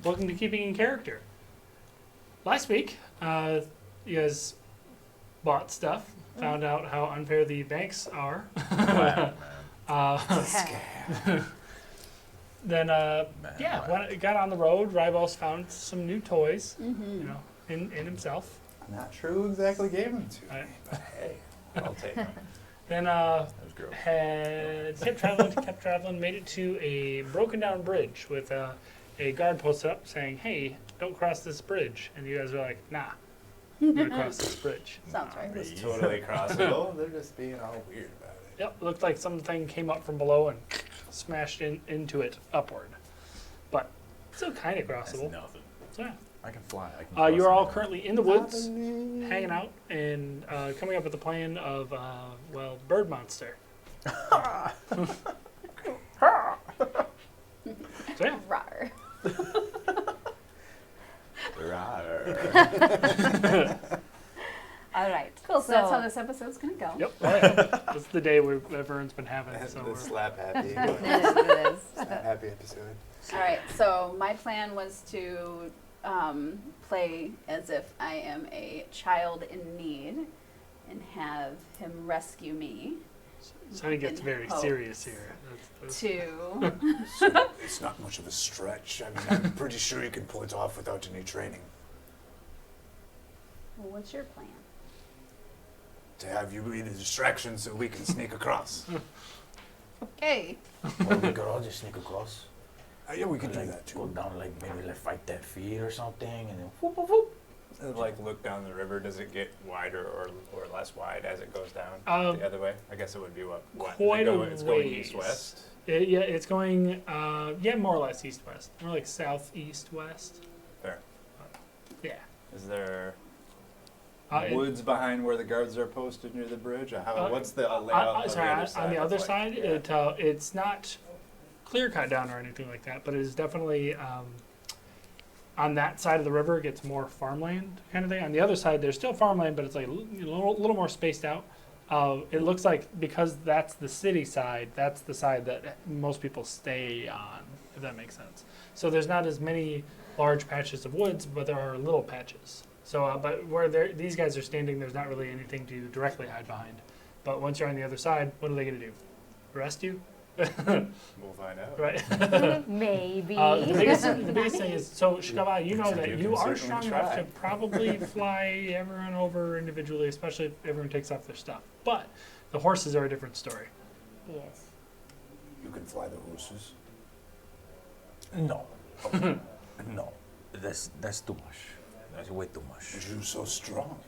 looking to keeping in character. Last week, you guys bought stuff, found out how unfair the banks are. Wow, Then, got on the road. Rybos found some new toys, in himself. Not sure who exactly gave them to me, but hey, I'll take them. Then, kept traveling, made it to a broken down bridge with a guard posted up saying, "Hey, don't cross this bridge." And you guys are like, "Nah, I'm gonna cross this bridge." Sounds right. it's totally crossable. They're just being all weird about it. Yep, looked like something came up from below and smashed into it upward. But still kind of That's crossable. nothing. So, yeah. I can fly. I can You are all cross currently in the woods, hanging out, and coming up with a plan of, bird monster. So, yeah. Rawr. Rawr. All right. Cool. So that's how this episode's gonna go. Yep. Oh, yeah. That's the day everyone's been having. So The we're, slap happy. It is. Slap happy episode. All right. So my plan was to play as if I am a child in need and have him rescue me. so it gets very hopes serious here. That's To It's not much of a stretch. I mean, I'm pretty sure you can pull it off without any training. well, what's your plan? To have you be the distraction so we can sneak across. Okay. Or we could all just sneak across. Yeah, we can do Like, that go too. down, like, maybe like 5 that feet or something, and then whoop, whoop, whoop. Like, look down the river. Does it get wider or less wide as it goes down the other way? I guess it would be what? quite a It's going ways. east-west? Yeah, it's going, more or less east-west. More like southeast-west. Fair. Yeah. Is there It- woods behind where the guards are posted near the bridge? Or what's the layout on the sorry, other side? on the of, other like, side, yeah. it's not clear cut down or anything like that, but it is definitely on that side of the river. It gets more farmland kind of thing. On the other side, there's still farmland, but it's like a little more spaced out. It looks like because that's the city side, that's the side that most people stay on, if that makes sense. So there's not as many large patches of woods, but there are little patches. So, but where these guys are standing, there's not really anything to directly hide behind. But once you're on the other side, what are they going to do? Arrest you? We'll find out. Right. Maybe. The biggest thing is, so Shkava, you know that You you can are certainly strong enough try. to probably fly everyone over individually, especially if everyone takes off their stuff. But the horses are a different story. Yes. You can fly the horses. No. No. That's too much. That's way too much. But you're so strong.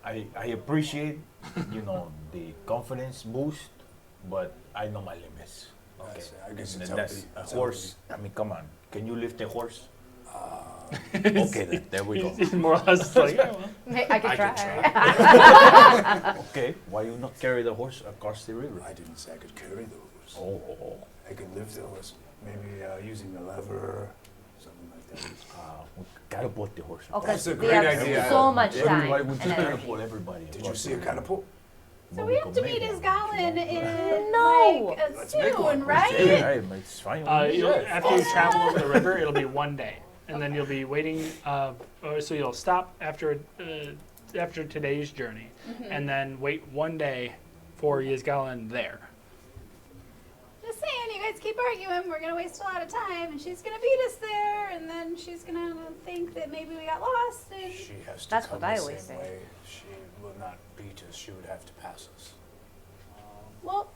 I appreciate, the confidence boost, but I know my limits. Okay. I guess And it's then that's a healthy. horse. I mean, come on. Can you lift a horse? Okay, then. There we go. He's more or less like, yeah, well. I could I try. could try. Okay. Why you not carry the horse across the river? I didn't say I could carry the horse. Oh. I could lift the horse, maybe using a lever, something like that. We gotta put the horse. Okay, That's a we great have idea. so much time. Everybody would and just energy. catapult everybody. Did you across see the a river. catapult? So we have to meet Ysgallen in No. like Let's make one. soon, right? Yeah, it's fine. After you travel over the river, it'll be one day, and then you'll be waiting. So you'll stop after today's journey, and then wait one day for Ysgallen there. Just saying, you guys keep arguing. We're gonna waste a lot of time, and she's gonna beat us there, and then she's gonna think that maybe we got lost. And She has to That's come what I the always same say. way. She will not beat us. She would have to pass us. well,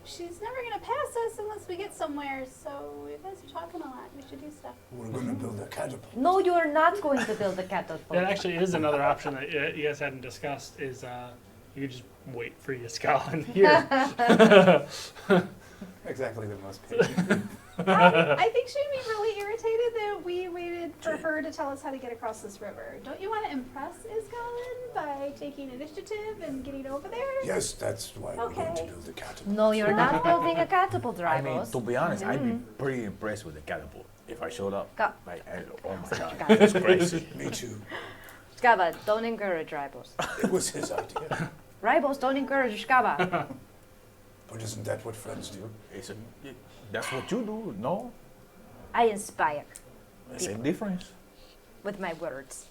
she's never gonna pass us unless we get somewhere. So you guys are talking a lot. We should do stuff. We're going to build a catapult. No, you are not going to build a catapult. That actually is another option that you guys hadn't discussed. Is you could just wait for Ysgallen here. Exactly the most patient. I think she'd be really irritated that we waited for her to tell us how to get across this river. Don't you want to impress Ysgallen by taking initiative and getting over there? Yes, that's why we're going to Okay. build a catapult. No, you're not building a catapult, I mean, Rivals. to be honest, I'd be pretty impressed with the catapult if I showed up. Go. Like, oh my god, that's crazy. Me too. Skaba, don't encourage Rivals. It was his idea. Rivals, don't encourage Skaba. But isn't that what friends do? That's what you do, no? I inspire Same difference. with my words.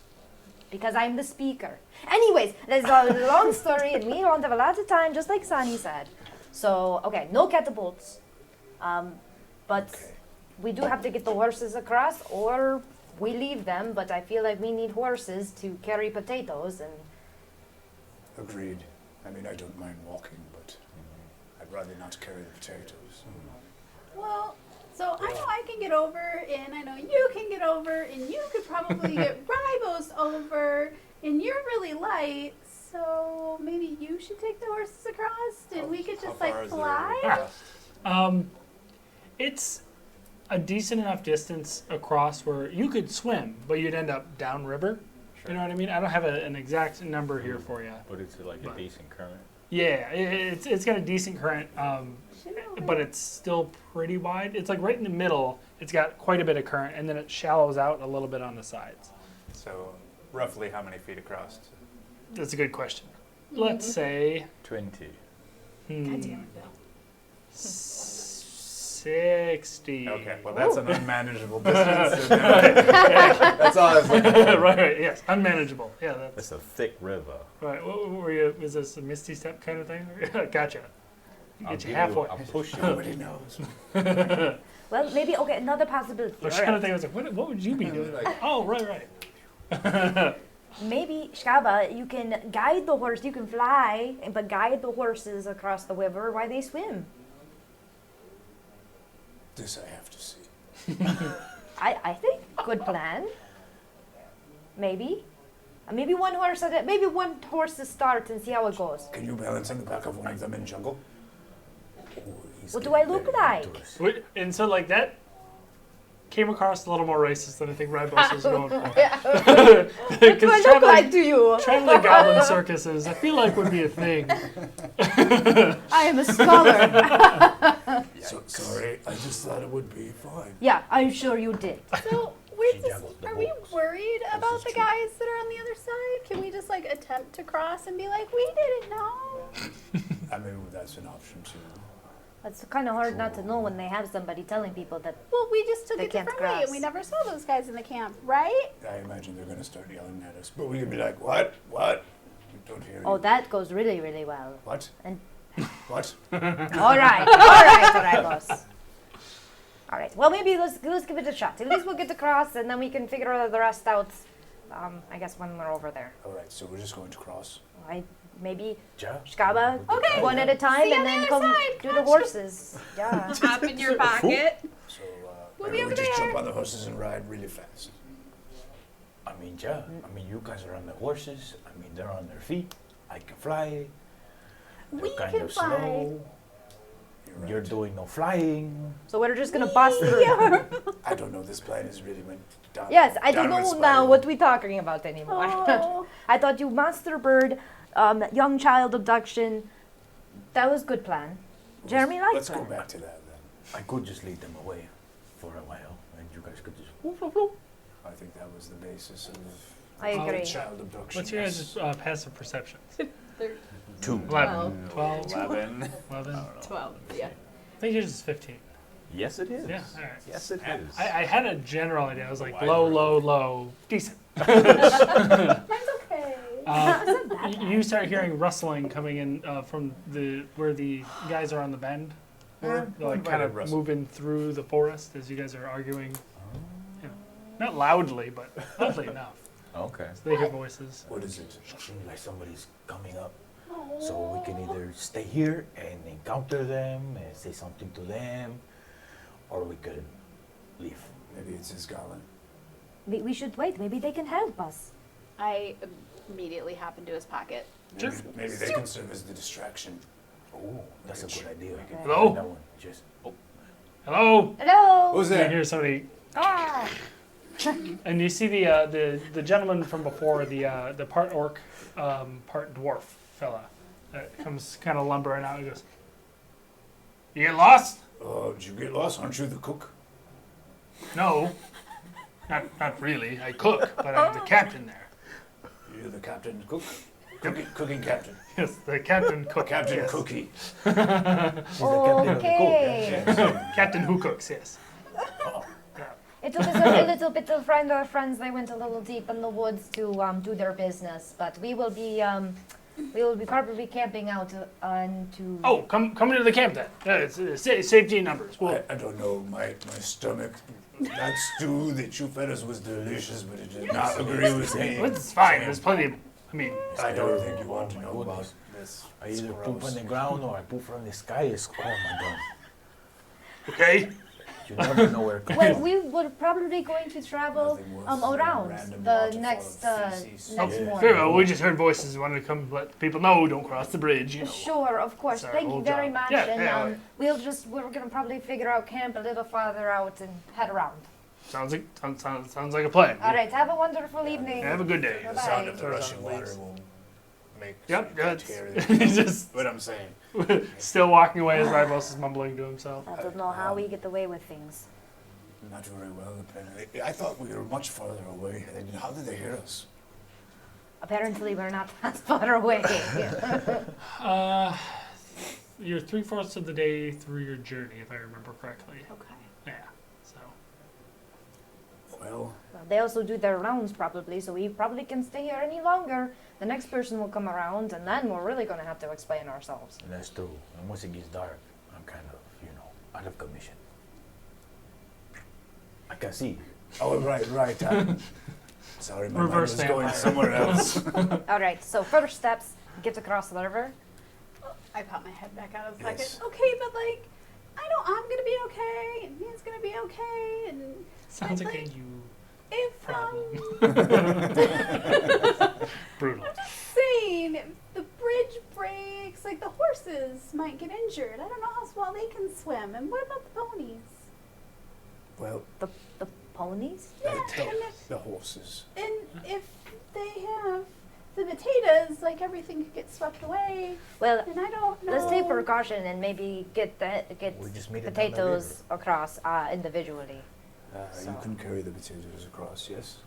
Because I'm the speaker. Anyways, there's a long story and we don't have a lot of time, just like Sani said. So, okay, no catapults. But we do have to get the horses across or we leave them, but I feel like we need horses to carry potatoes and Agreed. I mean, I don't mind walking, but I'd rather not carry the potatoes. Well, so I know I can get over, and I know you can get over, and you could probably get Ribos over, and you're really light, so maybe you should take the horses across, and we could How just far like is the fly. river? It's a decent enough distance across where you could swim, but you'd end up downriver. You know what I mean? I don't have an exact number here for you. But it's like a But- decent current. Yeah, it's got a decent current, but it's still pretty wide. It's like right in the middle. It's got quite a bit of current, and then it shallows out a little bit on the sides. So roughly how many feet across? That's a good question. Let's say 20. God damn it, Bill. 60. Okay, well that's an unmanageable distance. That's all I was looking for. right, yes, unmanageable. Yeah, that's It's a thick river. right. What were you? Is this a Misty Step kind of thing? Gotcha. I'll Get you give halfway. I'll push you. Nobody knows. well, maybe okay. Another possibility. Which all kind of right. thing I was like, what would you be doing? Like- Oh, right. Maybe Shkaba, you can guide the horse. You can fly, but guide the horses across the river while they swim. This I have to see. I think good plan. Maybe. Maybe one horse at a, maybe one horse to start and see how it goes. Can you balance on the back of one of them in jungle? Oh, he's What do getting I look very like? dangerous. And so like that came across a little more racist than I think Rybos was going for. What do I Because look like to you? traveling goblin circuses, I feel like would be a thing. I am a scholar. So, sorry, I just thought it would be fine. Yeah, I'm sure you did. So where's She this? juggles the Are we balls. worried This about is the true. guys that are on the other side? Can we just like attempt to cross and be like, we didn't know? I mean, that's an option too. It's kind of hard not to know when they have somebody telling people that. Well, we just took They a can't different way, and cross. we never saw those guys in the camp, right? I imagine they're going to start yelling at us, but we can be like, what? What? We don't hear Oh, you. that goes really, really well. What? And- What? All right, boss. All right. Well, maybe let's give it a shot. At least we'll get across, and then we can figure the rest out. I guess when we're over there. All right, so we're just going to cross. Maybe Ja? Shkaba, Okay. one at a time, See you and on the then other come side. do the horses. Yeah. Hop in your pocket. So We'll maybe be we over just there. jump on the horses and ride really fast. I mean, ja. I mean, you guys are on the horses. I mean, they're on their feet. I can fly. They're We kind can of fly. slow. You're You're right. doing no flying. So we're just gonna bust through. I don't know. This plan is really went down. Yes, I don't downward know spiral. now what we're talking about anymore. Oh. I thought you monster bird, young child abduction. That was good plan. Jeremy likes Let's that. go back to that then. I could just lead them away for a while, and you guys could just. I think that was the basis of I agree. child abduction. What's your yes. guys' passive perception? 2. 11. 12. 11. 11. 12, yeah. I think yours is 15. Yes, it is. Yeah, all right. Yes, it is. I had a general idea. I was like Wide low, road. low, low, decent. Mine's okay. You start hearing rustling coming in from where the guys are on the bend. They're like kind of Rustle. moving through the forest as you guys are arguing. You know, not loudly, but loudly enough. Okay. So they hear voices. What is it? Seems like somebody's coming up. So we can either stay here and encounter them and say something to them, or we could leave. Maybe it's Ysgallen. We should wait. Maybe they can help us. I immediately hop into his pocket. Maybe, maybe they can serve as the distraction. Oh, that's a good idea. Hello? That one, just Hello. Hello. Who's You there? hear somebody, Ah. and you see the gentleman from before, the part orc, part dwarf fella, that comes kind of lumbering out. He goes, "You get lost? Did you get lost? Aren't you the cook? No, not really. I cook, but I'm the captain there. You're the captain cook? Cooking captain. Yes, the captain cook. Captain yes. Cookie. he's the captain of the cook. Okay. Yeah. Captain who cooks. Yes. Oh, Yeah. It took us a little bit to find our friends. They went a little deep in the woods to do their business, but we will be probably camping out to. Oh, come into the camp then. It's safety in numbers. Well, I don't know, my stomach, that stew that you fed us was delicious, but it did not agree with me. it's fine. There's plenty of. I mean, I don't think you want to know about this. I It's either poop gross. on the ground or I poop from the sky. Oh my god. okay. You never know where it comes Well, from. we were probably going to travel Nothing worse than around random the waterfall next of feces. next Yeah. morning. Very well. We just heard voices. Wanted to come let people know. Don't cross the bridge. You know. Sure, of course. It's our Thank you whole very job. much. Yeah, and yeah, we're gonna probably figure out camp a little farther out and head around. Sounds like a plan. All right. Have a wonderful evening. Have a good day. The sound Bye. of the rushing water will make Yep. you That's hear the- just what I'm saying. still walking away as Rivals is mumbling to himself. I don't know how we get away with things. Not very well, apparently. I thought we were much farther away. How did they hear us? Apparently, we're not that far away. You're 3/4 of the day through your journey, if I remember correctly. Okay. Yeah. So. Well, Well, they also do their rounds probably, so we probably can stay here any longer. The next person will come around, and then we're really going to have to explain ourselves. That's true. And once it gets dark, I'm kind of, out of commission. I can see. oh, right. Sorry, my mind Reverse was going vampire. somewhere else. All right, so first steps, get across the river. I pop my head back out of the pocket. Yes. Okay, but like, I know I'm gonna be okay, and he's gonna be okay, and Sounds like a like, you if problem. Brutal. saying if the bridge breaks, like the horses might get injured. I don't know how well they can swim. And what about the ponies? Well, The ponies? Yeah, the, and if, the horses. and if they have the potatoes, like everything could get swept away. Well, And I don't know. let's take precaution and maybe get We just made it down the potatoes across individually. You can carry the potatoes across, yes?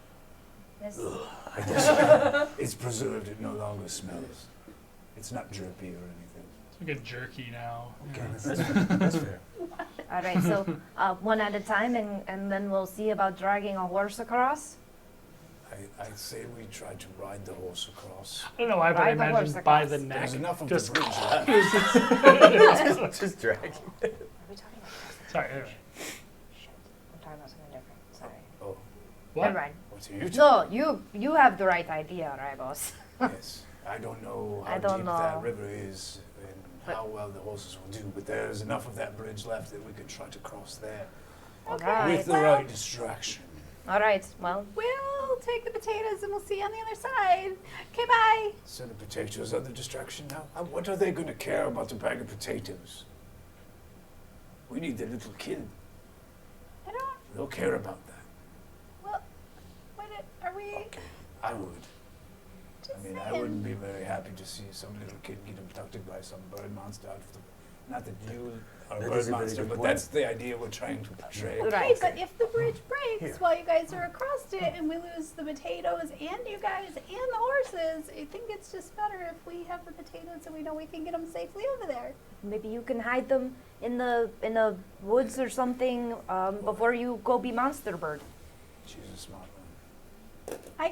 Yes. I just, It's preserved, it no longer smells. It's not drippy or anything. It's like a jerky now. okay, Yeah. that's fair. All right, so one at a time, and then we'll see about dragging a horse across. I'd say we tried to ride the horse across. I don't know why, but I Ride the horse imagine by across. the neck. There's enough of Just the bridge left. Just dragging. Are we talking about sorry. Anyway. Shit, I'm talking about something different. Sorry. Oh, What? Never mind. what are you doing? No, you have the right idea, Ribos. Yes, I don't know how I don't deep know. that river is and But- how well the horses will do, but there's enough of that bridge left that we could try to cross there All Okay. right. with the right distraction. All right. Well, We'll take the potatoes and we'll see you on the other side. Okay, bye. So the potatoes are the distraction now? What are they going to care about a bag of potatoes? We need the little kid. I don't. They'll care about that. Well, are we? Okay, I would. Just I mean, I saying. wouldn't be very happy to see some little kid get abducted by some bird monster out of the... Not that you are a That bird is a very monster, good but point. that's the idea we're trying to portray. Okay, Right. but if the bridge breaks Here. while you guys are across it and we lose the potatoes and you guys and the horses, I think it's just better if we have the potatoes and we know we can get them safely over there. maybe you can hide them in the woods or something before you go be monster bird. She's a smart one. I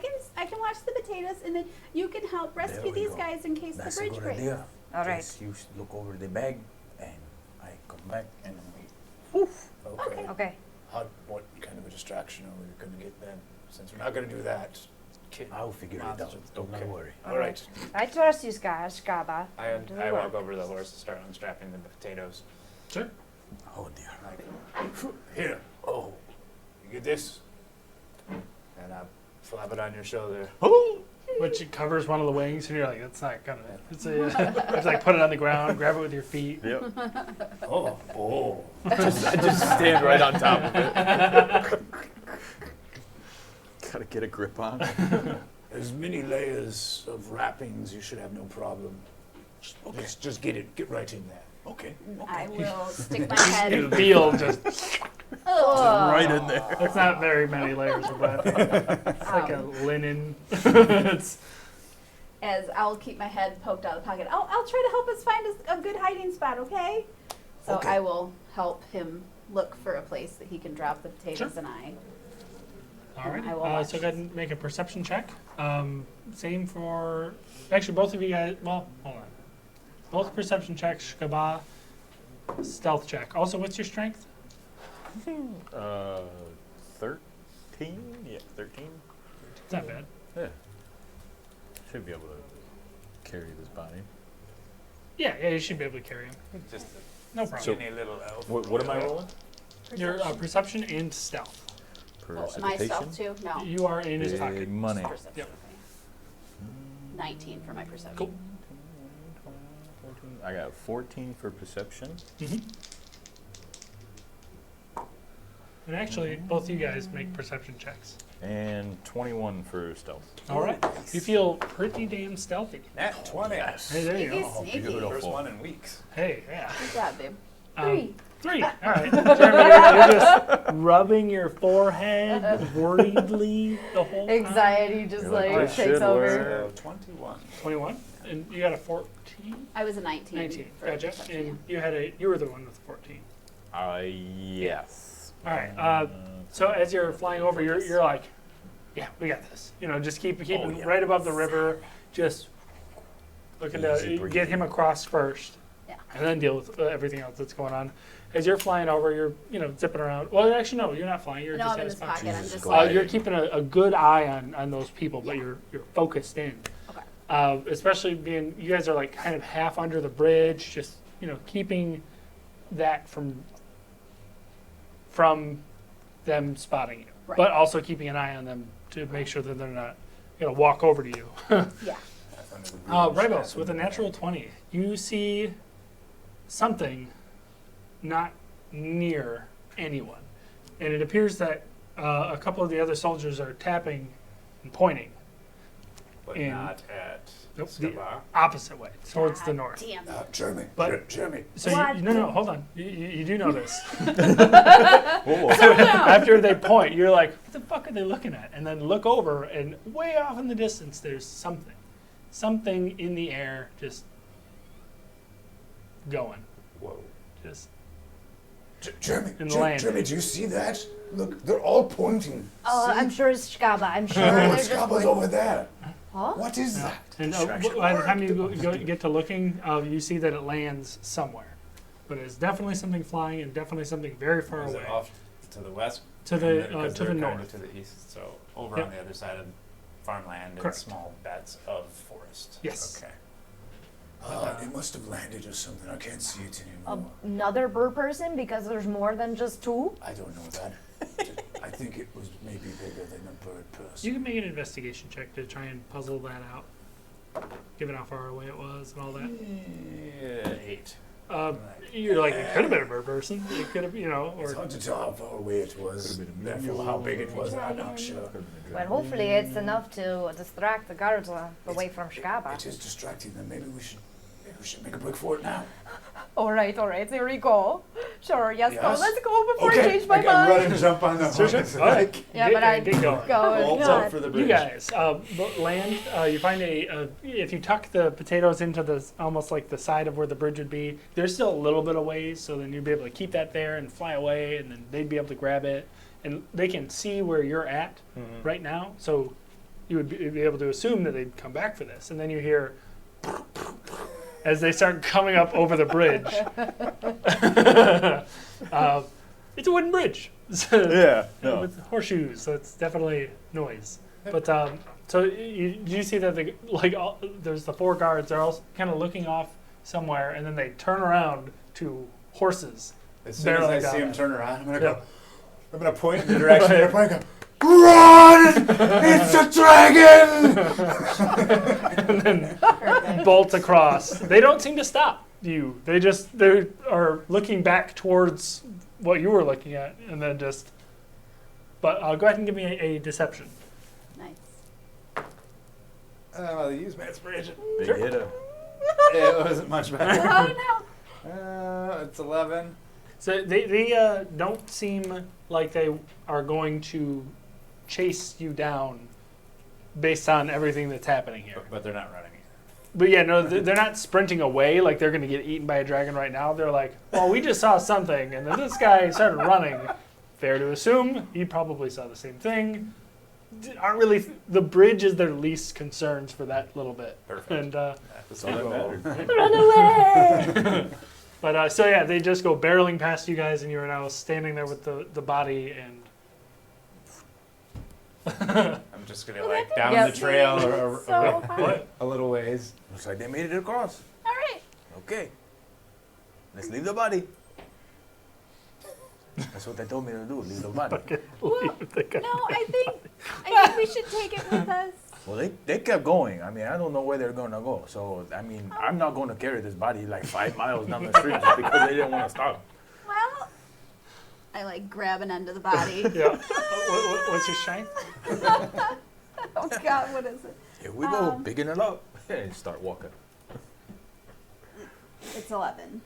can watch the potatoes and then you can help rescue we these go. guys in case That's the a bridge good breaks. idea. All right. Just you look over the bag, and I come back, and Okay. Okay. What kind of a distraction are we going to get then? Since we're not going to do that, kid. I'll figure it out. monster. Don't Okay. worry. All right. I trust you, Skaba. I Do I the walk work. over to the horse and start unstrapping the potatoes. Sure. Oh dear. Like, here, Oh. you get this, and I flap it on your shoulder. Which it covers one of the wings, and you're like, that's not gonna. It's a. It's like put it on the ground, grab it with your feet. Yep. Oh. I just stand right on top of it. Gotta get a grip on. There's many layers of wrappings. You should have no problem. Okay. Just get right in there. Okay. I will stick my head. You feel just. Oh. Right in there. It's not very many layers of that. It's like a linen. It's. As I'll keep my head poked out of the pocket. I'll try to help us find a good hiding spot, okay? So Okay. I will help him look for a place that he can drop the potatoes and I. All right. I will watch. So go ahead and make a perception check. Same for actually both of you guys. Well, hold on. Both perception checks. Shkaba, stealth check. Also, what's your strength? 13? Yeah, 13. It's not bad. Yeah. Should be able to carry this body. Yeah, you should be able to carry him. Just No a problem. skinny little elf. What am I rolling? Your perception and stealth. Oh, am I stealth too? No. You are in his Big pocket. money. Perception. Yep. 19 for my perception. Cool. I got 14 for perception. Mm-hmm. And actually, both of you guys make perception checks. And 21 for stealth. All right. You feel pretty damn stealthy. Nat 20. Hey, there you Sneaky, go. sneaky. beautiful. First one in weeks. Hey, yeah. Good job, babe. 3. All right. Jeremy, you're just rubbing your forehead worriedly the whole time. Anxiety just You're like, like "I takes should over. wear-" 21. 21. And you got a 14? I was a 19. 19. for Gotcha. perception, And you were the one with the 14. Yes. All right. So as you're flying over, you're like, yeah, we got this. Just keep yeah. right above the river. Just looking Easy to breezy. get him across first, Yeah. and then deal with everything else that's going on. As you're flying over, you're zipping around. Well, actually, no, you're not flying. You're No, just I'm in in his his pocket. pocket. I'm Jesus just Christ. like, You're keeping a good eye on those people, but you're focused in. Okay. Especially being you guys are like kind of half under the bridge, just keeping that from them spotting you, Right. but also keeping an eye on them to make sure that they're not gonna walk over to you. yeah. That's under the bridge. Rybos, with a natural 20, you see something not near anyone, and it appears that a couple of the other soldiers are tapping and pointing But in- not at the Skaba. opposite way, towards the God north. Damn. Jeremy, But- Jeremy. So What? no, hold on. You do know this. Whoa. After they point, you're like, what the fuck are they looking at? And then look over, and way off in the distance, there's something in the air, just going, Whoa. just Jeremy, In the land. Jeremy, do you see that? Look, they're all pointing. Oh, See? I'm sure it's Shkaba. I'm sure No, they're it's just. Skaba's over there. Huh? What is Yeah. that? And Distraction by the word. time you get to looking, you see that it lands somewhere, but it's definitely something flying and definitely something very far Is away. it off to the west? To the Because to the they're kinda north. to the east, so over Yep. on the other side of farmland and Correct. small beds of forest. Yes. Okay. It must have landed or something. I can't see it anymore. Another bird person because there's more than just two. I don't know that. I think it was maybe bigger than a bird person. You can make an investigation check to try and puzzle that out, given how far away it was and all that. Yeah, 8. You're like, it could have been a bird person. It could have, It's or hard to tell how far away it was. Could've been a Therefore, how big it was, I'm not sure. But hopefully it's enough to distract the guards away from Shkaba. It is distracting them. Maybe we should make a break for it now. All right, there we go. Sure, yes, Yes. go. Let's go before I change my mind. run and jump on the Sure. All right. Yeah, but I get going. go. Bolts God. up for the You bridge. guys land. You find if you tuck the potatoes into the almost like the side of where the bridge would be, there's still a little bit of ways, so then you'd be able to keep that there and fly away, and then they'd be able to grab it, and they can see where you're at right now, so you would be able to assume that they'd come back for this, and then you hear as they start coming up over the bridge. It's a wooden bridge. Yeah. No. With horseshoes, so it's definitely noise. But so you see that there's the 4 guards. They're all kind of looking off somewhere, and then they turn around to horses. As soon as Barreling I down see him there. turn around, I'm gonna Yeah. go. I'm gonna point in the direction they're pointing. Go, Run! It's a dragon! And then bolt across. They don't seem to stop you. They are looking back towards what you were looking at, and then just. But go ahead and give me a deception. Nice. well, use my inspiration. Big Sure. hitter. It wasn't much better. Oh no. It's 11. So they don't seem like they are going to chase you down based on everything that's happening here. But they're not running But yeah, no, they're not sprinting away like they're going to get eaten by a dragon right now. They're like, well, we just saw something, and then this guy started running. Fair to assume he probably saw the same thing. Aren't really the bridge is their least concerns for that little bit. Perfect. And That's all that matters. Run away! but so yeah, they just go barreling past you guys, and you're now standing there with the body and. I'm just gonna Well, like that down Yep. the trail or So hard. a little ways. Looks like they made it across. All right. Okay. Let's leave the body. That's what they told me to do. Leave the body. Leave the guy. No, I think we should take it with us. Well, they kept going. I mean, I don't know where they're gonna go. So, I mean, I'm not gonna carry this body like 5 miles down the street just because they didn't want to stop. Well, I like grab an end of the body. Yeah. What's your shine? Oh God, what is it? Here we go, picking it up, and start walking. It's 11.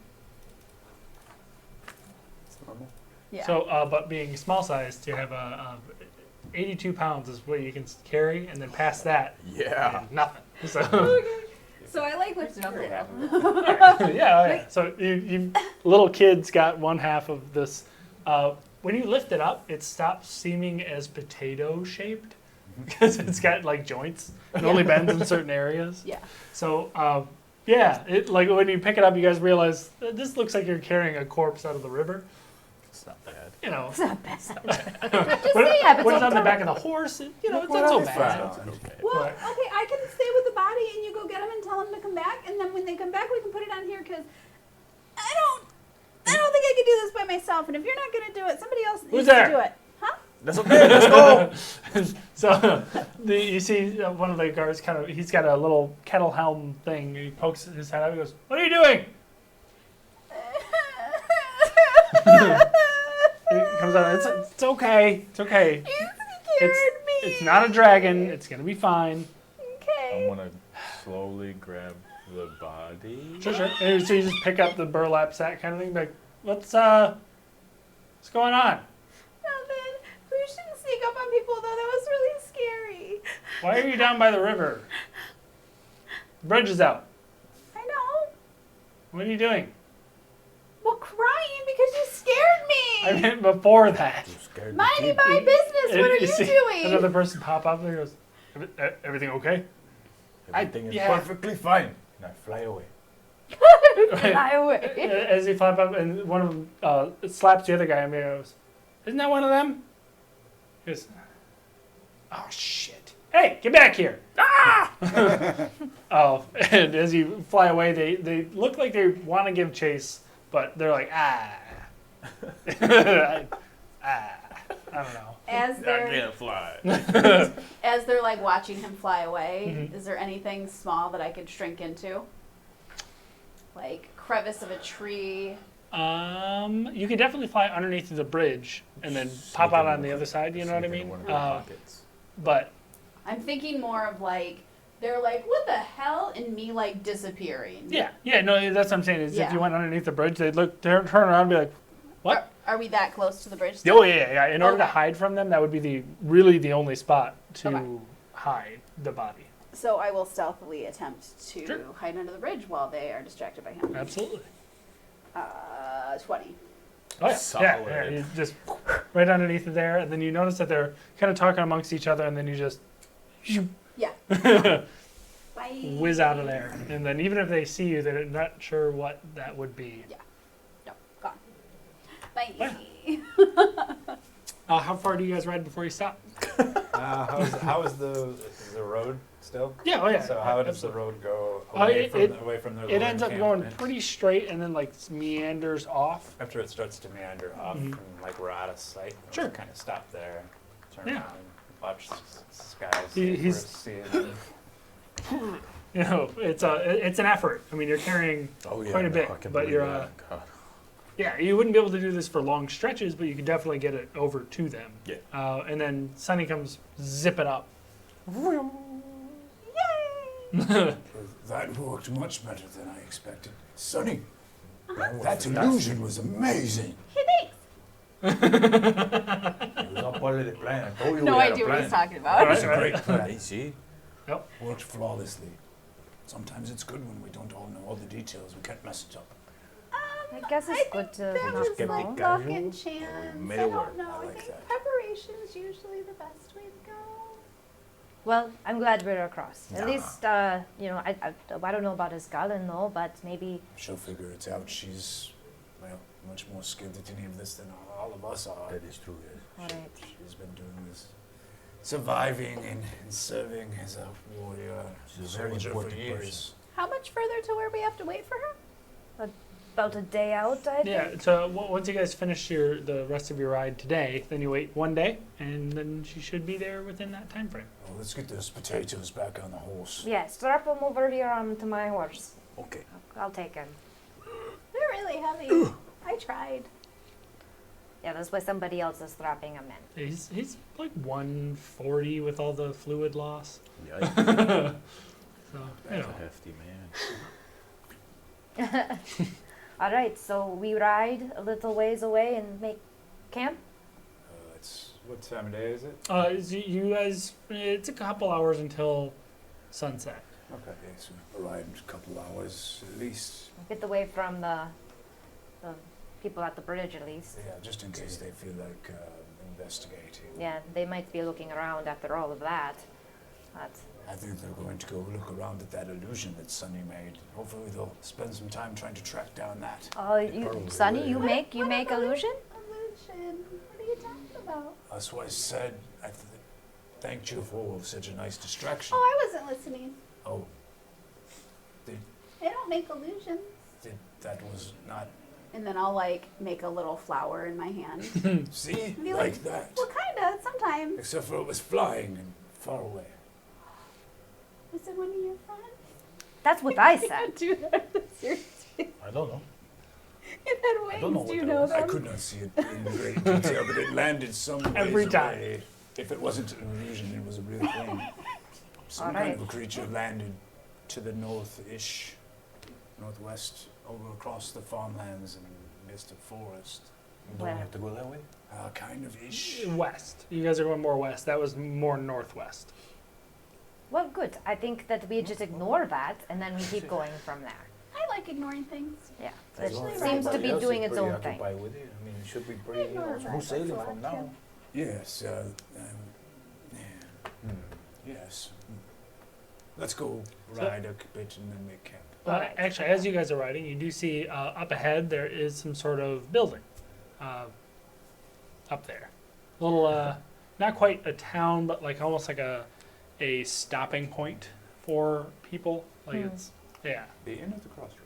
It's normal. Yeah. So, but being small sized, you have 82 pounds is what you can carry, and then past that, Yeah. nothing. So, So I like lift it up a Very little. happy. yeah. So you little kids got one half of this. When you lift it up, it stops seeming as potato shaped because it's got like joints. It only bends in certain areas. Yeah. So, yeah, it like when you pick it up, you guys realize this looks like you're carrying a corpse out of the river. It's not bad. You know, It's not bad. when happens when it's all on the the back of the horse, it's not so bad. Okay. Well, Right. okay, I can stay with the body and you go get them and tell them to come back, and then when they come back, we can put it on here because I don't think I can do this by myself. And if you're not gonna do it, somebody else needs there? to do it, huh? That's okay. Let's go. So you see one of the guards he's got a little kettle helm thing. He pokes his head out. He goes, "What are you doing?" He comes out. It's okay. It's okay. You scared me. It's not a dragon. It's gonna be fine. I Okay. want to slowly grab the body. Sure. And so you just pick up the burlap sack kind of thing. Like, what's going on? Nothing. We shouldn't sneak up on people though. That was really scary. Why are you down by the river? The bridge is out. I know. What are you doing? Well, crying because you scared me. I meant before that. You scared Minding the kid. my business. And What are you you see doing? Another person pop up and he goes, "Everything okay?" Everything is yeah. perfectly fine. And I fly away. Fly away. As he flop up, and one of them slaps the other guy, and he goes, "Isn't that one of them?" He goes, "Oh shit! Hey, get back here!" Ah! Oh, and as you fly away, they look like they want to give chase, but they're like, I don't know. As I they're can't fly. as they're like watching him fly away, Mhm. is there anything small that I could shrink into? Like crevice of a tree. You could definitely fly underneath the bridge and then pop out on the other side. You know what I Sneak mean? into one of their pockets. But I'm thinking more of like they're like, what the hell, and me like disappearing. yeah, no, that's what I'm saying. Is if Yeah. you went underneath the bridge, they'd turn around and be like, "What?" Are we that close to the bridge? Oh yeah. In order to Okay. hide from them, that would be really the only spot to Okay. hide the body. So I will stealthily attempt to Sure. hide under the bridge while they are distracted by him. Absolutely. 20. Oh yeah, Solid. yeah. You just right underneath it there, and then you notice that they're kind of talking amongst each other, and then you just Yeah. Bye. whiz out of there. And then even if they see you, they're not sure what that would be. No, gone. Bye. How far do you guys ride before you stop? How is the road still? Yeah, oh yeah. So how does the absolutely. road go it- away from their It ends up going encampment? pretty straight and then like meanders off. After it starts to meander off Mhm. and like we're out of sight, we'll Sure. kind of stop there, turn Yeah. around, and watch the skies. He's- seeing You know, it's an effort. I mean, you're carrying Oh, yeah. quite a no, bit, I can but believe you're that. God. yeah, you wouldn't be able to do this for long stretches, but you could definitely get it over to them. Yeah. And then Sunny comes zipping up. That worked much better than I expected. Sonny, That that was illusion was amazing. Hey, thanks. It was all part of the plan. I told you No we had idea a what plan. he's talking It about. was a Right, great plan. You see? Worked flawlessly. Sometimes it's good when we don't all know all the details. We can't mess it up. I guess it's good to That not was get like know. the luck casual and or chance. I middle don't word? know. I I like think that. preparation is usually the best way to go. Well, I'm glad we're across. At Nah. least, you know, I don't know about Ysgallen, no, but maybe. She'll figure it out. She's, well, much more skilled at any of this than all of us are. That is true, yes. All right. She's been doing this, surviving and serving as a warrior, She's a very soldier for important years. person. How much further to where we have to wait for her? About a day out, I think. Yeah. So once you guys finish the rest of your ride today, then you wait one day, and then she should be there within that time frame. Well, let's get those potatoes back on the horse. Yeah, strap him over here onto my horse. Okay. I'll take him. They're really heavy. I tried. Yeah, that's why somebody else is strapping him in. He's like 140 with all the fluid loss. Yeah, So you that's know. a hefty man. All right, so we ride a little ways away and make camp. It's what time of day is it? You guys, it's a couple hours until sunset. Okay. Yes, we arrived a couple hours at least. Get away from the people at the bridge, at least. Yeah, just in case they feel like investigating. Yeah, they might be looking around after all of that. But I think they're going to go look around at that illusion that Sunny made. Hopefully they'll spend some time trying to track down that. probably Sonny, you will. make What illusion? Illusion. What are you talking about? That's why I said I thanked you for such a nice distraction. Oh, I wasn't listening. Oh, I don't make illusions. that was not. And then I'll like make a little flower in my hand. See? Be Like that. Well, kinda, sometimes. Except for it was flying and far away. Was it one of your friends? That's what I You said. can't do that. Seriously. I don't know. It had don't know wings. what Do you that know was. I them? could not see it in great detail, but it landed some ways Every time. away. If it wasn't an illusion, it was a real thing. Some kind Alright. of a creature landed to the north-ish, northwest, over across the farmlands and midst of forest. Don't Well. we have to go that way? Kind of ish. West. You guys are going more west. That was more northwest. Well, good. I think that we just ignore that and then we keep going from there. I like ignoring things. Yeah. As It long as seems to everybody be else doing is its pretty own thing. occupied with it. I mean, it should be pretty ignore that, smooth sailing that's from all I now. can. Yes, yes. Let's go ride a bit and then make camp. Alright. Actually, as you guys are riding, you do see up ahead there is some sort of building up there. A little, not quite a town, but like almost like a stopping point for people. Like it's, yeah, The inn at the crossroads.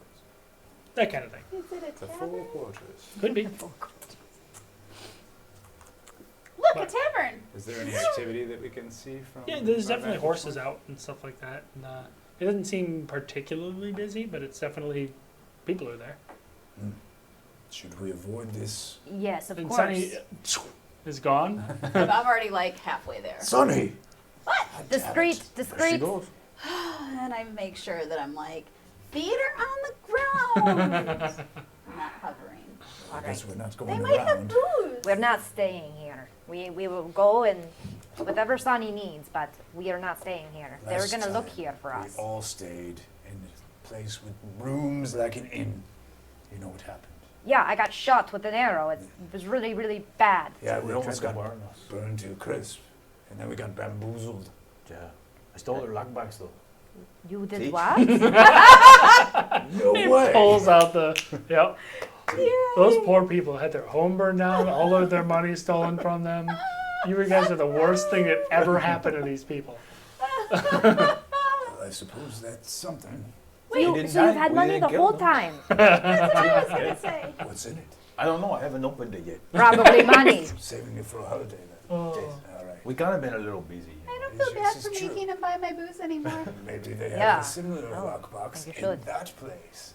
that kind of thing. Is it a The tavern? four quarters. Could be. Look, But- a tavern. Is there any activity that we can see from? Yeah, there's our definitely vantage horses point? out and stuff like that. And, it doesn't seem particularly busy, but it's definitely people are there. Should we avoid this? Yes, of And course. Sunny is gone. I'm already like halfway there. Sunny! Discreet, There she discreet. goes. And I make sure that I'm like, feet are on the ground. I'm not hovering. I guess we're not They going might have around. booze. We're not staying here. We will go and whatever Sonny needs, but we are not staying here. They're Last gonna look time, here for us. We all stayed in a place with rooms like an inn. You know what happened? Yeah, I got shot with an arrow. It was really, really bad. Yeah, we They almost tried got to burn us. burned to a crisp. And then we got bamboozled. Yeah. I stole their lockbacks though. You did See? what? No He way! pulls out the, yep. Yay. Those poor people had their home burned down, all of their money stolen from them. You guys are the worst thing that ever happened to these people. Well, I suppose that's something. We didn't So you've die. had We money didn't the kill whole them. time. That's what I was gonna say. What's in it? I don't know. I haven't opened it yet. Probably money. Saving it for a holiday then. Oh. All right. We kind of been a little busy. I don't This feel bad is for true. making him buy my booze anymore. Maybe they have Yeah. a similar Oh, lockbox think in you should. that place.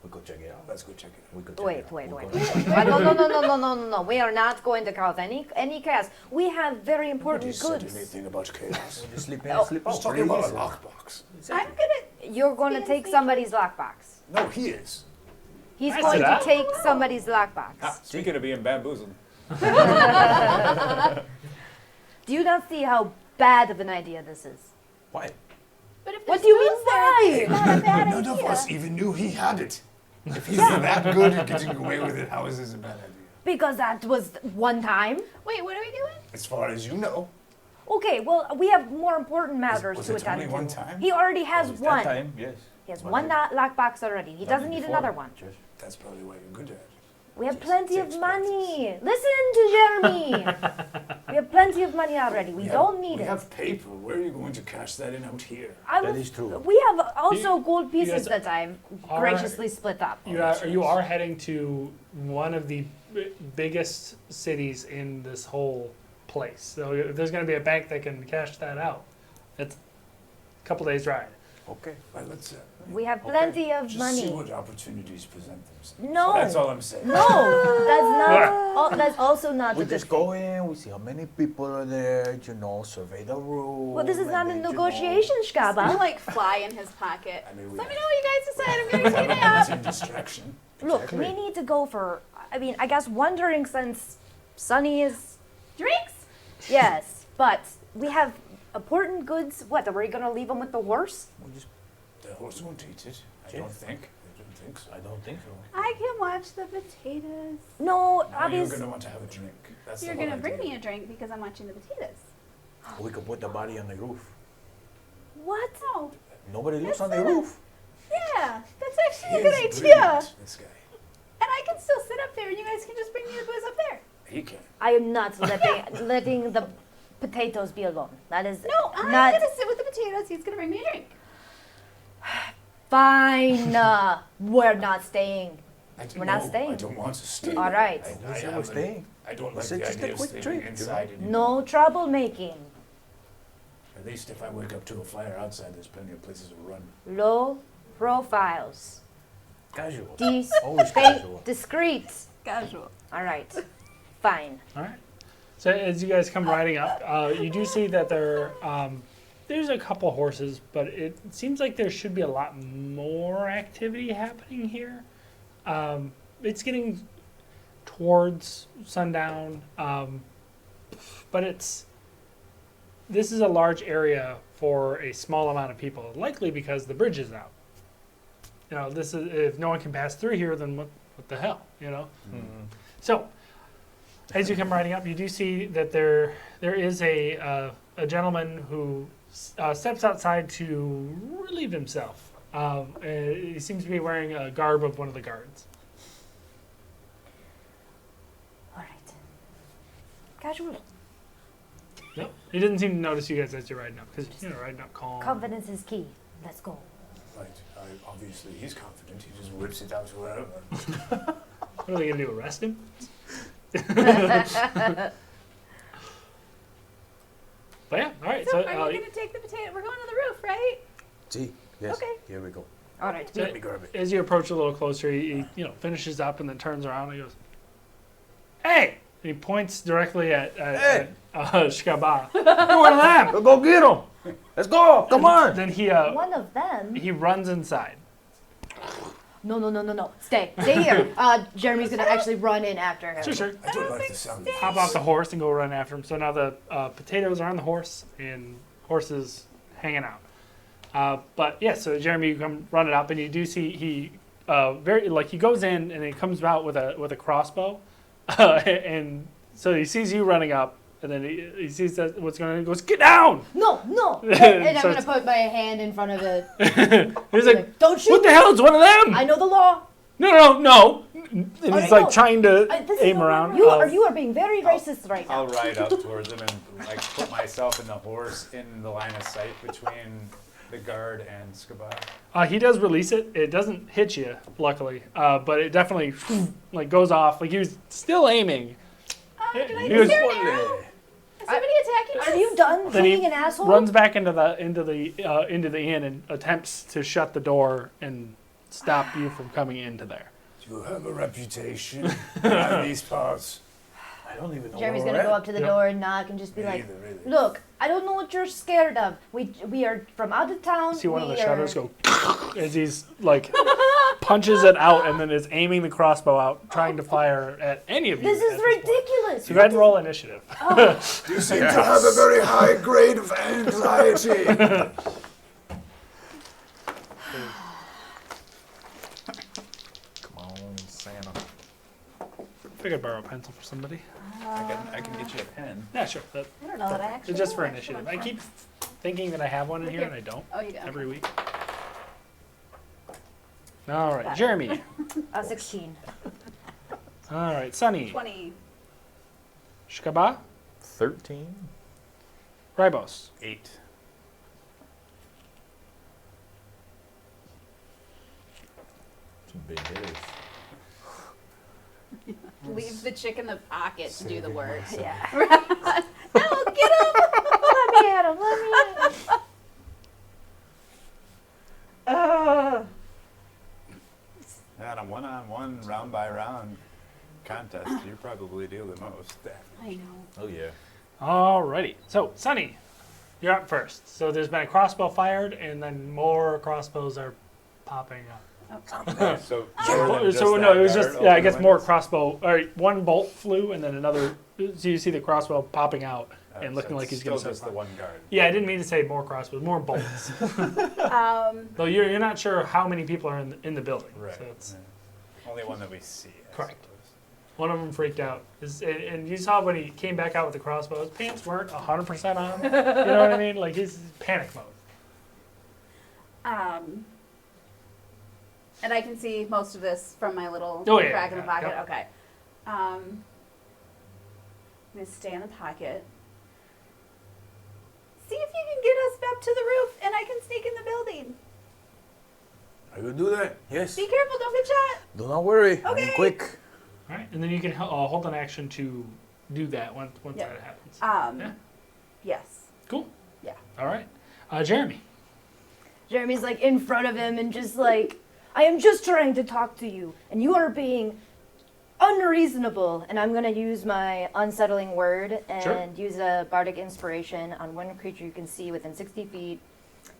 We could check it out. Let's go check it out. We could check Wait, it out. wait, We're wait. gonna- No. We are not going to cause any chaos. We have very Nobody important said goods. anything about chaos. We just sleep in Oh. and sleep I was out. talking about a Pretty lockbox. I'm gonna. You're going to take somebody's lockbox. No, he is. He's I going said to that. take somebody's lockbox. Speaking of being bamboozled, Do you not see how bad of an idea this is? Why? But if What there's do you mean, booze there, why? it's not a bad None of idea. us even knew he had it. If he's that good at getting away with it, how is this a bad idea? Because that was one time. Wait, what are we doing? As far as you know. Okay, well, we have more important matters Was to it attend only to. one time? He already has That one. time, yes. He has But one it- lockbox already. He done doesn't it need before, another one. just- That's probably why you're good at it. We have Just plenty of takes money. Listen to Jeremy. We have plenty of money already. We don't need we it. have paper. Where are you going to cash that in out here? I That will- is true. We have also gold you pieces guys that I'm are- graciously split up. You are heading to one of the biggest cities in this whole place. So if there's going to be a bank that can cash that out, it's a couple days ride. Okay. Well, let's We have plenty of just money. see what opportunities present themselves. No. That's all I'm saying. No, that's not. That's also not We a good just thing. go in, we see how many people are there, survey the room. Well, this is and not a then, negotiation, I'll Shkaba. like fly in his pocket. I mean, we Let me have- know what you guys decide. I'm going to take it That's out. a distraction. Look, Exactly. we need to go for. I mean, I guess one drink since Sunny is. Drinks? Yes, but we have important goods. What? Are we gonna leave him with the horse? We just, The horse won't eat it. I don't think. I don't think so. I don't think so. I can watch the potatoes. No, Now you're obviously. going to want to have a drink. That's You're the going whole to bring idea. me a drink because I'm watching the potatoes. We could put the body on the roof. What? Oh, Nobody lives That's on the not- roof. yeah. That's actually He a good is idea. brilliant, this guy. And I can still sit up there and you guys can just bring me the booze up there. He can. I am not letting the potatoes be alone. That is No, I'm not going to sit with the potatoes. He's going to bring me a drink. fine. We're not staying. I We're not no, staying. I don't want to stay. All right. Who said we're staying? I don't We like said the just a idea of quick staying drink, you know? inside anymore. No troublemaking. At least if I wake up to a fire outside, there's plenty of places to run. Low profiles. Casual. Discreet. Always casual. Discreet. Casual. All right. Fine. All right. So as you guys come riding up, you do see that there's a couple horses, but it seems like there should be a lot more activity happening here. It's getting towards sundown, but this is a large area for a small amount of people, likely because the bridge is out. You know, this is if no one can pass through here, then what the hell, you know? So, as you come riding up, you do see that there is a gentleman who steps outside to relieve himself. He seems to be wearing a garb of one of the guards. All right. Casual. Yep. He doesn't seem to notice you guys as you're riding up because riding up calm. Confidence is key. Let's go. Right. Obviously, he's confident. He just whips it out wherever. What are they gonna do? Arrest him? But yeah, all right. So, So, are we going to take the potato? We're going to the roof, right? See? Yes. Okay. Here we go. All right. so Let me grab it. as you approach a little closer, he finishes up and then turns around and he goes, "Hey!" And he points directly at Hey! Shkaba. You're one of them. Go get him. Let's go. Come on. Then One of them. he runs inside. No. Stay here. Jeremy's gonna actually run in after him. Sure. I don't like the sound of this. Hop off the horse and go run after him. So now the potatoes are on the horse and horse is hanging out. But yeah, so Jeremy, you come running up and you do see he he goes in and he comes out with a crossbow, and so he sees you running up and then he sees that what's going on. He goes, "Get down!" No. And I'm So gonna it's- put my hand in front of it. He's like, Don't shoot. "What the hell is one of them?" I know the law. No. And he's Okay, like no. trying to This is aim not around. You are being very racist right now. I'll ride up towards him and like put myself and the horse in the line of sight between the guard and Skaba. He does release it. It doesn't hit you, luckily, but it definitely like goes off. Like he was still aiming. Did I He get was- there now? Is somebody attacking us? Are you done Then he being an asshole? runs back into the inn and attempts to shut the door and stop you from coming into there. You have a reputation around these parts. I don't even know Jeremy's where gonna we're go at. up to the Yeah. door and knock and just be Me like, either, really. "Look, I don't know what you're scared of. We are from out of town. See one of the We shutters are- go as he's like punches it out and then is aiming the crossbow out, trying to fire at any of you. This at is point. ridiculous. So go ahead and roll initiative. You seem to have a very high grade of anxiety. If I could borrow a pencil for somebody. I can get you a pen. Yeah, sure. I don't know that I actually. It's just for know actually initiative. one I for- keep thinking that I have one in Right here, here. and I don't Oh, you do. every week. All right, Got it. Jeremy. 16. All right, Sunny. 20. Shkaba. 13. Ribos. 8. Some big hitters. Leave the chick in the pocket to do the work. Yeah. No, get him! Let me at him. Let me at him. Yeah, on a one-on-one, round-by-round contest, you probably do the most. I know. Oh yeah. Alrighty. So, Sunny, you're up first. So there's been a crossbow fired, and then more crossbows are popping up. So, So no, it was just I guess more crossbow. All right, one bolt flew, and then another. So you see the crossbow popping out and looking like he's going to still just the one guard. Yeah, I didn't mean to say more crossbows, more bolts. Though you're not sure how many people are in the building. Right. So it's, Yeah. Only one that we see. I Correct. suppose. one of them freaked out. And you saw when he came back out with the crossbow, his pants weren't 100% on. You know what I mean? Like he's panic mode. And I can see most of this from my little Oh, yeah, crack in the yeah, pocket. yeah. Okay. I'm gonna stay in the pocket. See if you can get us up to the roof, and I can sneak in the building. I will do that. Yes. Be careful, don't get shot. Do not worry. I'm Okay. quick. All right, and then you can hold an action to do that once Yeah. that happens. Yeah. Yes. Cool. Yeah. All right, Jeremy. Jeremy's like in front of him and just like, I am just trying to talk to you, and you are being unreasonable. And I'm gonna use my unsettling word and Sure. use a bardic inspiration on one creature you can see within 60 feet,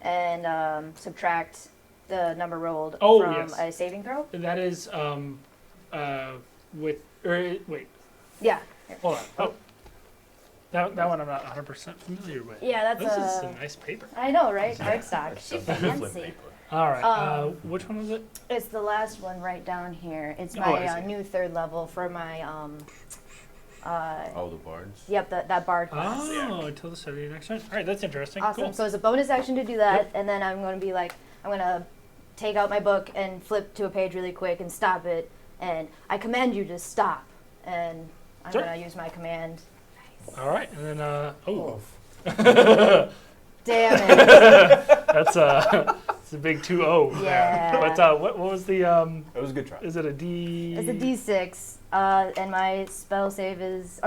and subtract the number rolled Oh, from yes. a saving throw. That is wait. Yeah. Hold on. Oh, that one I'm not 100% familiar with. Yeah, that's This is a. a nice paper. I know, right? Cardstock. Fancy. All right. Um, Which one was it? It's the last one right down here. It's Oh, my I see. new third level for my All the bards. Yep, that bard class. Oh, until the start of your next turn. All right, that's interesting. Awesome. Cool. So it's a bonus action to do that, Yep. and then I'm going to be like, I'm going to take out my book and flip to a page really quick and stop it, and I command you to stop, and I'm Sure. going to use my command. All right, and then Damn it. that's it's a big 2-0 there. Yeah. But what was the It was a good try. Is it a D? It's a D6, and my spell save is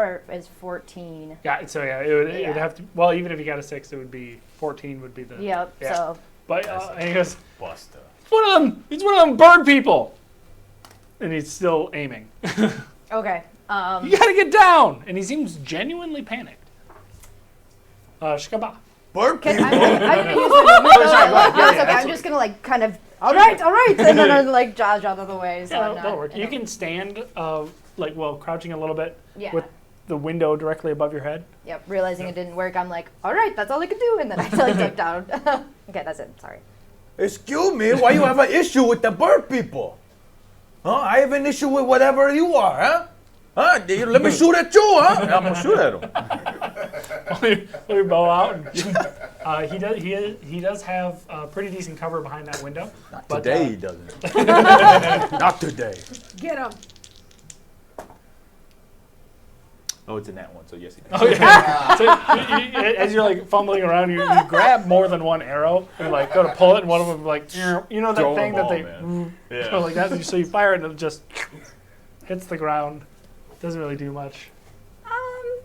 14. Yeah. So yeah, it would Yeah. have to. Well, even if you got a 6, it would be 14. Would be the. Yep. Yeah. So But and he goes, Buster. it's one of them. It's one of them bird people. And he's still aiming. okay. You gotta get down. And he seems genuinely panicked. Shkaba. Bird I'm people. gonna use my movement. Oh, sorry, go ahead. Yeah, That's yeah, okay. I'm that's just gonna like kind of. All right, and then I'm like dodge out of the way. So Yeah, I'm that'll not, work. I You don't- can stand, crouching a little bit Yeah. with the window directly above your head. Yep. Realizing it didn't work, I'm like, all right, that's all I could do, and then I like duck down. Okay, that's it. Sorry. Excuse me, why you have an issue with the bird people? Huh? I have an issue with whatever you are, huh? Huh? Let me shoot at you, huh? I'm gonna shoot at him. Pull your bow out. And, he does have pretty decent cover behind that window. Not But, today, he doesn't. Not today. Get him. Oh, it's in that one, so yes, he does. Oh yeah. So as you're like fumbling around, you grab more than one arrow and like go to pull it, and one of them like you know that Throw thing them that they all, man. go like that. So you fire it and it just hits the ground. Doesn't really do much. I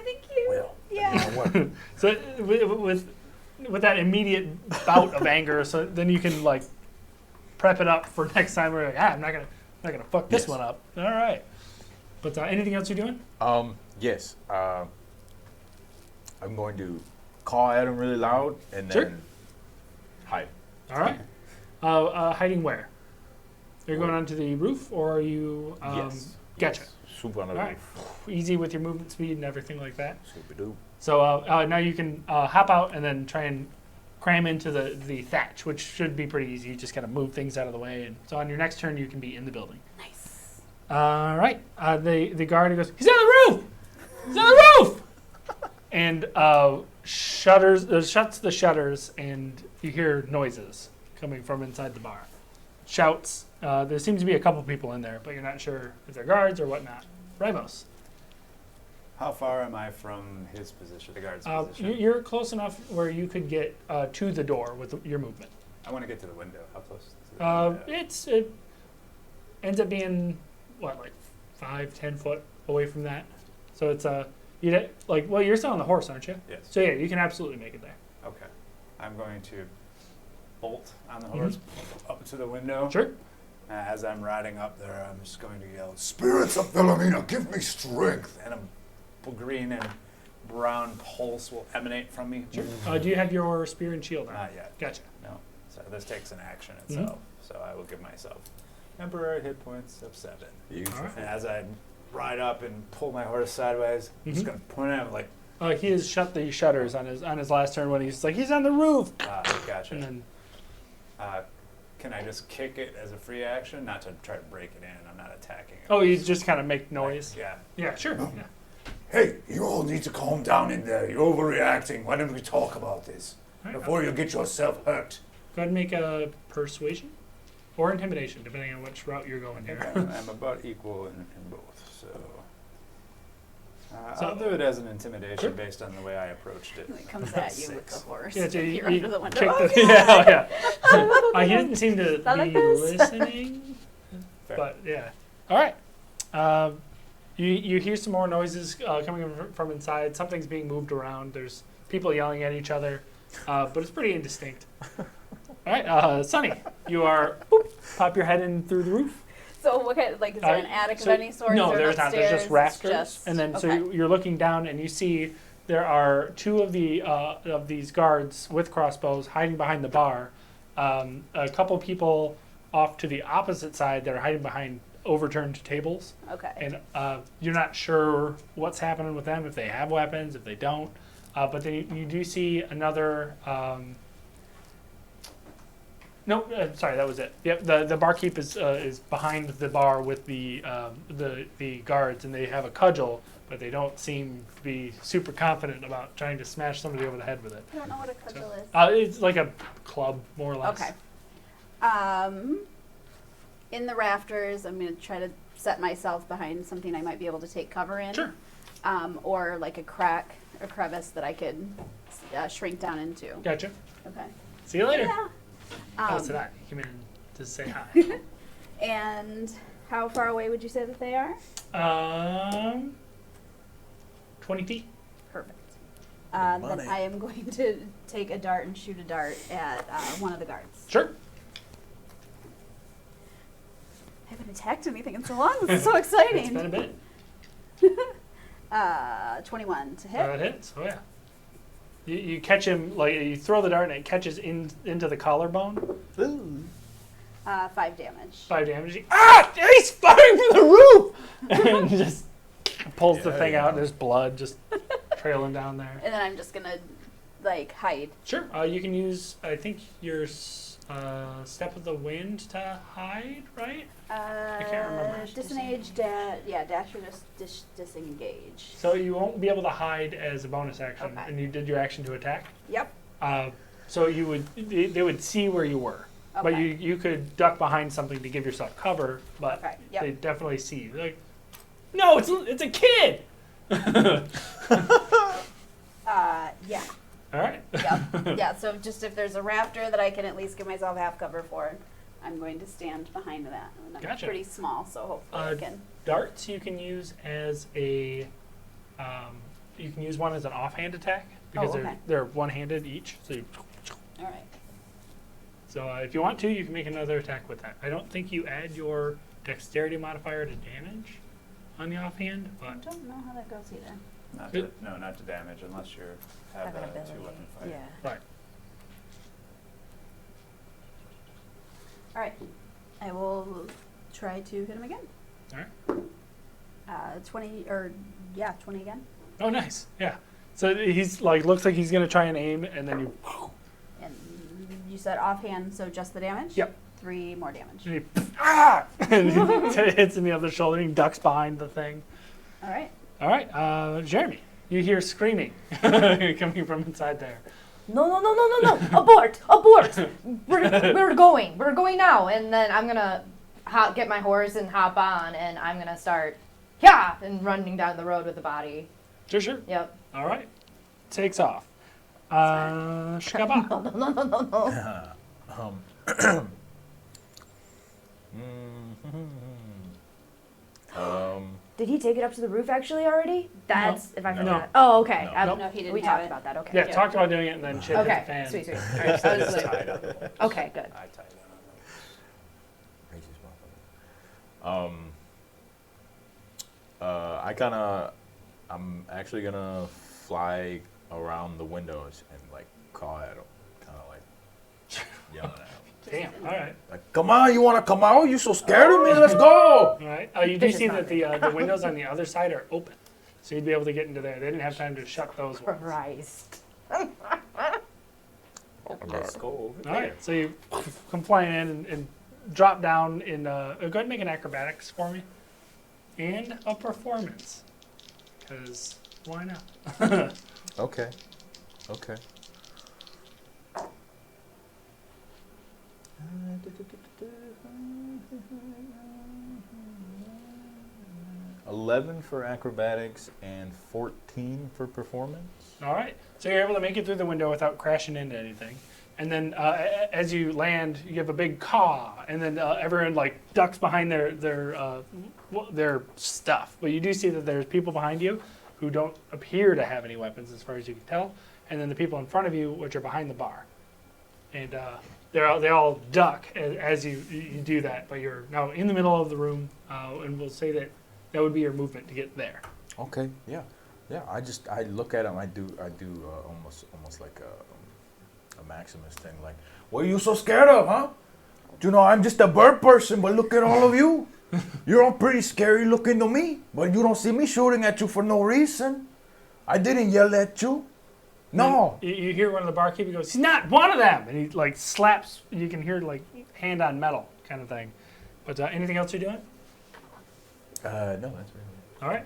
think you. Well, Yeah. you know what? So with that immediate bout of anger, so then you can like prep it up for next time. We're like, I'm not gonna fuck this Yes. one up. All right. But anything else you're doing? Yes. I'm going to call at him really loud and then Sure. hide. All right. Hiding where? Are you going onto the roof, or are you? Yes. Gotcha. Yes. Swoop on the All right. roof. Easy with your movement speed and everything like that. Scooby-Doo. So now you can hop out and then try and cram into the thatch, which should be pretty easy. You just gotta move things out of the way, and so on your next turn you can be in the building. Nice. All right. The guard goes, he's on the roof! He's on the roof! And shuts the shutters, and you hear noises coming from inside the bar. Shouts. There seems to be a couple people in there, but you're not sure if they're guards or whatnot. Ramos. How far am I from his position, the guard's position? You're close enough where you could get to the door with your movement. I want to get to the window. How close to the window? It ends up being what, like 5-10 foot away from that. So it's you're still on the horse, aren't you? Yes. So yeah, you can absolutely make it there. Okay. I'm going to bolt on the horse up to the window. Sure. As I'm riding up there, I'm just going to yell, Spirits of Philomena, give me strength. and a green and brown pulse will emanate from me. Sure. Do you have your spear and shield on? Not yet. Gotcha. No. So this takes an action itself. So I will give myself temporary hit points of 7. Beautiful. Alright. And as I ride up and pull my horse sideways, I'm just going to point at him like, He has shut the shutters on his last turn when he's like, he's on the roof. gotcha. And then Can I just kick it as a free action? Not to try to break it in. I'm not attacking it. you just kind of make noise. Yeah. Yeah, sure. Yeah. Hey, you all need to calm down in there. You're overreacting. Why don't we talk about this Alright, before you get yourself hurt? go ahead and make a persuasion or intimidation, depending on which route you're going I think here. I'm about equal in both. So So- I'll do it as an intimidation Sure. based on the way I approached it. It comes at you with the 6. horse. Yeah, so You're you under the window. kick Oh, the, yeah. He didn't seem to Not be like this. listening, Fair. but yeah. All right. You hear some more noises coming from inside. Something's being moved around. There's people yelling at each other, but it's pretty indistinct. All right, Sonny, you are pop your head in through the roof. So what kind of, like, is there an attic so- of any sort? No, Is there there's not. There's just upstairs? rafters, It's just- and then okay. so you're looking down and you see there are 2 of these guards with crossbows hiding behind the bar. A couple people off to the opposite side that are hiding behind overturned tables, Okay. and you're not sure what's happening with them, if they have weapons, if they don't. But then you do see another. No, sorry, that was it. Yep, the barkeep is behind the bar with the guards, and they have a cudgel, but they don't seem to be super confident about trying to smash somebody over the head with it. I don't know what a cudgel is. It's like a club, more or less. Okay. In the rafters, I'm going to try to set myself behind something I might be able to take cover in. Sure. Or like a crack, a crevice that I could shrink down into. Gotcha. Okay. See you later. Yeah. Oh, so that you came in to say hi. And how far away would you say that they are? 20 feet. Perfect. Then money. I am going to take a dart and shoot a dart at one of the guards. Sure. I haven't attacked anything in so long. This is so It's exciting. been a bit. 21 to hit. That hits. Oh yeah. You catch him, like you throw the dart and it catches into the collarbone. 5 damage. 5 damage. He's firing from the roof! And just pulls the thing out and there's blood just trailing down there. And then I'm just gonna like hide. Sure. You can use, I think, your step of the wind to hide, right? can't remember. Disengage, dash or just disengage. So you won't be able to hide as a bonus action, Okay. and you did your action to attack. Yep. So they would see where you were, but Okay. you could duck behind something to give yourself cover. But Okay, yep. they definitely see you. They're like, no, it's a kid. Yeah. All right. Yep. Yeah. So just if there's a rafter that I can at least give myself half cover for, I'm going to stand behind that. And I'm Gotcha. pretty small, so hopefully I can. Darts you can use as a you can use one as an offhand attack because okay. they're one-handed each. So All right. if you want to, you can make another attack with that. I don't think you add your dexterity modifier to damage on the offhand, I but don't know how that goes either. Not to damage unless you have Have an a ability. 2-weapon fight. Yeah. right. All right. I will try to hit him again. All right. 20 20 again. Oh, nice. Yeah. So he's like looks like he's gonna try and aim, and then you. And you said offhand, so just the damage? Yep. 3 more damage. And he, ah! And he hits in the other shoulder. He ducks behind the thing. All right. All right, Jeremy, you hear screaming coming from inside there. No. Abort. We're going. We're going now. And then I'm going to get my horse and hop on, and I'm going to start, and running down the road with the body. Sure. Yep. All right. Takes off. Shkaba. Did he take it up to the roof actually already? That's if I No. forgot. Oh, okay. No. No, he didn't We have talked it. about that. Okay. Yeah, talked about doing it and then shit hit the Okay. fan. Sweet. All right, so I was like, Tied on the horse. okay, good. I tied it on. I'm actually gonna fly around the windows and like call at him, kind of like yelling at him. Damn. All right. Like, come on, you want to come out? You so scared of me? Let's go. All right. You do This is see not that the windows on the other side are open, so you'd be able to get into there. They didn't have time to shut those ones. Christ. Let's go over All right. So you come flying in and drop down in. Go ahead and make an acrobatics for me, and a performance, because why not? Okay. 11 for acrobatics and 14 for performance. All right. So you're able to make it through the window without crashing into anything. And then as you land, you give a big caw, and then everyone like ducks behind their stuff. But you do see that there's people behind you who don't appear to have any weapons, as far as you can tell. And then the people in front of you, which are behind the bar, and they all duck as you do that. But you're now in the middle of the room, and we'll say that would be your movement to get there. Okay. Yeah. I look at him. I do almost like a Maximus thing. Like, What are you so scared of, huh? You know, I'm just a bird person, but look at all of you. You're all pretty scary looking to me, but you don't see me shooting at you for no reason. I didn't yell at you. No. You hear one of the barkeepers goes, "He's not one of them," and he like slaps. You can hear like hand on metal kind of thing. But anything else you're doing? no, that's really. All right.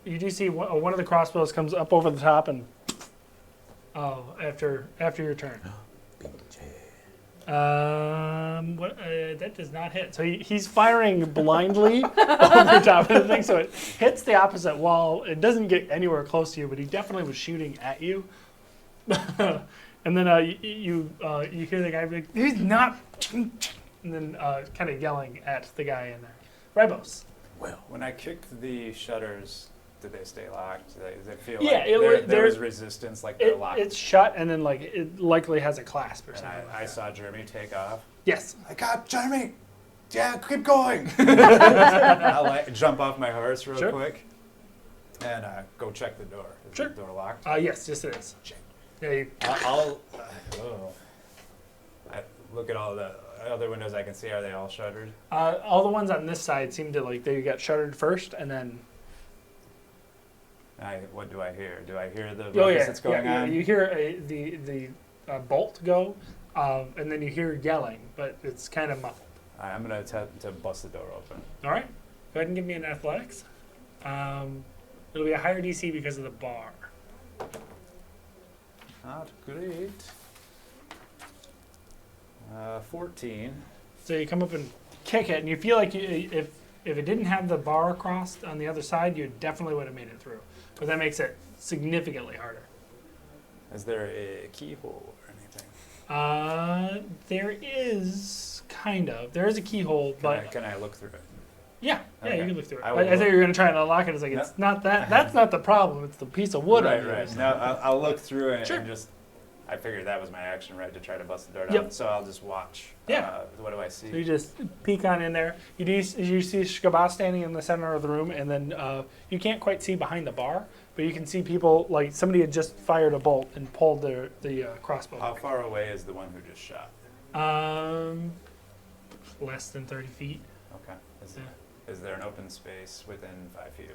You do see one of the crossbows comes up over the top and after your turn. That does not hit. So he's firing blindly over top of the thing, so it hits the opposite wall. It doesn't get anywhere close to you, but he definitely was shooting at you. And then you hear the guy be like, "He's not," and then kind of yelling at the guy in there. Ribos. Well, when I kicked the shutters, did they stay locked? Does it feel Yeah, like there was resistance, like they're locked? It's shut, and then like it likely has a clasp or And something. I saw Jeremy take off. Yes. I got Jeremy. Yeah, keep going. I'll like jump off my horse real Sure. quick and go check the door. Is Sure. the door locked? Yes, it is. Yeah, you, I'll I look at all the other windows I can see. Are they all shuttered? all the ones on this side seem to like they got shuttered first, and then What do I hear? Do I hear the oh ruckus yeah, that's going yeah, on? you hear the bolt go, and then you hear yelling, but it's kind of muffled. All right, I'm gonna attempt to bust the door open. All right, go ahead and give me an athletics. It'll be a higher DC because of the bar. Not great. 14. So you come up and kick it, and you feel like if it didn't have the bar crossed on the other side, you definitely would have made it through. But that makes it significantly harder. Is there a keyhole or anything? There is kind of. There is a keyhole, but Can I look through it? yeah, Okay. you can look through it. I I, will thought you look. were going to try and unlock it. It's like, No. it's not that. That's not the problem. It's the piece of wood on the other Right. side. No, I'll look through it Sure. and just. I figured that was my action, right, to try to bust the door down. Yep. So I'll just watch. Yeah. What do I see? So you just peek on in there. You see Shkaba standing in the center of the room, and then you can't quite see behind the bar, but you can see people, like somebody had just fired a bolt and pulled the crossbow. How far away is the one who just shot? Less than 30 feet. Okay. Yeah. Is there an open space within 5 feet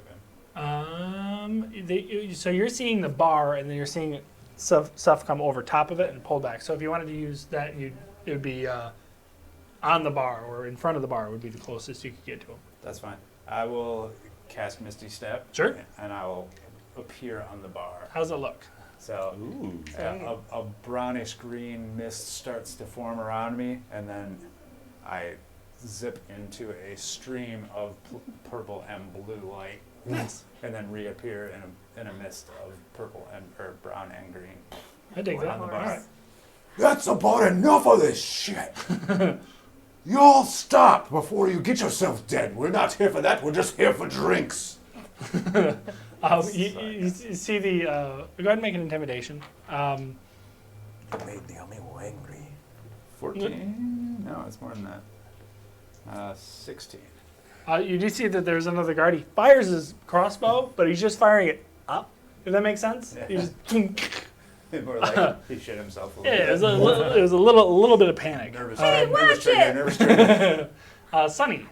of him? So you're seeing the bar, and then you're seeing stuff come over top of it and pull back. So if you wanted to use that, it would be on the bar or in front of the bar would be the closest you could get to him. That's fine. I will cast Misty Step. Sure. And I will appear on the bar. How's it look? So Ooh. a brownish green mist starts to form around me, and then I zip into a stream of purple and blue light, Nice. and then reappear in a mist of purple and or brown and green. I dig that. On the All bar. right. That's about enough of this shit. You all stop before you get yourself dead. We're not here for that. We're just here for drinks. You see the. Go ahead and make an intimidation. You made the amigo angry. 14? No, it's more than that. 16. You do see that there's another guard. He fires his crossbow, but he's just firing it up. If that makes sense. Yeah. He just, More like he shit himself a little yeah, bit. it was a little bit of panic. Nervous, Hey, nervous watch trigger, it! nervous trigger. Sunny.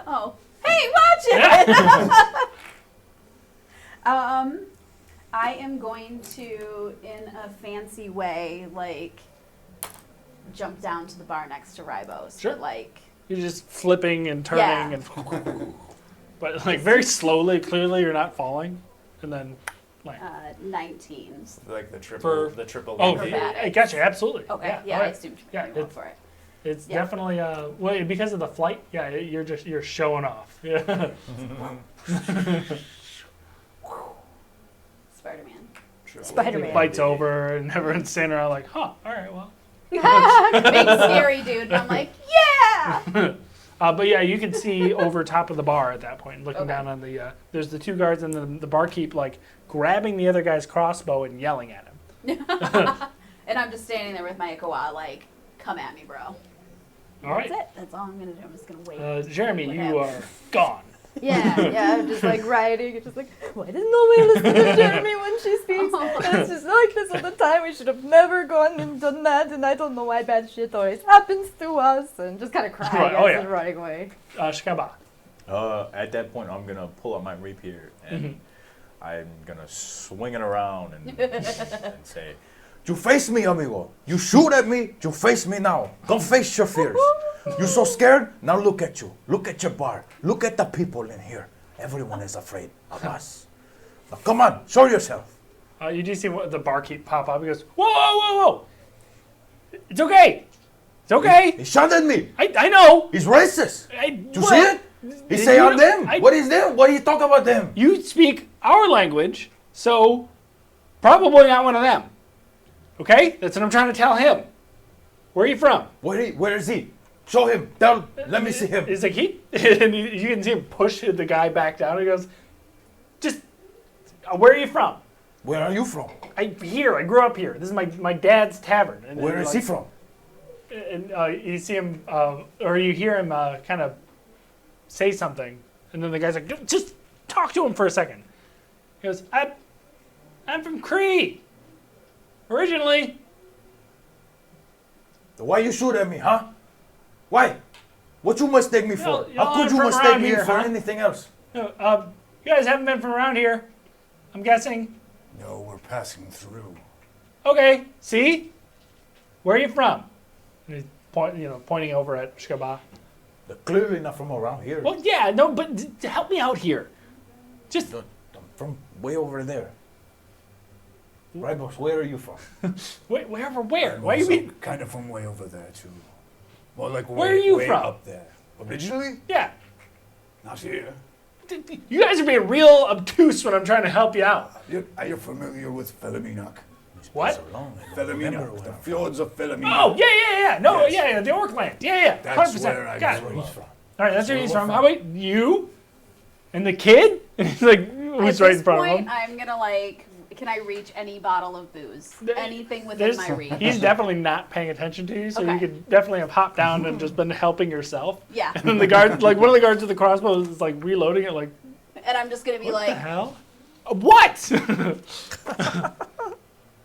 Oh, hey, watch it! I am going to, in a fancy way, like, jump down to the bar next to Ribos. Sure. But, like, You're just flipping and turning Yeah. and, but like very slowly. Clearly, you're not falling, and then like. 19. Like the For- triple. Oh, leap. Acrobatics. I got you. Absolutely. Okay, Yeah. I all right. assumed you Yeah, were going it- for it. It's Yeah. definitely well because of the flight. Yeah, you're showing off. Yeah. Spider-Man. Triple Spider-Man. Flight's over, and everyone's standing around like, huh? All right, well. Big scary dude. And I'm like, yeah! But yeah, you can see over top of the bar at that point, looking Okay. down on the. There's the two guards and the barkeep like grabbing the other guy's crossbow and yelling at him. And I'm just standing there with my Ikawa, like, come at me, bro. All right, That's it. That's all I'm going to do. I'm just going to wait. Jeremy, What you happens? are gone. Yeah, I'm just like writing. It's just like, why does nobody listen to Jeremy when she speaks? And it's just like this all the time. We should have never gone and done that, and I don't know why bad shit always happens to us. And just kind of crying Right, oh, yeah. and running away. Shikaba. At that point, I'm gonna pull out my rapier and I'm gonna swing it around and say, You face me, amigo. You shoot at me, you face me now. Come face your fears. You so scared? Now look at you. Look at your bar. Look at the people in here. Everyone is afraid of us. Now come on, show yourself. You do see the barkeep pop up. He goes, whoa, whoa, whoa, whoa! It's okay. It's okay. He shot at me. I know. He's racist. You You see it? He say on them. What is them? What do you talk about them? You speak our language, so probably not one of them. Okay? That's what I'm trying to tell him. Where are you from? Where is he? Show him. Let me see him. He's like, and you can see him push the guy back down. He goes, just, where are you from? Where are you from? I grew up here. This is my dad's tavern. And Where then, is like, he from? And you see him, or you hear him kind of say something, and then the guy's like, just talk to him for a second. He goes, I'm from Cree, originally. Why you shoot at me, huh? Why? What you mistake me for? Y'all How could aren't you from mistake around me here, for huh? anything else? You guys haven't been from around here, I'm guessing. No, we're passing through. Okay, see? Where are you from? And he's pointing over at Shkaba. They're clearly not from around here. Well, yeah, no, but help me out here. Just I'm from way over there. Right, boss, where are you from? where? I'm Why you also mean? kind of from way over there too. More like Where way, are you way from? up there. Originally, Yeah, not here. you guys are being real obtuse when I'm trying to help you out. Are you familiar with Feliminak? What? So long, I don't remember Feliminak, where the I'm from. fjords of Feliminak. Oh, yeah. No, Yes. yeah, the Orkland. Yeah. That's 100%. where I Got grew it. Where up. he's from. All right, that's where where he's we're from. from. How about you and the kid? And he's like, who's At right this in front point, of him? I'm going to, like, can I reach any bottle of booze? Anything within There's- my reach. He's definitely not paying attention to you, so you Okay. could definitely have hopped down and just been helping yourself. Yeah. And then the guard, like one of the guards with the crossbow is like reloading it, like, And I'm just going to be what the like, hell? What?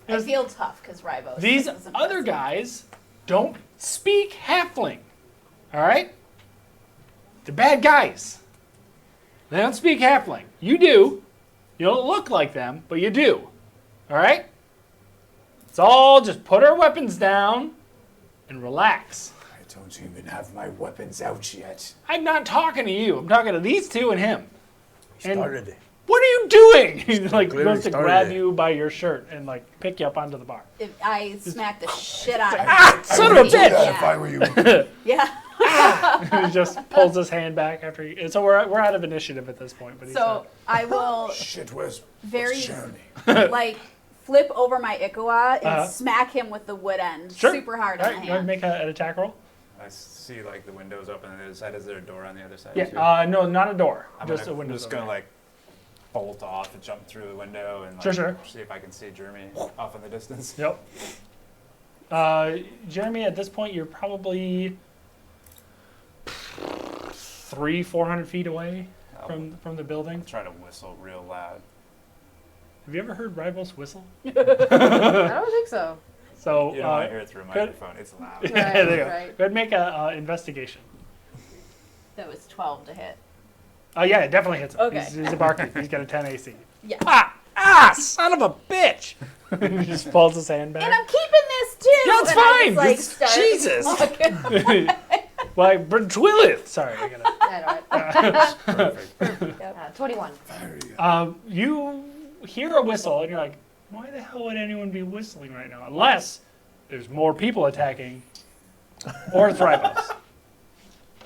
I feel tough because Ribos. These is other impressive. guys don't speak halfling. All right? They're bad guys. They don't speak halfling. You do. You don't look like them, but you do. All right? It's all just put our weapons down and relax. Right. don't even have my weapons out yet. I'm not talking to you. I'm talking to these two and him. He And- started it. What are you doing? He like clearly goes to started grab it. you by your shirt and like pick you up onto the bar. If I smack the shit out of him. Ah, son of a I would do that bitch! if I were you. Yeah. He just pulls his hand back after he. And so we're out of initiative at this point. But he's So I will Shit, where's very Jeremy? like flip over my Ikawa and Uh-huh. smack him with the wood end Sure. super hard all on right, the you want to hand. make an attack roll? I see like the windows open on the other side. Is there a door on the other side? Yeah. too? No, not a door. I'm Just gonna, a window. I'm just gonna like bolt off and jump through the window and like, Sure. see if I can see Jeremy off in the distance. Yep. Jeremy, at this point, you're probably 300-400 feet away from the building. Try to whistle real loud. Have you ever heard Rivals whistle? I don't think so. So You don't want to hear it through a good. microphone. It's loud. there you go. right. Go ahead and make a investigation. That was 12 to hit. Yeah, it definitely hits him. Okay. He's a barkeep. He's got a 10 AC. Yeah. Son of a bitch! He just pulls his hand back. And I'm keeping this too. Yeah, it's and I fine. just, like, It's- start Jesus. walking. Like, Twillith. Sorry, I gotta. I know it. Perfect. 21. You hear a whistle, and you're like, why the hell would anyone be whistling right now? Unless there's more people attacking, or it's rivals.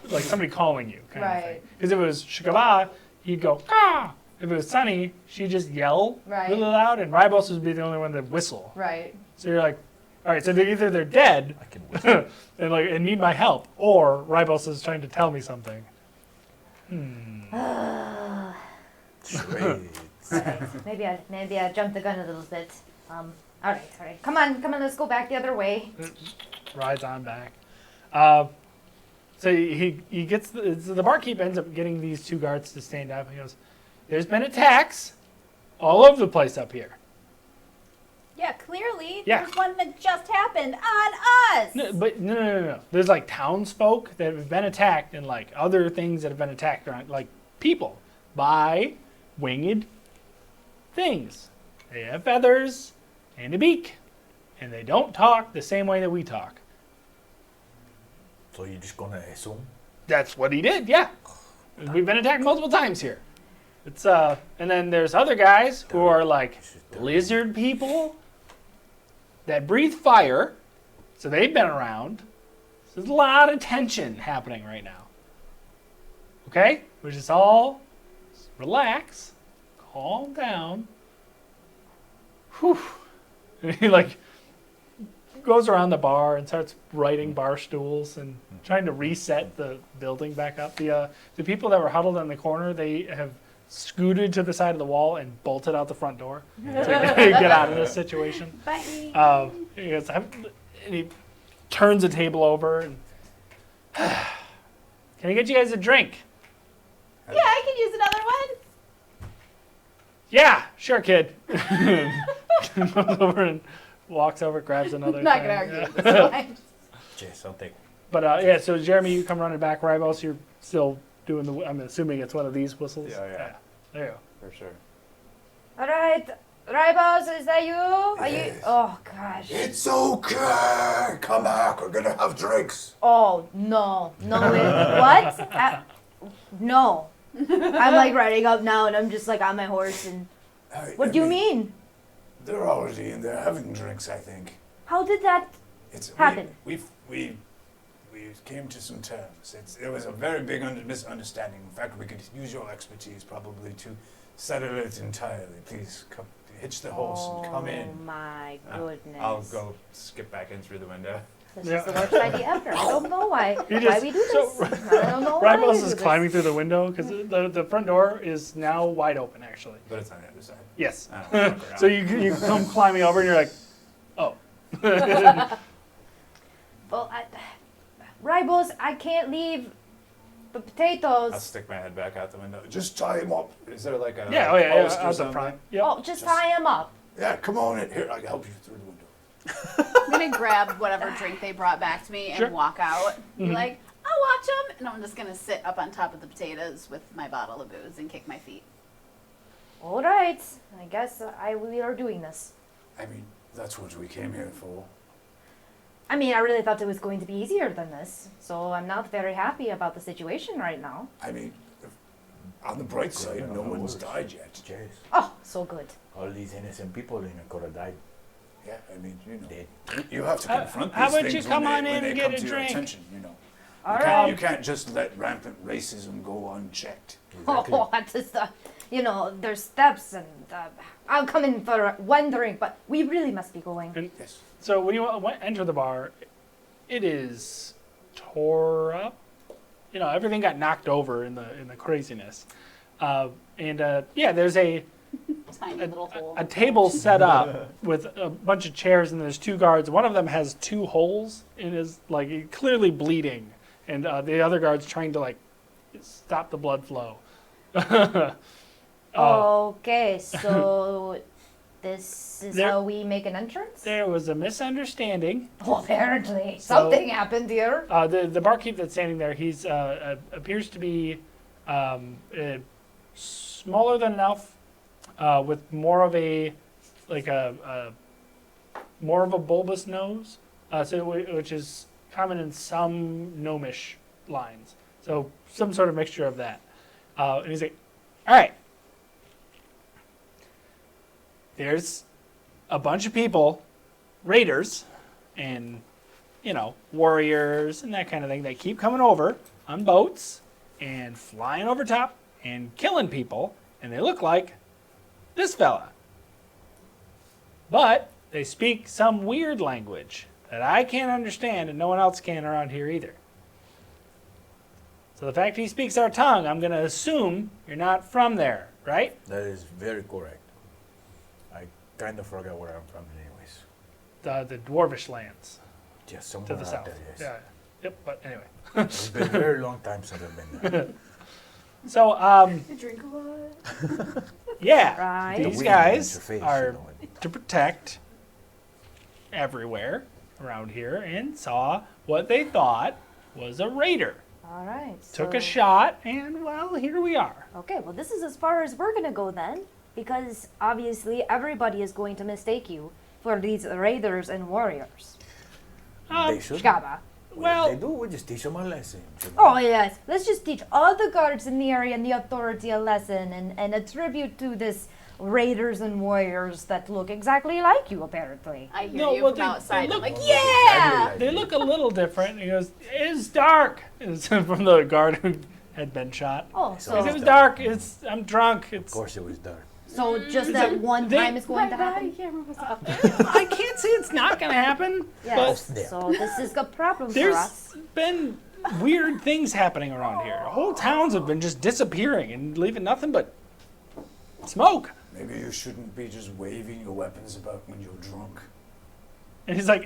Like somebody calling you, kind of thing. Right. Because if it was Shikaba, he'd go, ah! If it was Sunny, she'd just yell Right. really loud, and Ribos would be the only one that whistle. Right. So you're like, all right, so they're dead I can whistle. and need my help, or Ribos is trying to tell me something. Charades. Maybe I jumped the gun a little bit. All right. Come on, let's go back the other way. Rides on back. So he gets the barkeep ends up getting these two guards to stand up. He goes, "There's been attacks all over the place up here." Yeah, clearly. Yeah. There's one that just happened on us. No. There's like townsfolk that have been attacked and like other things that have been attacked around, like people by winged things. They have feathers and a beak, and they don't talk the same way that we talk. So you're just gonna assume? That's what he did, yeah. We've been attacked multiple times here. It's and then there's other guys who are like lizard people that breathe fire. So they've been around. So there's a lot of tension happening right now. Okay? We just all relax, calm down. Whew. And he like goes around the bar and starts writing bar stools and trying to reset the building back up. The people that were huddled in the corner, they have scooted to the side of the wall and bolted out the front door to get out of this situation. Bye. He goes, and he turns the table over and can I get you guys a drink? Yeah, I can use another one. Yeah, sure, kid. Goes over and walks over, grabs another. Not thing. gonna argue Yeah. with this one. Yes, I'll take one. But yeah, so Jeremy, you come running back. Ribos, you're still doing the. I'm assuming it's one of these whistles. Yeah. There you go. For sure. All right, Ribos, is that you? Are you? Yes. Oh gosh. It's okay. Come back. We're gonna have drinks. Oh no, what? No. I'm like riding up now, and I'm just like on my horse. And what do you mean? They're already in there having drinks, I think. How did that? It's Happen. We came to some terms. It was a very big misunderstanding. In fact, we could use your expertise probably to settle it entirely. Please come, hitch the horse and come in. Oh my goodness. I'll go skip back in through the window. This Yeah. is the worst idea ever. I don't know why. You Why just- we do so- this? I don't know why we Ribos do is this. climbing through the window because the front door is now wide open, actually. But it's on the other side. Yes. I don't wanna walk around. So you come climbing over and you're like, oh. Well, Ribos, I can't leave the I'll potatoes. stick my head back out the window. Just tie him up. Is there like a Yeah, oh yeah, post or out the something? front. Yep. Oh, just tie him up. Yeah, come on in. Here, I can help you through the window. I'm gonna grab whatever drink they brought back to me and Sure. walk out. Be Mhm. like, I'll watch them, and I'm just gonna sit up on top of the potatoes with my bottle of booze and kick my feet. All right. I guess we are doing this. I mean, that's what we came here for. I mean, I really thought it was going to be easier than this, so I'm not very happy about the situation right now. I mean, on the bright side, no one's died yet. Jeez. Oh, so good. All these innocent people in it could have died. Yeah, I mean, Dead. you have to confront how these about you things come when on they, in when and they get come a to your drink? attention, you know. All You right. can't just let rampant racism go unchecked. Exactly. Oh, what is the, there's steps and I'll come in for one drink, but we really must be going. And Yes. so when you enter the bar, it is tore up. Everything got knocked over in the craziness. There's a Tiny little hole. a table set up with a bunch of chairs, and there's two guards. One of them has 2 holes in his, clearly bleeding, and the other guard's trying to stop the blood flow. Okay, so this is There- how we make an entrance? There was a misunderstanding. Oh, apparently. So- Something happened here. The barkeep that's standing there, he's appears to be smaller than an elf, with more of a more of a bulbous nose, which is common in some gnomish lines. So some sort of mixture of that. And he's like, "All right, there's a bunch of people, raiders, and warriors and that kind of thing. They keep coming over on boats and flying over top and killing people, and they look like this fella. But they speak some weird language that I can't understand and no one else can around here either. So the fact he speaks our tongue, I'm going to assume you're not from there, right?" That is very correct. I kind of forgot where I'm from anyways. The dwarvish lands Just to somewhere the out south. there, yes. Yeah. Yep, but anyway. It's been a very long time since I've been there. So, You drink a lot. yeah, Right. The these wind guys against your face, are you know, to protect everywhere around here and saw what they thought was a raider. All right. Took a so- shot, and well, here we are. Okay, well, this is as far as we're going to go then, because obviously everybody is going to mistake you for these raiders and warriors. they should. Shkaba. Well, They do. We just teach them a lesson. you know. Oh, yes. Let's just teach all the guards in the area and the authority a lesson and a tribute to this raiders and warriors that look exactly like you, apparently. I hear No, you well, from they outside. I'm look- like, Exactly yeah! like they you. look a little different. He goes, "It's dark." It's from the guard who had been shot. Oh, So He goes, so, "It was dark. I'm drunk. Of course it was dark. so just that one They- time is going to I happen? can't remember what's up. I can't say it's not going to happen, Yes. Yeah. So this is a problem for there's us. been weird things happening around here. Whole towns have been just disappearing and leaving nothing but smoke." Maybe you shouldn't be just waving your weapons about when you're drunk. And he's like,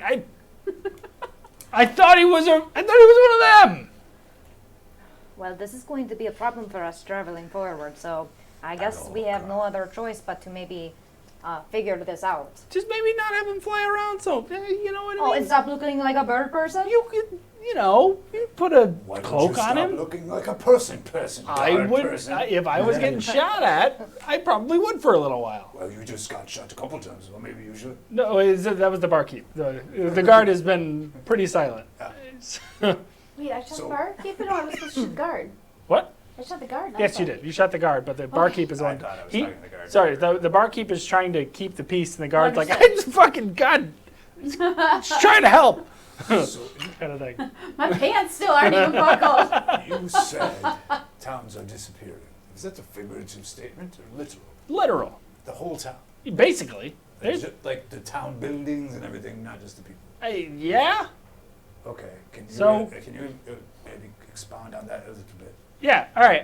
I thought he was one of them." Well, this is going to be a problem for us traveling forward, so I guess we have no other choice but to maybe figure this out. Just maybe not have him fly around. So you know what I Oh, mean. and stop looking like a bird person? You could, you put a Why don't cloak you on stop him. looking like a person, I guard would, person? if I was getting shot at, I probably would for a little while. Well, you just got shot a couple times, well, maybe you should. No, that was the barkeep. The guard has been pretty silent. Wait, I shot So- the barkeep? No, I was supposed to shoot the guard. What? I shot the guard. not Yes, the you barkeep. did. You shot the guard, but the barkeep is I on. thought I was He, talking to the guard. sorry, the barkeep is trying to keep the peace, and the guard's like, Understood. "I just fucking God, just trying to help," So kind of thing. My pants still aren't even buckled. you said towns are disappearing. Is that a figurative statement or literal? Literal, The whole town? basically. There's, Like the town buildings and everything, not just the people. yeah, Okay, can you, So- maybe expound on that a little bit? yeah. All right.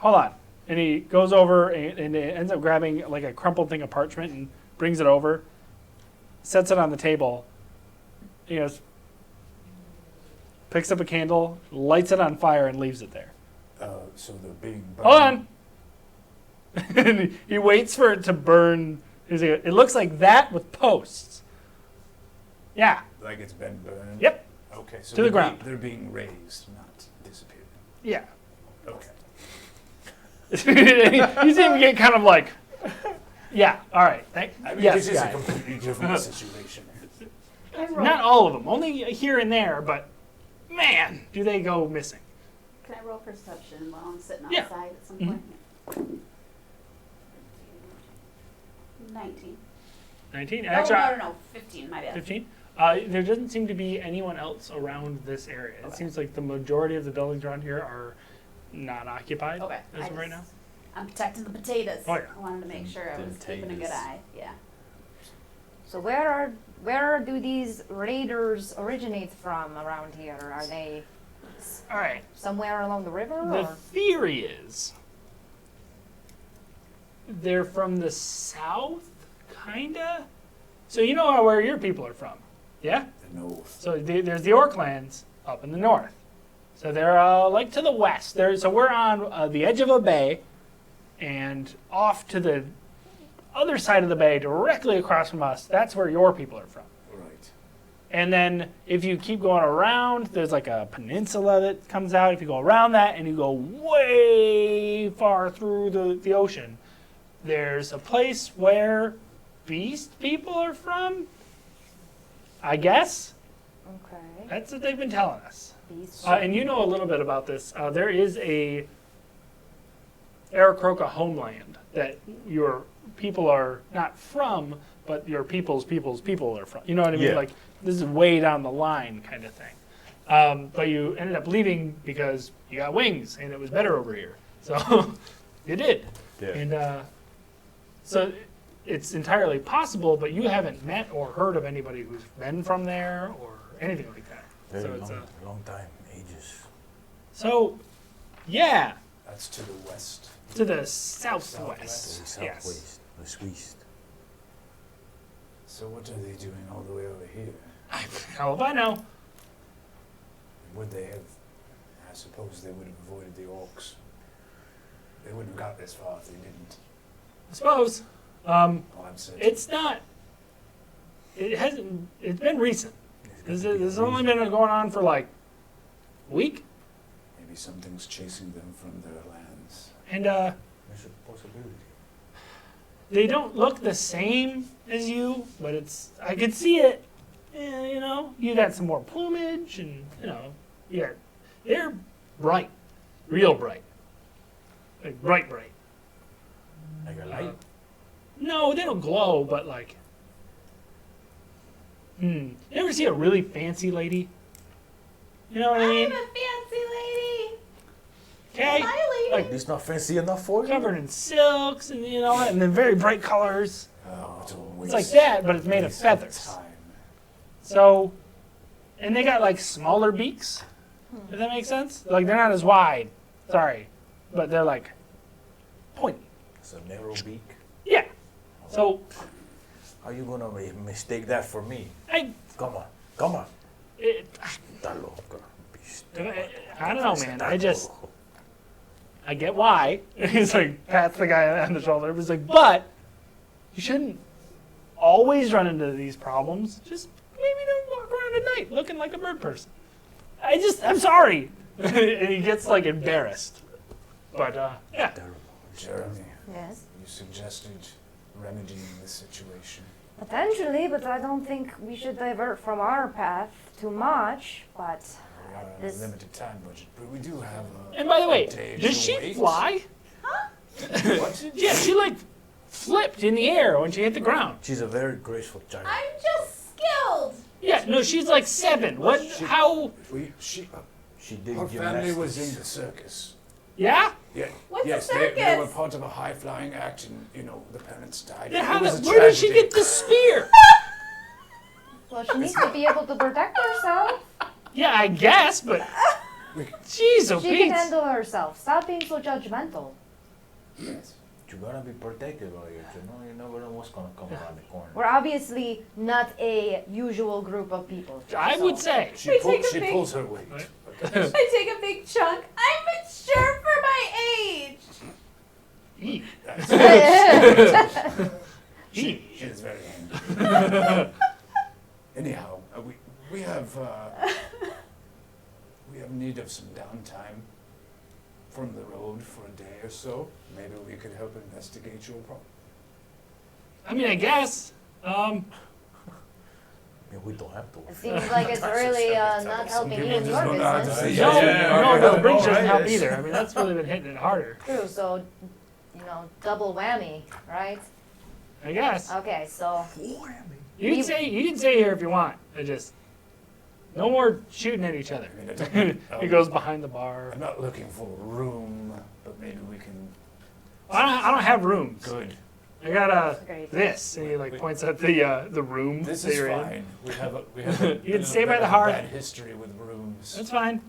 Hold on. And he goes over and ends up grabbing like a crumpled thing of parchment and brings it over, sets it on the table. He goes, picks up a candle, lights it on fire, and leaves it there. So they're being burned. Hold on. And he waits for it to burn. He's like, "It looks like that with posts." Yeah. Like it's been burned? Yep. Okay, so To the they're ground. They're being raised, not disappeared. Yeah. Okay. He's even getting kind of like, yeah, all right. I mean, yes, this is guy. a completely different situation. Can I roll? Not all of them, only here and there, but man, do they go missing. Can I roll perception while I'm sitting Yeah. outside at some Mhm. point? 19. 19? Oh, Actually, no, 15, my bad. 15? There doesn't seem to be anyone else around this area. It Okay. seems like the majority of the buildings around here are not occupied Okay. as of right now. I'm protecting the potatoes. Oh, yeah. I wanted to make sure I The was keeping a good potatoes. eye. Yeah. So where do these raiders originate from around here? Are they All right. somewhere along the river? The Or? theory is they're from the south, kinda. So you know where your people are from, yeah? The north. So there's the Orklands up in the north. So they're like to the west. So we're on the edge of a bay, and off to the other side of the bay, directly across from us, that's where your people are from. Right. And then if you keep going around, there's like a peninsula that comes out. If you go around that and you go way far through the ocean, there's a place where beast people are from, I guess. Okay. That's what they've been telling us. Beasts. And you know a little bit about this. There is a Aarakocra homeland that your people are not from, but your people's people are from. You know what I mean? Yeah. Like, this is way down the line kind of thing. But you ended up leaving because you got wings and it was better over here. So you did. Yeah. And so it's entirely possible, but you haven't met or heard of anybody who's been from there or anything like that. Very So it's long time, ages. So, yeah, That's to the west. to the southwest. Southwest. The Yes. southwest, the west. So what are they doing all the way over here? Hell if I know. Would they have? I suppose they would have avoided the orcs. They wouldn't have got this far if they didn't. I suppose. Well, I'm certain. It's not. It hasn't. It's been recent. There's This gotta be a has only reason. been going on for like a week, Maybe something's chasing them from their lands. and There's a possibility. they don't look the same as you, but it's. I could see it. You know, you got some more plumage, and they're bright, real bright, like bright. Like a light. No, they don't glow, but like. You ever see a really fancy lady? You know what I I'm mean? a fancy lady. Okay, Hi, lady. like It's not fancy enough for you? covered in silks and and then very bright colors. Oh, it's a It's waste. like that, but it's made of waste feathers. time. So, and they got like smaller beaks. Does that make sense? Like they're not as wide. Sorry, but they're like pointy. It's a narrow beak. Yeah. So How you gonna mistake that for me? I, Come on. it, Está loca, beast. I don't know, man. I get why. He's like pats the guy on the shoulder. He's like, but you shouldn't always run into these problems. Just maybe don't walk around at night looking like a bird person. I'm sorry. And he gets like embarrassed. But yeah. Terrible. Jeremy, Yes. you suggested remedying the situation. Potentially, but I don't think we should divert from our path too much. But We are on a This- limited time budget, but we do have a. And by the way, day does to she wait. fly? What? Yeah, she like flipped in the air when she hit the ground. She's a very graceful child. I'm just skilled. Yeah, no, she's like 7. What? How? She did Her family gymnastics. was in the circus. Yeah? Yeah. What's a yes, they were circus? part of a high flying act, and the parents died. Yeah, It how was a where did she tragedy. get the spear? well, she needs to be able to protect herself. Yeah, I guess, but jeez, oh She can Pete. handle herself. Stop being so judgmental. Yes. You gotta be protected by it, you never know what's gonna come around the corner. We're obviously not a usual group of people. I would say. She, take a she big- pulls her weight. Right. I take a big chunk. I'm mature for my age. Eek. She is very angry. Anyhow, we have need of some downtime from the road for a day or so. Maybe we could help investigate your problem. I mean, I guess. Yeah, we don't have to. It seems like it's really not helping you in your business. No, the bridge doesn't Alright. help either. I mean, that's really been hitting it harder, True, so, double whammy, right? I guess. Okay, so, You can say here if you want. I just no more shooting at each other. I mean, I don't- He goes behind the bar. I'm not looking for a room, but maybe we can. I don't have rooms. Good. I got Great. this, and he like points at the room This that is you're in. fine. We have a You can stay by bit the of hearth. Bad history with rooms. That's fine.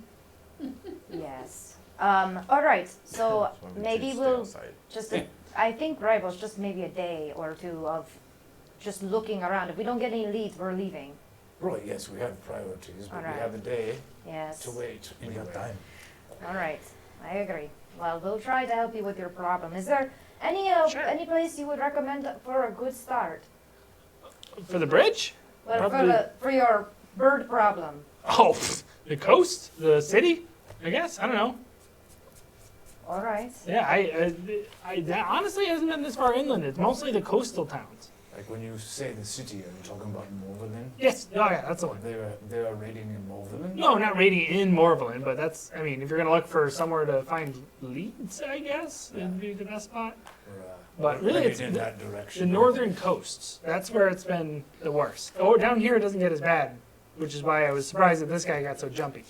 yes. Alright, so That's why we maybe choose to stay we'll outside. just, I think, Rivals, just maybe a day or two of just looking around. If we don't get any leads, we're leaving. Right. Yes, we have priorities, but Alright. we have a day Yes. to wait. We Anyway. got time. Alright, I agree. Well, we'll try to help you with your problem. Is there Sure. any place you would recommend for a good start? For the bridge? Well, Probably- for your bird problem. Oh, the coast, the city. I guess I don't know. Alright. Yeah, that honestly hasn't been this far inland. It's mostly the coastal towns. Like when you say the city, are you talking about Morvalyn? Yes. Oh yeah, that's the one. They are raiding in Morvalyn. No, not raiding in Morvalyn, but that's. I mean, if you're gonna look for somewhere to find leads, I guess it'd be the best spot. Or, But really, headed it's in the- that The direction. northern coasts. That's where it's been the worst. Oh, down here it doesn't get as bad, which is why I was surprised that this guy got so jumpy.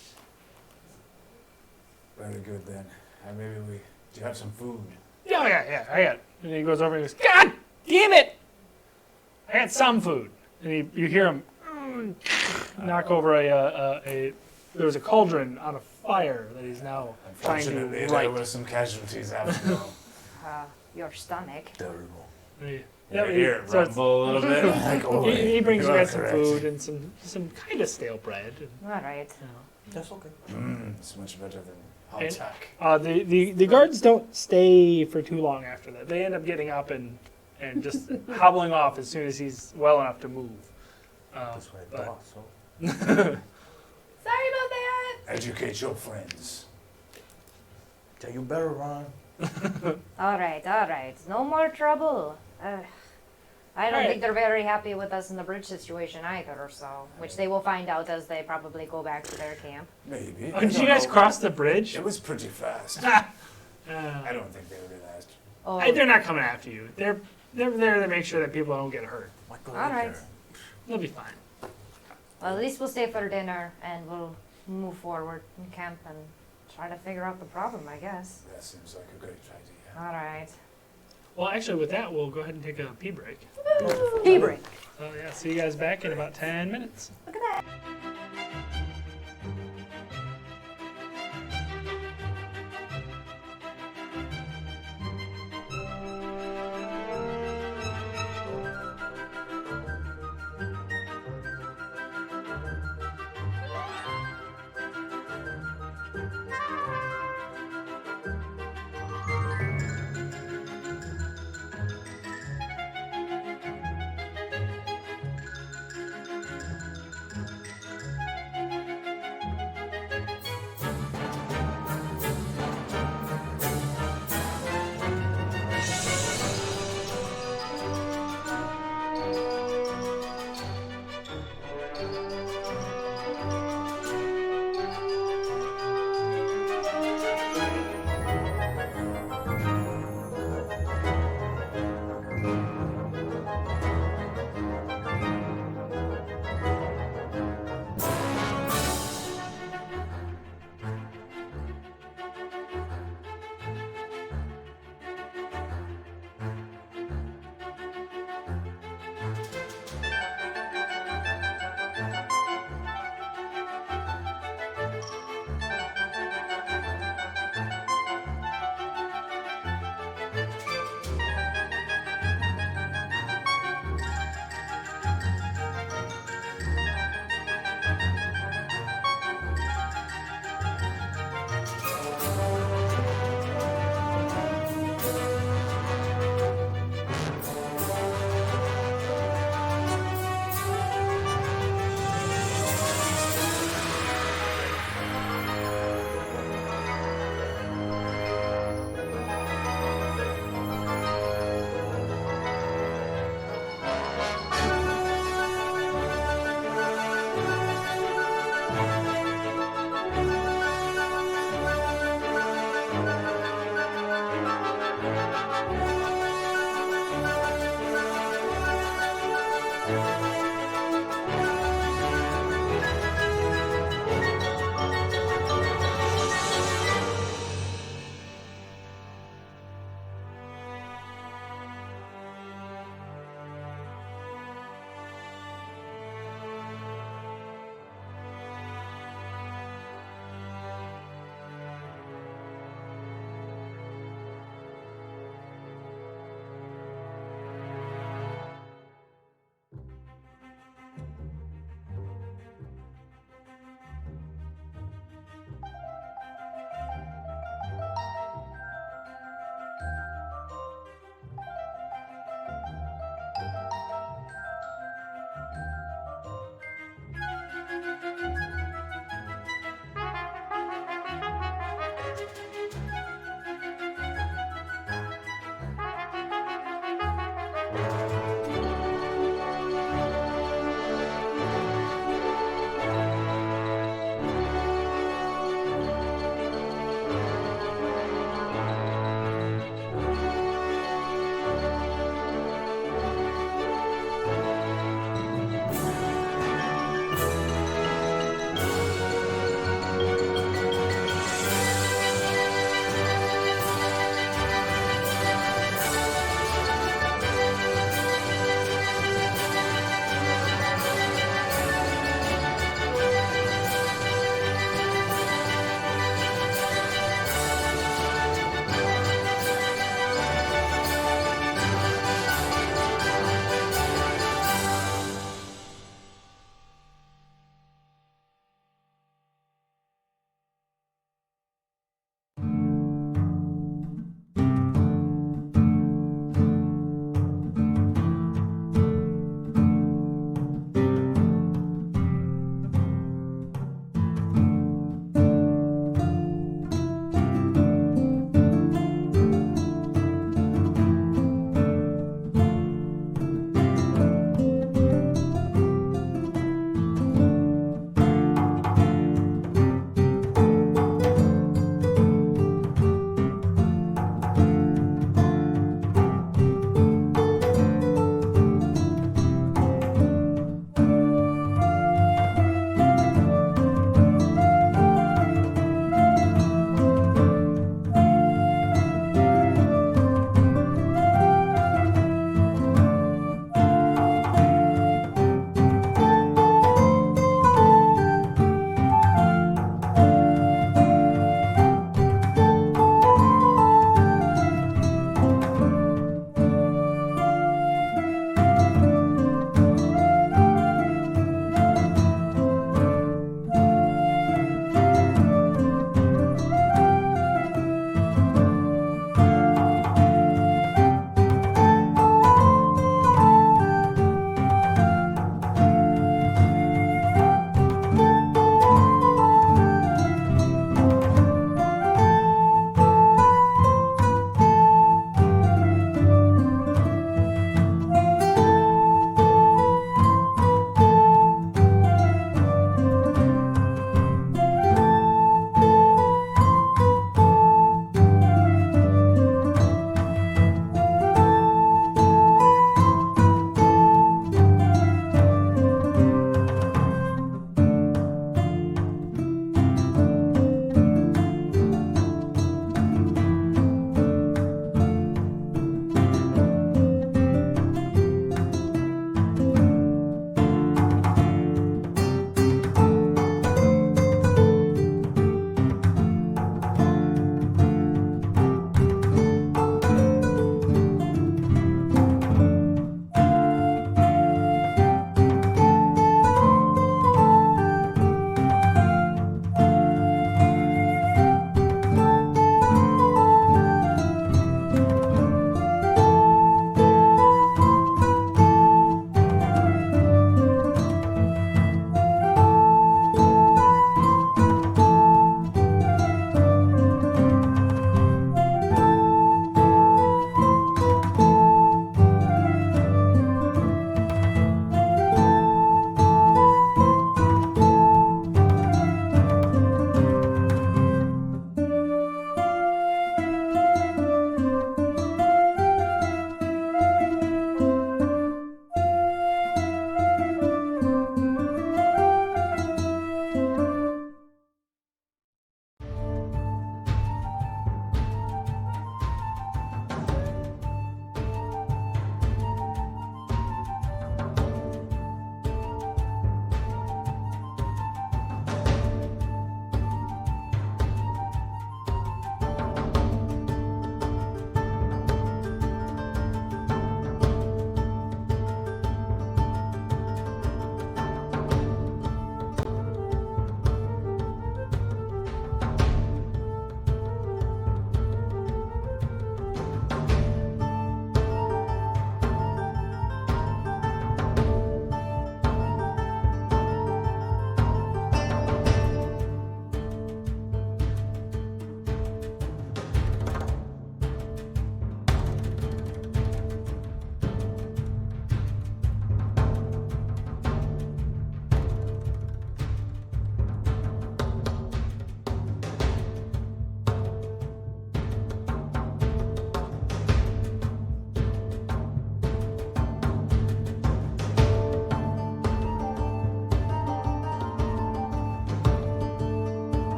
Very good then. Maybe we. Do you have some food? Yeah, yeah, I got it. And he goes over and goes, God damn it! I got some food. And you hear him knock over there was a cauldron on a fire that he's now trying Unfortunately, to there light. were some casualties after all. Your stomach. Terrible. Yeah, You hear it so it's- rumble a little bit. Like, oh, he brings you are guys some correct. food and some kind of stale bread. And, Alright. you know. That's okay. It's much better than hot And- tack. The guards don't stay for too long after that. They end up getting up and just hobbling off as soon as he's well enough to move. That's what I but- thought. So. Sorry about that. Educate your friends. Yeah, you better run. Alright. No more trouble. I don't Alright. think they're very happy with us in the bridge situation either, so. Which they will find out as they probably go back to their camp. Maybe. Oh, did you guys cross the bridge? It was pretty fast. Ah. I don't think they realized. Oh, They're not coming after you. They're there to make sure that people don't get hurt. Michael, Alright. later. They'll be fine. well, at least we'll stay for dinner and we'll move forward in camp and try to figure out the problem, I guess. That seems like a great idea. Alright. Well, actually, with that, we'll go ahead and take a pee break. Tea break. So yeah, see you guys back in about 10 minutes. Look at that.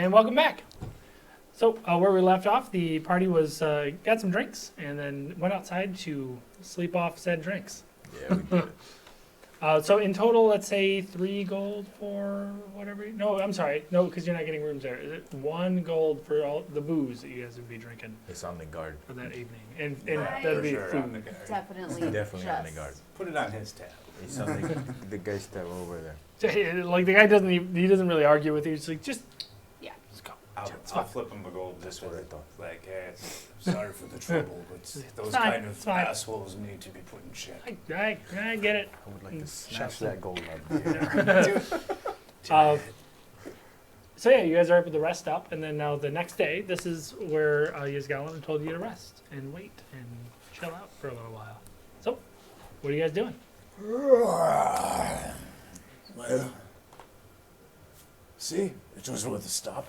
And welcome back. So where we left off, the party was got some drinks and then went outside to sleep off said drinks. Yeah, we did. So in total, let's say 3 gold for whatever. No, I'm sorry. No, because you're not getting rooms there. Is it 1 gold for all the booze that you guys would be drinking It's on the guard. for that evening, and Right. that'd For be sure, on the food. guard. Definitely. Definitely on the just- guard. Put it on his tab. It's on the guy's tab over there. Like the guy doesn't he doesn't really argue with you. He's like just Yeah. just go. I'll fine. flip him a gold this That's what way. I thought. Like, hey, sorry for the trouble, but those fine, kind it's of fine. assholes need to be put in check. I get it. I would like to snatch Shuffle. that gold out of here. So yeah, you guys are able to rest up, and then now the next day, this is where Ysgallen told you to rest and wait and chill out for a little while. So, what are you guys doing? Well, see, it was worth a stop.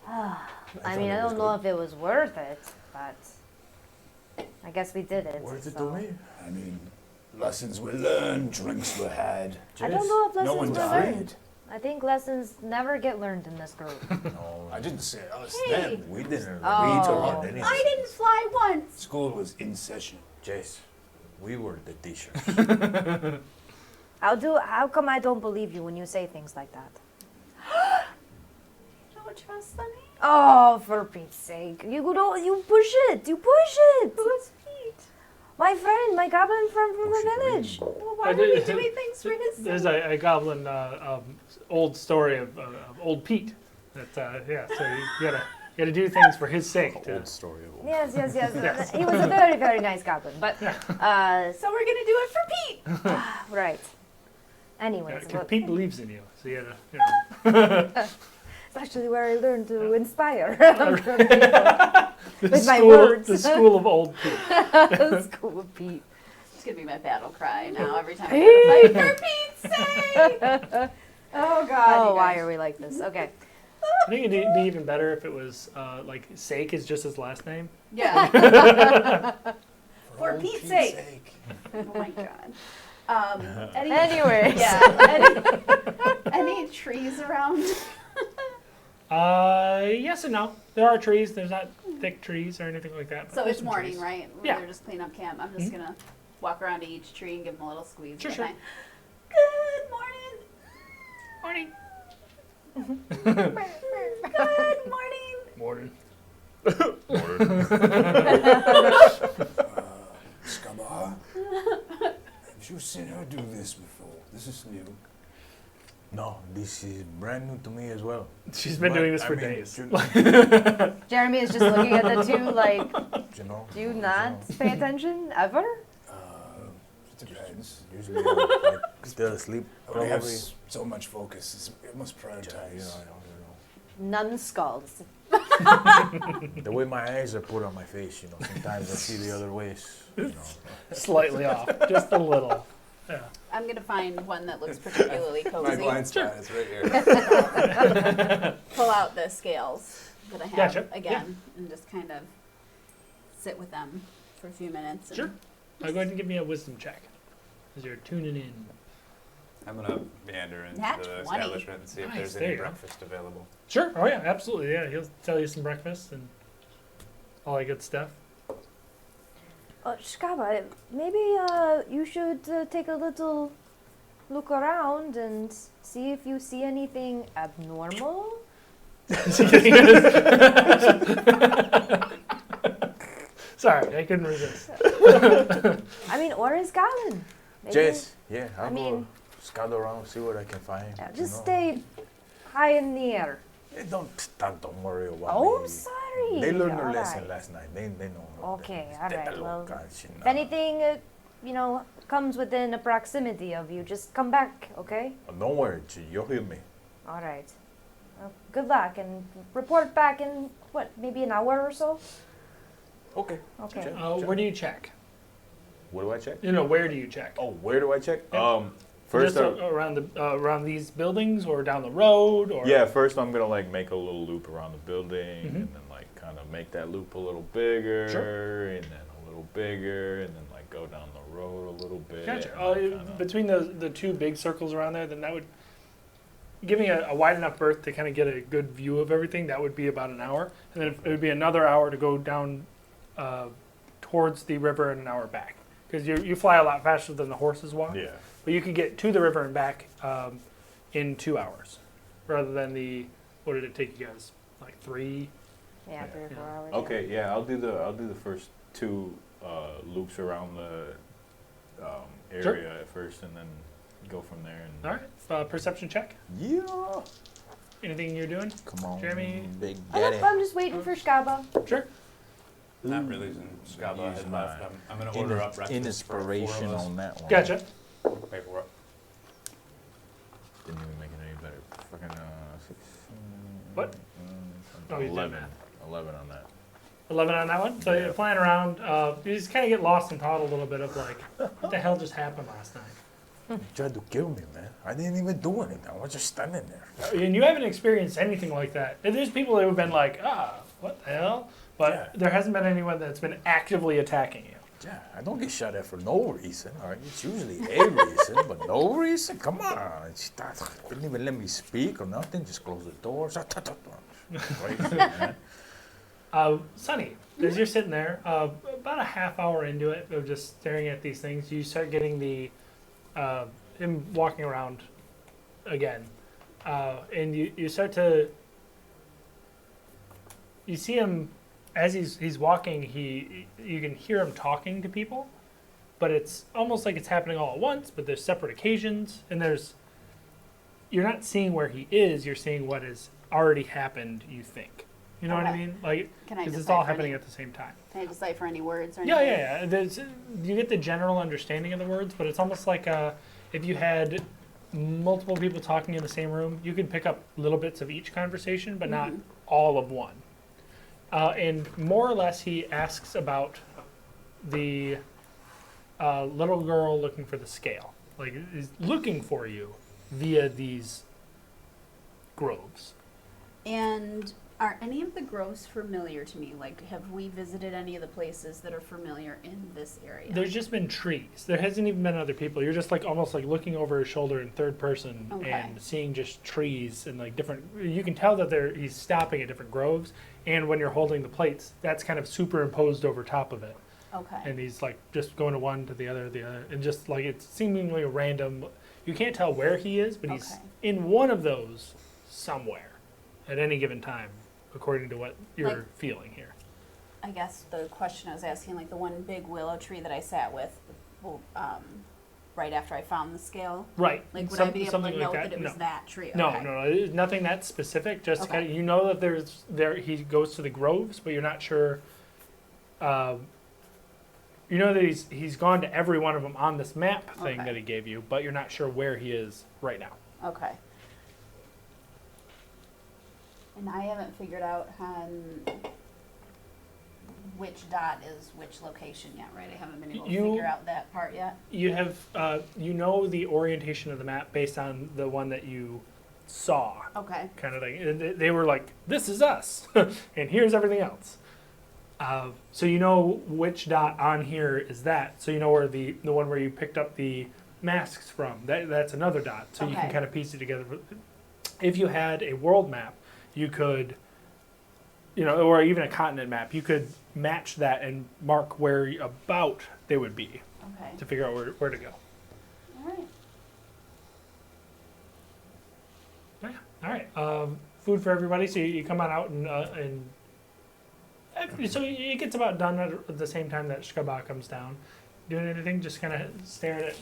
I mean, I don't know if it was worth it, but I guess we did it. Worth it so. to me? I mean, lessons were learned, drinks were had. I don't know if No lessons one were died. learned. I think lessons never get learned in this group. No, I didn't say us. Hey. Them. we didn't. Oh. We told anything. I didn't fly once. School was in session. Jace, we were the teachers. How come I don't believe you when you say things like that? Don't trust them. Oh, for Pete's sake. You push it. You push it. Who's Pete? My friend, my goblin friend from the village. Well, why are we doing things for his There's sake? a goblin old story of old Pete. That yeah, so you gotta do things for his sake. To, Old story of old. Yes. Yes. He was a very, very nice goblin. But, So we're gonna do it for Pete. right. Anyways, because look, Pete believes in you, so you gotta. it's actually where I learned to inspire. The With my school, words. the school of old Pete. School of Pete. It's gonna be my battle cry now every time I gotta fight for Pete's sake. Oh God. Oh, you why guys. are we like this? Okay. I think it'd be even better if it was like Sake is just his last name. Yeah. For old Pete's sake. Oh my God. Anyways. Yeah. Any trees around? Yes and no. There are trees. There's not thick trees or anything like that. but So there's it's some morning, trees. right? Yeah. They're just cleaning up camp. I'm just gonna walk around to each tree and give them a little squeeze. Sure, with sure. my, Good morning. Morning. Good morning. Morning. Scabar, have you seen her do this before? This is new. No, this is brand new to me as well. She's been But, doing this I for mean, days. Jeremy is just looking at the two like, You know. do you not pay attention ever? It depends. Usually, I'm like, still asleep. We Probably. have so much focus. It must Yeah, prioritize. you know. Numbskulls. The way my eyes are put on my face, you know, sometimes I see the other ways. You know. Slightly off, just a little. Yeah. I'm gonna find one that looks particularly My cozy. blind spot is right here. Pull out the scales that I have Gotcha. again and just kind of sit with them for a few minutes. And Sure. Go ahead and give me a wisdom check as you're tuning in. I'm gonna meander into Nat the 20. establishment and see if Nice, there's there any you go. breakfast available. Sure. Oh yeah, absolutely. Yeah, he'll tell you some breakfast and all that good stuff. Shkaba, maybe you should take a little look around and see if you see anything abnormal. Sorry, I couldn't resist. I mean, or Ysgallen. Maybe. Jace, yeah, I I'll mean- go scout around, see what I can find. Yeah, you just know. stay high in the air. Hey, don't worry about Oh, me. I'm sorry. They learned their All lesson right. last night. They know. Okay, all right, well, If If anything, comes within a proximity of you, just come back, okay? Don't worry, you'll hear me. All right. Well, good luck, and report back in, maybe an hour or so? Okay. Okay. Sure. Where do you check? What do I check? Where do you check? Oh, where do I check? Yeah. First, Just around the around these buildings or down the road or yeah, first I'm gonna like make a little loop around the building, Mhm. and then like kind of make that loop a little bigger, Sure. and then a little bigger, and then like go down the road a little bit. Gotcha. and, like, kinda- Between the two big circles around there, then that would give me a wide enough berth to kind of get a good view of everything, that would be about an hour. And then it would be another hour to go down towards the river and an hour back. Because you fly a lot faster than the horses walk. Yeah. But you can get to the river and back in 2 hours, rather than what did it take you guys? Like 3? Yeah, 3 or 4 Yeah. hours. Okay, yeah, I'll do the first 2 loops around the area Sure. at first, and then go from there. And All right, perception check. yeah, Anything you're doing? come on, Jeremy? Big I'm, Daddy. I'm just waiting for Skaba. Sure. Not really. Scaba Use had my left. I'm going to order up breakfast for 4 of inspiration us. on that one. Gotcha. Paperwork. Didn't even make it any better. Fucking 6. What? Oh, you did 11. math. 11 on that. 11 on that one. So Yeah. you're flying around. You just kind of get lost in thought a little bit of like, what the hell just happened last night? You tried to kill me, man. I didn't even do anything. I was just standing there. And you haven't experienced anything like that. And there's people that have been like, what the hell? But Yeah. there hasn't been anyone that's been actively attacking you. Yeah, I don't get shot at for no reason. All right, it's usually a reason, but no reason. Come on, didn't even let me speak or nothing. Just close the doors. Crazy, man. Sonny, as you're sitting there, about a half hour into it of just staring at these things, you start getting him walking around again. And you start to, you see him, as he's walking, you can hear him talking to people, but it's almost like it's happening all at once, but there's separate occasions, and you're not seeing where he is, you're seeing what has already happened, you think. You know what I Okay. mean? Like, Can I because it's decipher all happening any, at the same time. Can I decipher any words or Yeah, anything? yeah, yeah. You get the general understanding of the words, but it's almost like if you had multiple people talking in the same room, you could pick up little bits of each conversation, but not all of one. And more or less, he asks about the little girl looking for the scale. Like, is looking for you via these groves. And are any of the groves familiar to me? Like, have we visited any of the places that are familiar in this area? There's just been trees. There hasn't even been other people. You're just like almost like looking over his shoulder in third person Okay. and seeing just trees and like different. You can tell that he's stopping at different groves, and when you're holding the plates, that's kind of superimposed over top of it. Okay. And he's like just going to one to the other, and just like it's seemingly random. You can't tell where he is, but he's Okay. in one of those somewhere at any given time, according to what you're Like- feeling here. I guess the question I was asking, like the one big willow tree that I sat with, right after I found the scale. Right. Like, would Some- I be able to something note like that it was No. that tree? No, Okay. no, it's nothing that specific. Just Okay. kind of, you know that he goes to the groves, but you're not sure. You know that he's gone to every one of them on this map thing Okay. that he gave you, but you're not sure where he is right now. Okay. And I haven't figured out which dot is which location yet, right? I haven't been able to You- figure out that part yet. You have you know the orientation of the map based on the one that you saw, Okay. kind of thing. And they were like, "This is us," and here's everything else. So you know which dot on here is that. So you know where the one where you picked up the masks from. That's another dot. So you can Okay. kind of piece it together. If you had a world map, you could, or even a continent map, you could match that and mark where about they would be Okay. to figure out where to go. All right. Yeah. All right. Food for everybody. So you come on out and so it gets about done at the same time that Shkaba comes down. Doing anything? Just kind of staring at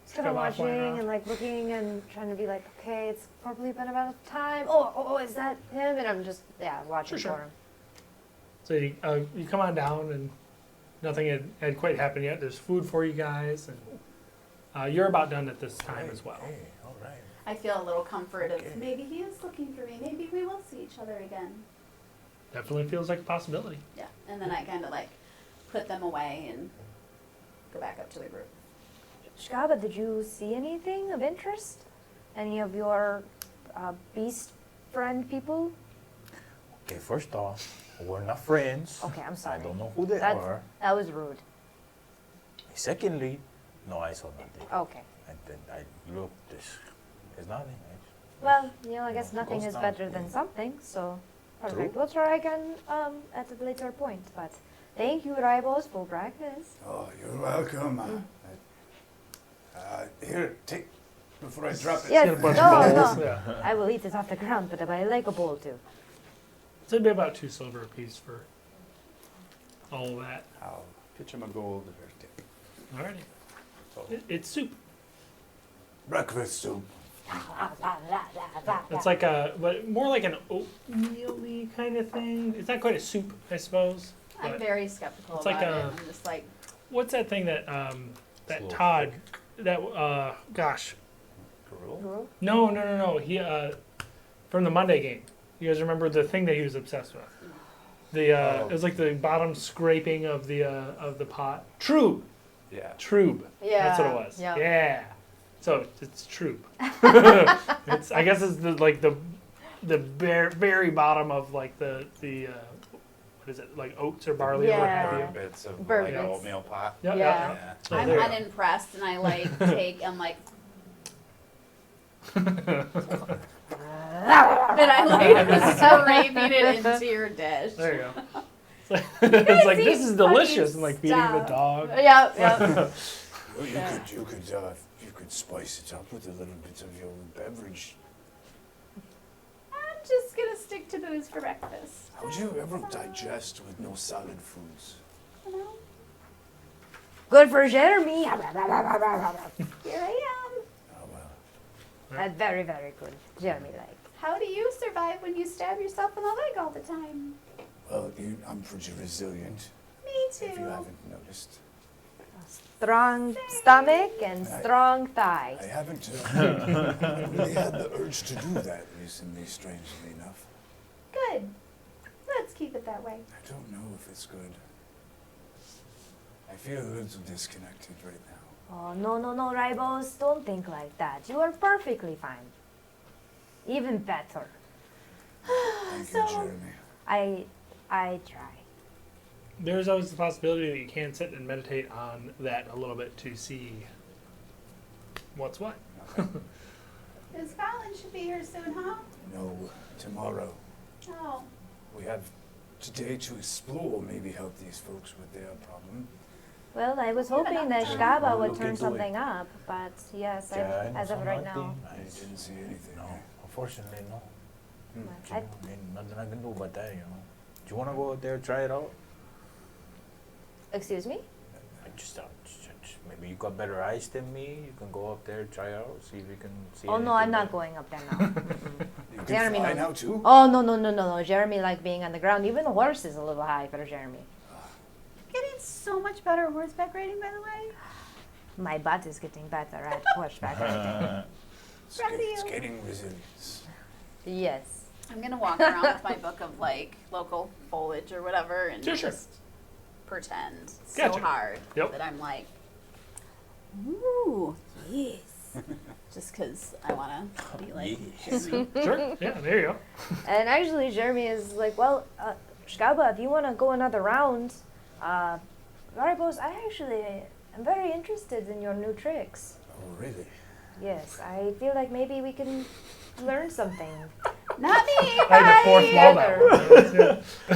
Just kind of Shkaba watching flying around. and like looking and trying to be like, okay, it's probably been about time. Oh, is that him? And I'm just watching Sure. for him. So you come on down and nothing had quite happened yet. There's food for you guys, and you're about done at this time as well. Hey, all right. I feel a little comfort Okay. of maybe he is looking for me. Maybe we will see each other again. Definitely feels like a possibility. Yeah. And then I kind of like put them away and go back up to the group. Shkaba, did you see anything of interest? Any of your beast friend people? Okay, first off, we're not friends. Okay, I'm sorry. I don't know who they That are. was rude. Secondly, no, I saw nothing. Okay. And then I looked, there's nothing. Well, I guess No, nothing ghost is town, better than yeah. something, so perfect. True. We'll try again at a later point, but thank you, Ribos, for breakfast. Oh, you're welcome. Here, take before I drop it. Yes, Get a bunch no, of bowls. no. Yeah. I will eat it off the ground, but I like a bowl too. So it'd be about 2 silver apiece for all of that. I'll pitch him a gold or tip. Alrighty. So, It's soup. Breakfast soup. It's like but more like an oatmeal-y kind of thing. It's not quite a soup, I suppose. I'm But very skeptical It's about like it. a- I'm just like, what's that thing that a that little Todd, that gosh, gruel? no. He from the Monday game. You guys remember the thing that he was obsessed with? The it was like the bottom scraping of the pot. Trube. Yeah. Trube. Yeah. That's what it was. yeah. Yeah. So it's trube. It's I guess it's the very bottom of like the what is it, like oats or barley or what have Yeah. you. Bits of Burn like an bits. oatmeal pot. Yeah. Yeah. Yeah. Oh, I'm there you go. unimpressed, and I like I'm like, and I like scraping it into your dish. There you go. It's like this is fucking delicious, and like feeding the stuff. dog. Yeah, yeah. Well, Yeah. you could spice it up with a little bit of your beverage. I'm just gonna stick to booze for breakfast. How would you ever digest with no solid foods? You know, Good for Jeremy. here I am. Oh well. That's very, very good. Jeremy like. How do you survive when you stab yourself in the leg all the time? Well, I'm pretty resilient, Me if you too. haven't noticed. Strong stomach and I- strong I thighs. haven't really had the urge to do that recently, strangely enough. Good. Let's keep it that way. I don't know if it's good. I feel a little disconnected right now. Oh, no, Ribos. Don't think like that. You are perfectly fine. Even better. Thank you, Jeremy. I try. There's always the possibility that you can sit and meditate on that a little bit to see what's what. Ysgallen should be here soon, huh? No, tomorrow. Oh. We have today to explore, maybe help these folks with their problem. Well, I was Yeah, hoping that that's Shkaba I'll would look turn into something up, but yes, Yeah, as of right nothing. now. I didn't see anything. No, unfortunately, no. I- Nothing I can do about that, Do you want to go out there, try it out? Excuse me? Just maybe you got better eyes than me. You can go up there, try it out, see if you can see. Oh no, I'm anything not there. going up there now. Mm-mm. You can Jeremy fly knows. now too? Oh no. Jeremy like being on the ground. Even the horse is a little high for Jeremy. Getting so much better horseback riding, by the way. My butt is getting better at horseback riding. Proud of you. Skating resilience. Yes. I'm gonna walk around with my book of like local foliage or whatever and Sure. just pretend Gotcha. so hard Yep. that I'm like, ooh, yes. Just because I want to be like, Jeremy. Sure. Yeah, there you go. And actually, Jeremy is like, well, Shkaba, if you want to go another round, Ribos, I actually am very interested in your new tricks. Oh, really? Yes, I feel like maybe we can learn something. Not me, I had to fourth wall Together.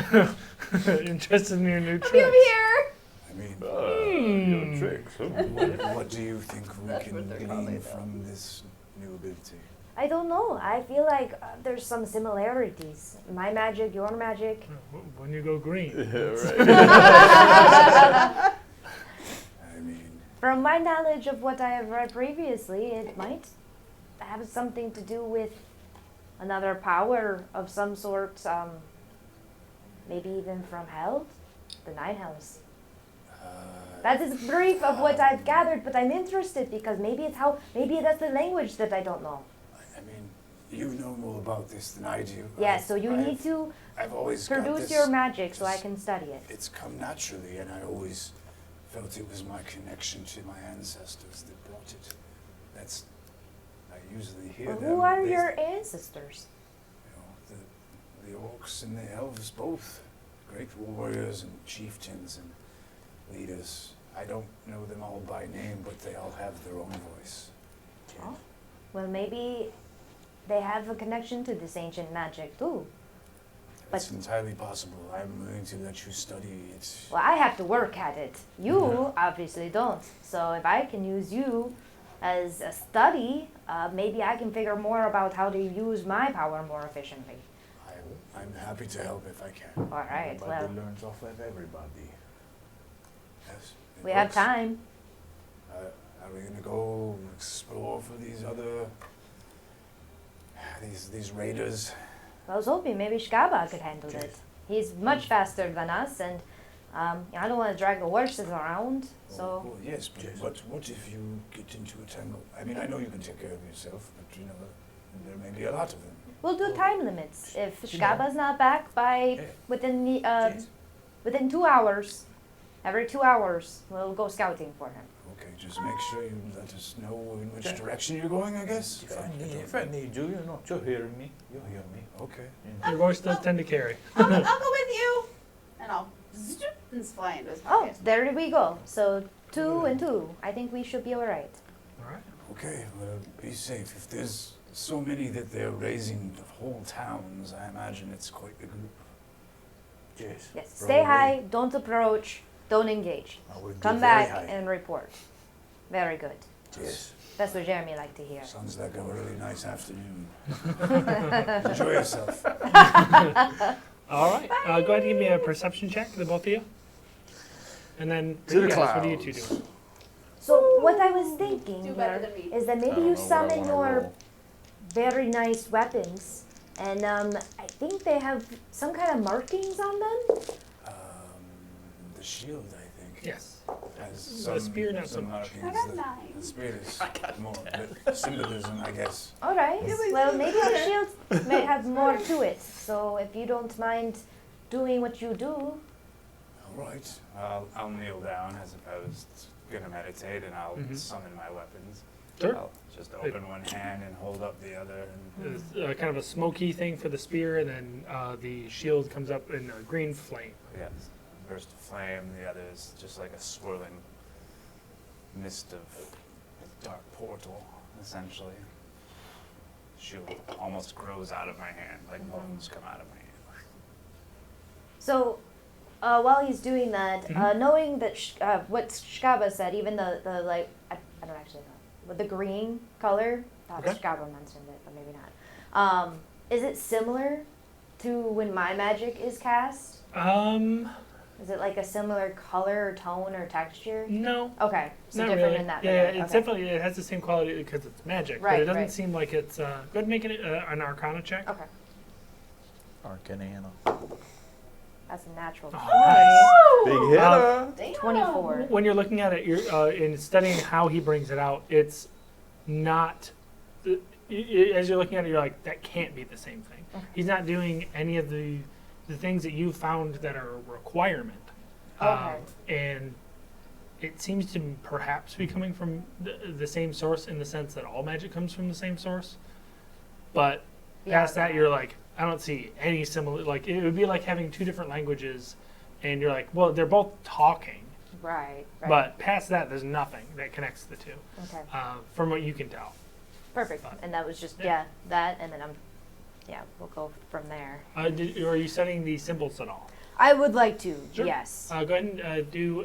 that one. Yeah. Interested in your new I'll be tricks. over here. I mean, Hmm. Your tricks. huh? what do you think we That's can what they're calling glean it, though. from this new ability? I don't know. I feel like there's some similarities. My magic, your magic. When you go green. I mean, From my knowledge of what I have read previously, it might have something to do with another power of some sort. Maybe even from hell, the Nine Hells. That is brief of what I've gathered, but I'm interested because maybe that's the language that I don't know. I mean, you know more about this than I do. Yeah, so you need to I've always got produce this- your magic so I this- can study it. It's come naturally, and I always felt it was my connection to my ancestors that brought it. I usually hear Well, them. who are they- your ancestors? The orcs and the elves both. Great warriors and chieftains and leaders. I don't know them all by name, but they all have their own voice. Oh, well, maybe they have a connection to this ancient magic too. It's entirely possible. I'm willing to let you study it. Well, I have to work at it. You obviously don't. So if I can use you as a study, maybe I can figure more about how to use my power more efficiently. I'm happy to help if I can. All right, Everybody well, learns off of everybody. Yes. it we have works. time. Are we gonna go explore for these other these raiders? I was hoping maybe Shkaba could handle it. He's much faster than us, and I don't want to drag the horses around. So Well, yes, but what if you get into a tangle? I mean, I know you can take care of yourself, but you know, there may be a lot of them. we'll do time limits. If Shkaba's not back by Yeah. within the Yes. within 2 hours, every 2 hours, we'll go scouting for him. Okay, just make sure you let us know in which direction you're going, I guess. If I need you, you know, you'll hear me. You'll hear me. Okay. Your voice does tend to carry. I'll go with you. And I'll zoop and fly into his Oh, pocket. there we go. So 2 and 2. I think we should be all right. All right. Okay, well, be safe. If there's so many that they're raising whole towns, I imagine it's quite a group. Yes. Yes. Stay Probably. high. Don't approach. Don't engage. I will be Come very back high. and report. Very good. Yes. That's what Jeremy liked to hear. Sounds like a really nice afternoon. Enjoy yourself. All right. Go ahead and give me a perception check, the both of you. And then, To the you guys, what are you two clouds. doing? So what I was thinking Do better there than me. is that I maybe don't you know what I summon wanna your roll. very nice weapons, and I think they have some kind of markings on them. The shield, I think, Yes. has The spear, not so some much. markings. I got The 9. spear is more but symbolism, I guess. All right. Well, maybe the shield may have more to it. So if you don't mind doing what you do, All right. I'll kneel down as opposed to gonna meditate, and I'll Mhm. summon my weapons. Sure. I'll just open one hand and hold up the other. And There's kind of a smoky thing for the spear, and then the shield comes up in a green flame. yes, burst of flame. The other is just like a swirling mist of a dark portal, essentially. Shield almost grows out of my hand, like bones come out of my hand. so while he's doing that, knowing that what Shkaba said, even the like I don't actually know, with the green color, thought Okay. Shkaba mentioned it, but maybe not. Is it similar to when my magic is cast? Is it like a similar color or tone or texture? No, Okay, so not different really. in that Yeah, regard. it's Okay. definitely, it has the same quality because it's magic, but Right, it doesn't right. seem like it's, go ahead and make it an Arcana check. Okay, Arcana. that's a natural. Oh, Big hitter. Damn. 24. When you're looking at it, you're in studying how he brings it out. It's not. As you're looking at it, you're like, that can't be the same thing. Okay. He's not doing any of the things that you found that are a requirement. Okay. And it seems to perhaps be coming from the same source in the sense that all magic comes from the same source. But past that, you're like, I don't see any similar. Like, it would be like having two different languages, and you're like, well, they're both talking. Right. Right. But past that, there's nothing that connects the two, Okay. from what you can tell. Perfect. And that was just Yeah. that, and then we'll go from there. Are you studying the symbols at all? I would like to. Sure. Yes. Go ahead and do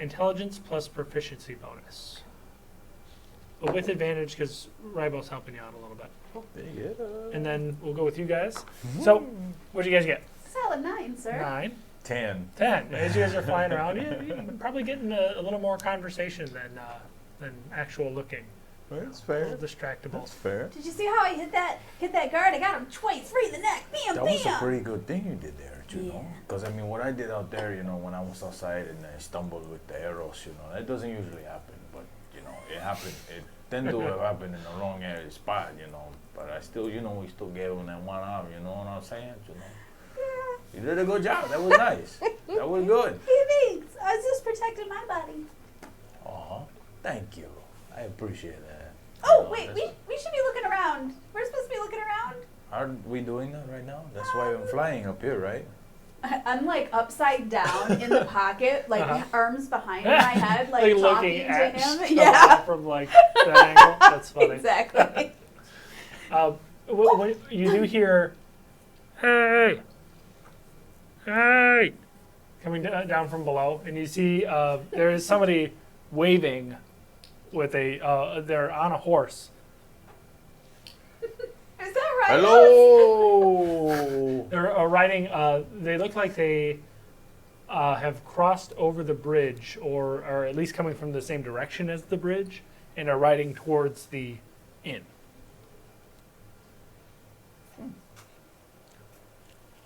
intelligence plus proficiency bonus. But with advantage because Ribos helping you out a little bit. Big hitter. And then we'll go with you guys. So, what'd you guys get? Solid 9, sir. 9, 10. 10. As you guys are flying around, you're probably getting a little more conversation than actual looking. That's A fair. little distractible. That's fair. Did you see how I hit that guard? I got him twice, right in the neck. Bam, That bam. was a pretty good thing you did there, you know. Yeah. Because I mean, what I did out there, you know, when I was outside and I stumbled with the arrows, you know, that doesn't usually happen. But you know, it happened. It tended to have happened in the wrong area spot, you know. But I still, you know, we still gave him that one arm. You know what I'm saying? You know. You did a good job. That was nice. That was good. Thanks. I was just protecting my body. Uh-huh. Thank you. I appreciate that. Oh, You know, wait, that's- we should be looking around. We're supposed to be looking around. Aren't we doing that right now? That's why I'm flying up here, right? I'm like upside down in the pocket, like Uh-huh. arms behind my head, like looking talking to at him. stuff Yeah, from like that angle. That's funny. exactly. What you do hear, hey, hey, coming down from below, and you see there is somebody waving with they're on a horse. Is that right? Hello. They're riding. They look like they have crossed over the bridge, or at least coming from the same direction as the bridge, and are riding towards the inn.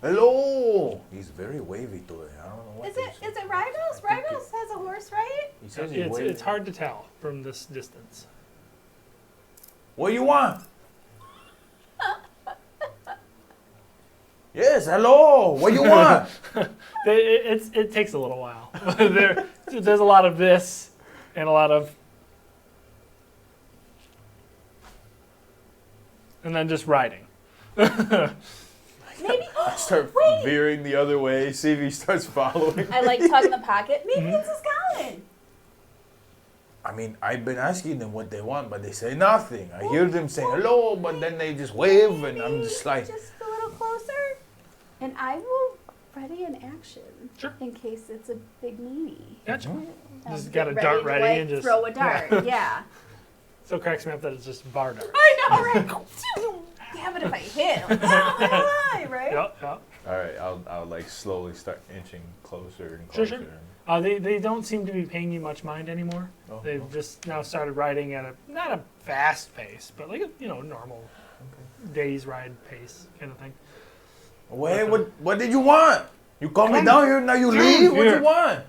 Hello. He's very wavy today. I don't know what. Is it Rybos? Rybos has a horse, right? He says he's It's, wavy. it's hard to tell from this distance. What do you want? Yes, hello. What do you want? It takes a little while. There's a lot of this and a lot of, and then just riding. Maybe. I start Wait. veering the other way. See if he starts following. I like tug in the pocket. Maybe it's Ysgallen. I mean, I've been asking them what they want, but they say nothing. I hear them saying hello, but then they just wave, and I'm just like, Just a little closer, and I will ready an action. Sure. In case it's a big meanie. Gotcha. I'll Just get got a dart to, ready like, and just throw a dart. Yeah. So it cracks me up that it's just bar dart. I know, right? Yeah, but if I hit, I'm like, oh, my eye, right? Yep, yep. All right, I'll like slowly start inching closer and Sure, closer. sure. They don't seem to be paying you much mind anymore. Oh, They've just now started riding at not a fast pace, but like a normal day's ride pace kind of thing. wait, what did you want? You called me down here, now you leave? What here. you want?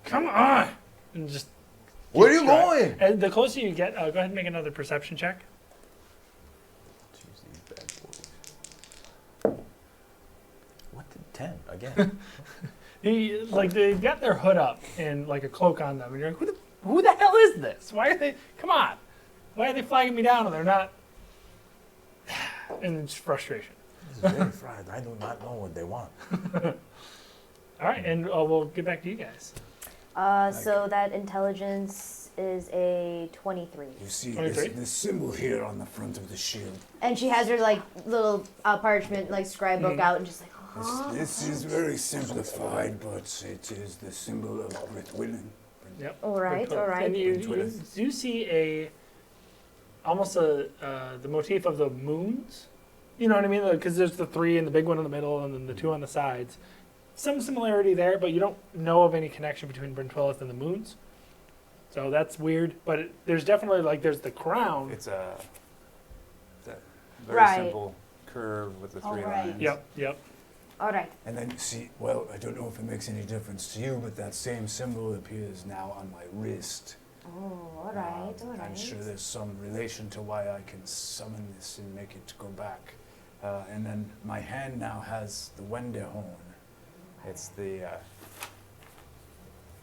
Come on! And just Where are you try. going? And the closer you get, go ahead and make another perception check. Jeez, these bad boys. What the 10 again? They got their hood up and like a cloak on them, and you're like, who the hell is this? Why are they? Come on! Why are they flagging me down and they're not? And it's frustration. This is very fried. I do not know what they want. All right, and we'll get back to you guys. So that intelligence is a 23. You see 23? this symbol here on the front of the shield. And she has her like little parchment like scribe book out and just like, This is very simplified, but it is the symbol of Morvalyn. Yep. all right, Cool. all right. And you do see almost the motif of the moons. You know what I mean? Because there's the 3 and the big one in the middle, and then the 2 on the sides. Some similarity there, but you don't know of any connection between Bryn Twilith and the moons. So that's weird. But there's definitely there's the crown. It's a very Right. simple curve with the 3 Alright. lines. Yep. All right. And then you see, well, I don't know if it makes any difference to you, but that same symbol appears now on my wrist. Oh, all right, all right. I'm sure there's some relation to why I can summon this and make it go back. And then my hand now has the Wende horn. It's the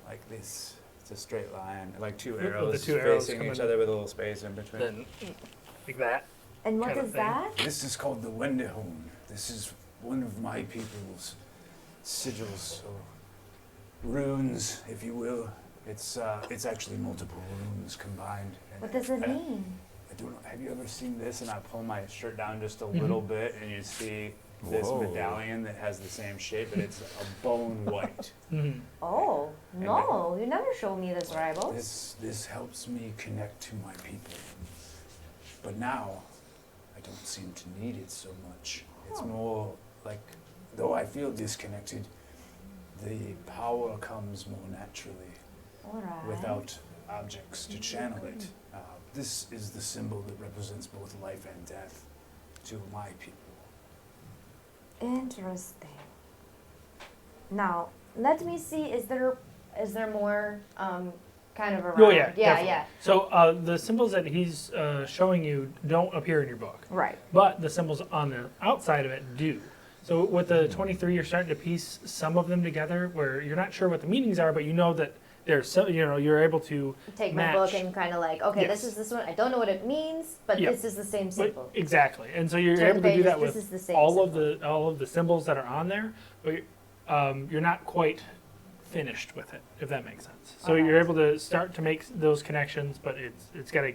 like this. It's a straight line, like 2 With the arrows 2 arrows facing coming each in. other with a little space in between. Then like that. And what kind of is thing. that? This is called the Wende horn. This is one of my people's sigils, or runes, if you will. It's actually multiple runes combined. And What does it mean? I don't know. Have you ever seen this? And I pull my shirt down just a little bit, and you see this Whoa. medallion that has the same shape, but it's a bone white. Mhm. Oh, no, you never showed me this, rival. This helps me connect to my people. But now, I don't seem to need it so much. It's more like, though I feel disconnected, the power comes more naturally All right. without objects to channel it. This is the symbol that represents both life and death to my people. Interesting. Now, let me see. Is there more kind of around? Oh yeah. yeah, definitely. yeah. So the symbols that he's showing you don't appear in your book, Right. but the symbols on the outside of it do. So with the 23, you're starting to piece some of them together, where you're not sure what the meanings are, but you know that there's so you're able to Take match. my book and kind of like, okay, Yes. this is this one. I don't know what it means, but Yep. this is the same But- symbol. exactly, and so you're Turn able the to do pages, that this with is the same all of symbol. the symbols that are on there, but you're not quite finished with it, if that makes sense. So Alright. you're able to start to make those connections, but it's got to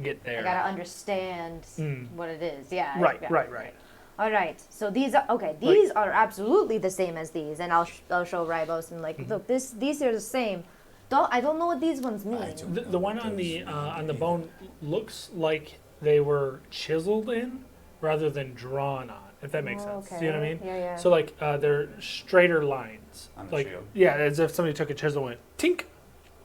get there. I gotta understand Mm. what it is. Yeah. Right, yeah. right. All right. So these are okay. These are absolutely the same as these, and I'll show Ribos and like, Mm-hmm. look, these are the same. I don't know what these ones mean. don't- The one on the bone looks like they were chiseled in rather than drawn on, if that makes sense. Okay. Do you know what I mean? Yeah, yeah. So like they're straighter lines, On the like shield. yeah, as if somebody took a chisel and went tink,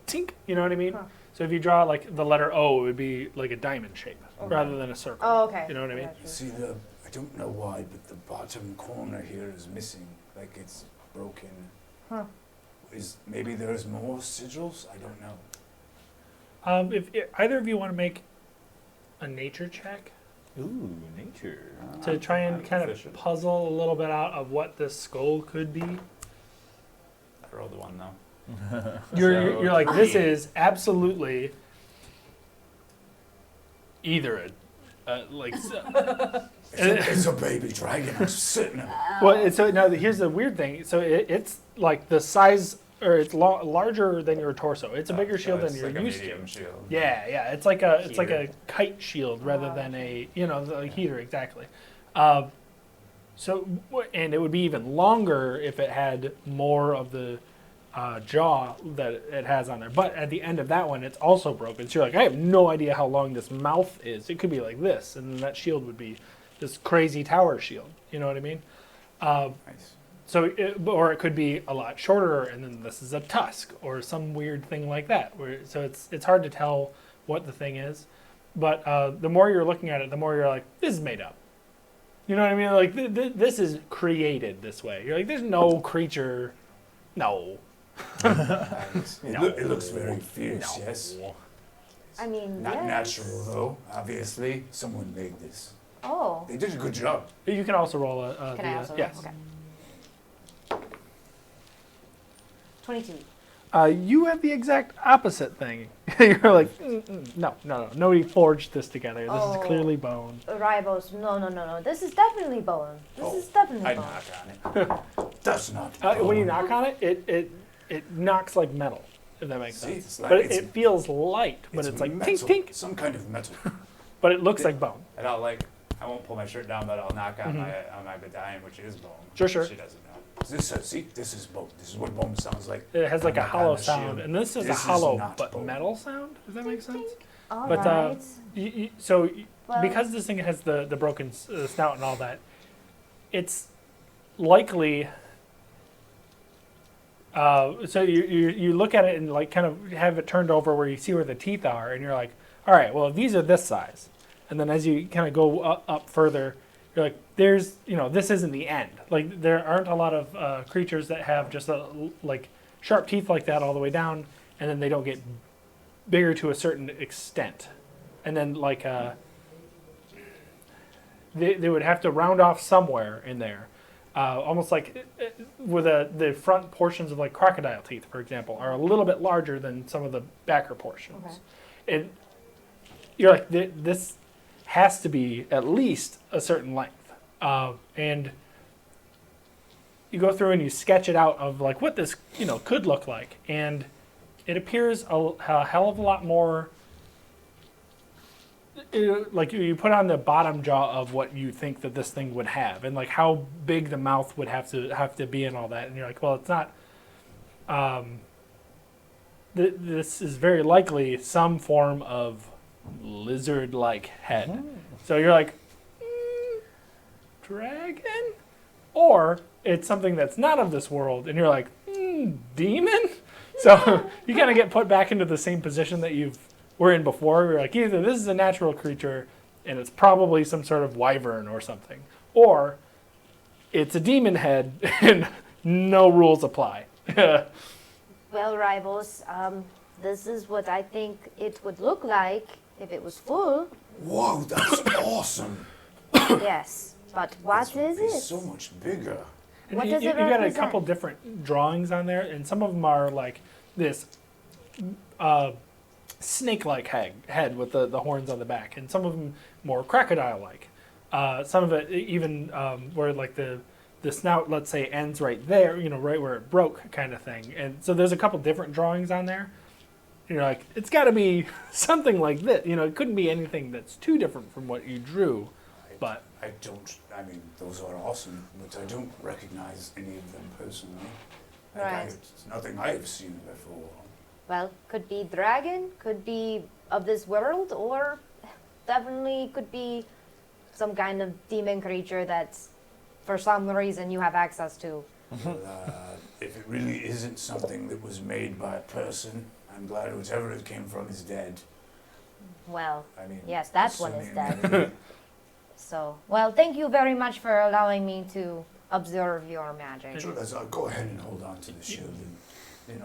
tink. You know what I mean? Huh. So if you draw like the letter O, it would be like a diamond shape rather than a circle. Oh, okay. You know what I mean? Gotcha. See, I don't know why, but the bottom corner here is missing. Like it's broken. Huh. Maybe there's more sigils? I don't know. If either of you want to make a nature check Ooh, nature. to try and I'm kind proficient. of puzzle a little bit out of what this skull could be. I rolled a 1 though. You're like, this is absolutely either It's a baby dragon. I'm sitting there. well. So now here's the weird thing. So it's like the size, or it's larger than your torso. It's a bigger shield than you're like a used to. medium shield. Yeah. It's like a Heater. kite shield rather than a the heater exactly. So and it would be even longer if it had more of the jaw that it has on there. But at the end of that one, it's also broken. So you're like, I have no idea how long this mouth is. It could be like this, and then that shield would be this crazy tower shield. You know what I mean? Nice. So, or it could be a lot shorter, and then this is a tusk, or some weird thing like that. So it's hard to tell what the thing is. But the more you're looking at it, the more you're like, this is made up. You know what I mean? Like this is created this way. You're like, there's no creature. No. It looks very fierce, yes. I mean, Not yes. natural, though, obviously. Someone made this. Oh. They did a good job. You can also roll a. Can I also? Yes. Okay. 22. You have the exact opposite thing. You're like, no. Nobody forged this together. This Oh. is clearly bone. Ribos. No. This is definitely bone. This is definitely I bone. knock on it. That's not. When you bone. knock on it, it knocks like metal. If that makes See, sense. it's like- But it's- it feels light. But it's like metal, tink tink. Some kind of metal. But it looks like bone. And I won't pull my shirt down, but I'll knock on my medallion, which is bone. Sure. She doesn't know. This is bone. This is what bone sounds like. It has like a On the hollow shield. sound, and this is This a is hollow not but bone. metal sound. Does that make sense? All But, right. Well- because this thing has the broken snout and all that, it's likely. So you look at it and like kind of have it turned over where you see where the teeth are, and you're like, all right, well, if these are this size, and then as you kind of go up further, you're like, there's this isn't the end. Like there aren't a lot of creatures that have just like sharp teeth like that all the way down, and then they don't get bigger to a certain extent, and then like they would have to round off somewhere in there. Almost like where the front portions of like crocodile teeth, for example, are a little bit larger than some of the backer portions. Okay. And you're like, this has to be at least a certain length. And you go through and you sketch it out of like what this could look like, and it appears a hell of a lot more. Like you put on the bottom jaw of what you think that this thing would have, and like how big the mouth would have to be and all that, and you're like, well, it's not. This is very likely some form of lizard-like head. So you're like, dragon, or it's something that's not of this world, and you're like, demon. So you kind of get put back into the same position that you were in before. You're like, either this is a natural creature, and it's probably some sort of wyvern or something, or it's a demon head, and no rules apply. Well, Rivals, this is what I think it would look like if it was full. Whoa, that's awesome. Yes, but what is It's it? so much bigger. What you, does it you got a represent? couple different drawings on there, and some of them are like this snake-like head with the horns on the back, and some of them more crocodile-like. Some of it even where like the snout, let's say, ends right there, right where it broke, kind of thing. And so there's a couple different drawings on there. You're like, it's got to be something like this. It couldn't be anything that's too different from what you drew. But I mean, those are awesome, but I don't recognize any of them personally. Right. It's nothing I've seen before. Well, could be dragon, could be of this world, or definitely could be some kind of demon creature that, for some reason, you have access to. Well, if it really isn't something that was made by a person, I'm glad whatever it came from is dead. Well, I mean, yes, that one is assuming- dead. So, well, thank you very much for allowing me to observe your magic. Sure, I'll go ahead and hold on to the shield, and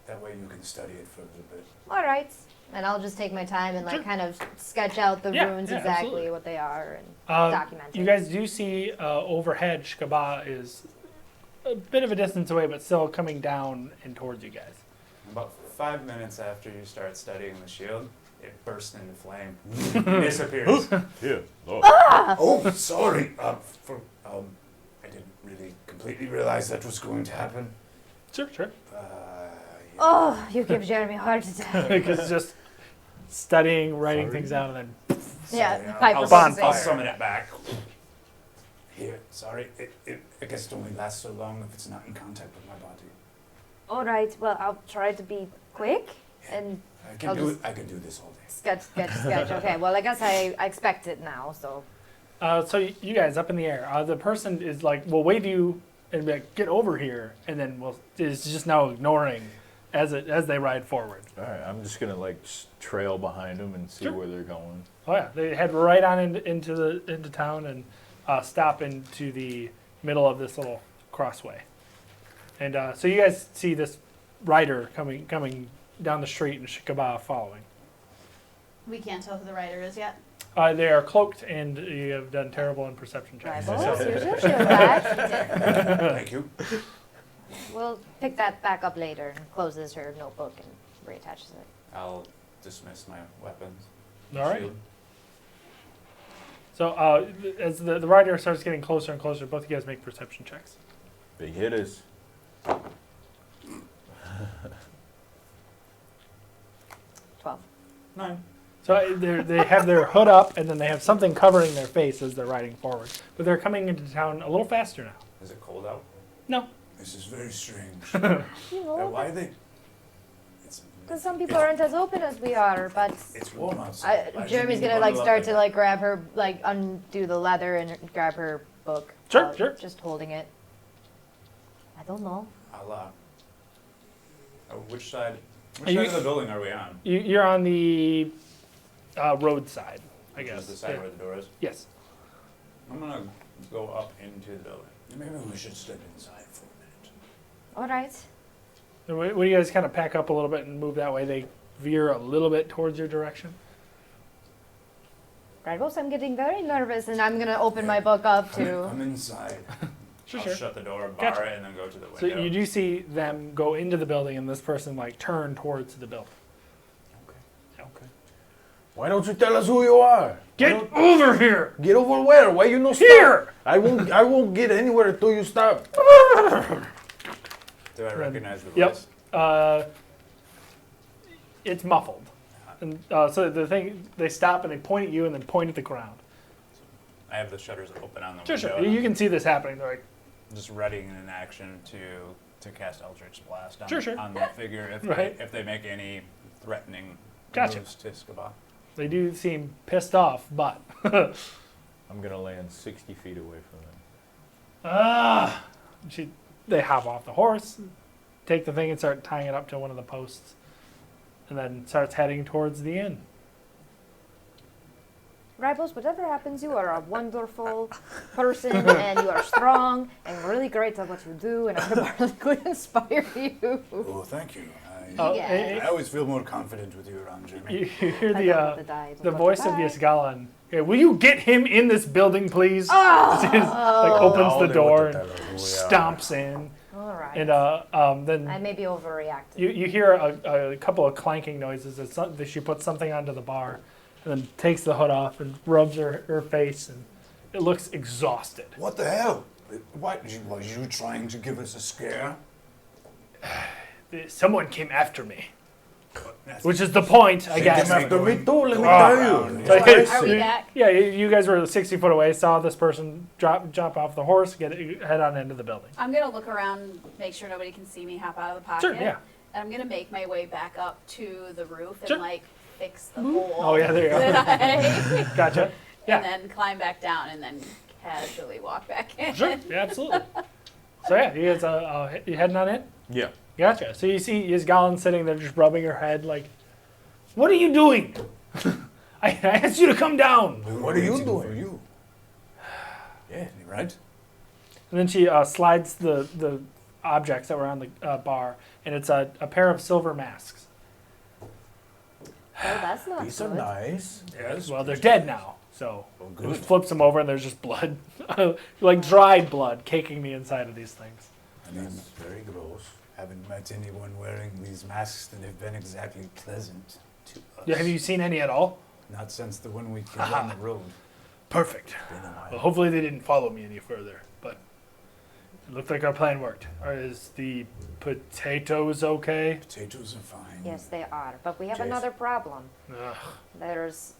that way you can study it for a little bit. All right. And I'll just take my time and Sure. kind of sketch out the Yeah, runes yeah, exactly absolutely. what they are and document You it. guys do see overhead, Shkaba is a bit of a distance away, but still coming down and towards you guys. About 5 minutes after you start studying the shield, it bursts into flame, disappears. Yeah. Lord. Oh, sorry. I didn't really completely realize that was going to happen. Sure. Yeah. Oh, you give Jeremy a heart attack. Because just studying, writing Sorry. things down, and then Yeah, I'll- hyper Bonfire. I'll summon it back. Here, sorry. I guess it only lasts so long if it's not in contact with my body. All right, well, I'll try to be quick and I can I'll do just- it. I can do this all day. sketch. Okay, well, I guess I expect it now, so. so you guys up in the air. The person is like, will wave you and be like, get over here, and then is just now ignoring as they ride forward. All right, I'm just gonna trail behind them and see Sure. where they're going. Oh yeah, they head right on into town and stop into the middle of this little crossway. And so you guys see this rider coming down the street and Shikaba following. We can't tell who the rider is yet. They are cloaked, and you have done terrible in perception checks. Rivals, So- here's your shield back. Thank you. We'll pick that back up later and closes her notebook and reattaches it. I'll dismiss my weapons. All right. Shield. So as the rider starts getting closer and closer, both of you guys make perception checks. Big hitters. 12. 9. So they have their hood up, and then they have something covering their face as they're riding forward. But they're coming into town a little faster now. Is it cold out? No. This is very strange. You know, Why are they? It's because some people aren't as open as we are, but it's warm outside. Why Jeremy's shouldn't gonna you bundle up start like to that? grab her, undo the leather and grab her book. Sure, sure. Just holding it. I don't know. I'll, which side? Are Which you- side of the building are we on? You're on the roadside, I Which guess. is the side Yeah. where the door is. Yes. I'm gonna go up into the building. Maybe we should step inside for a minute. All right. So when you guys kind of pack up a little bit and move that way, they veer a little bit towards your direction. Rivals, I'm getting very nervous, and I'm gonna open my book up to. I'm inside. Sure, I'll sure. shut the door, bar Gotcha. it, and then go to the So window. you do see them go into the building, and this person turn towards the building. Okay. Why don't you tell us who you are? Get over here! Get over where? Why you no stop? Here! I won't get anywhere until you stop. Do I recognize the Yep. voice? It's muffled. And so the thing, they stop and they point at you and then point at the ground. I have the shutters open on the Sure, window. sure. and You can see this happening. They're like, I'm just readying an action to cast Eldritch Blast on, Sure, sure. on the figure if, Right. if they make any threatening Gotcha. moves to Skaba. they do seem pissed off, but I'm gonna land 60 feet away from them. they hop off the horse, take the thing and start tying it up to one of the posts, and then starts heading towards the inn. Rivals, whatever happens, you are a wonderful person, and you are strong and really great at what you do, and I'm gonna really inspire you. Oh, thank you. Oh, Yeah. I always feel more confident with you around, Jeremy. You hear I the don't want to die, but the what voice you of the buy? Ysgallen. Okay, will you get him in this building, please? Oh! Opens the Now door they and want to tell us who we are. stomps in. All right. And then I may be overreacting. you hear a couple of clanking noises as she puts something onto the bar, and then takes the hood off and rubs her face, and it looks exhausted. What the hell? What? Was you trying to give us a scare? Someone came after me, which is the point, I guess. Came after me too, let me tell you. Are we back? Yeah, you guys were 60 foot away, saw this person jump off the horse, head on into the building. I'm gonna look around, make sure nobody can see me hop out of the pocket. Sure, yeah. And I'm gonna make my way back up to the roof and Sure. like fix the hole. Oh yeah, there you go. that I- Gotcha. Yeah. And then climb back down and then casually walk back in. Sure, yeah, absolutely. So yeah, you guys, you heading on in? Yeah. Gotcha. So you see Ysgallen sitting there just rubbing her head like, what are you doing? I asked you to come down. We were What are you waiting doing? For you. Yeah, you right? And then she slides the objects that were on the bar, and it's a pair of silver masks. Well, that's not These good. are nice. Yes. Well, they're dead now, so Oh, it good. flips them over, and there's just blood, like dried blood, caking the inside of these things. I mean, That's very gross. haven't met anyone wearing these masks that have been exactly pleasant to us. Yeah, have you seen any at all? Not since the one we killed on the road. Perfect. Been a while. Well, hopefully they didn't follow me any further, but it looked like our plan worked. Is the potatoes okay? Potatoes are fine. Yes, they are. But we have Jason. another problem. Ugh. There's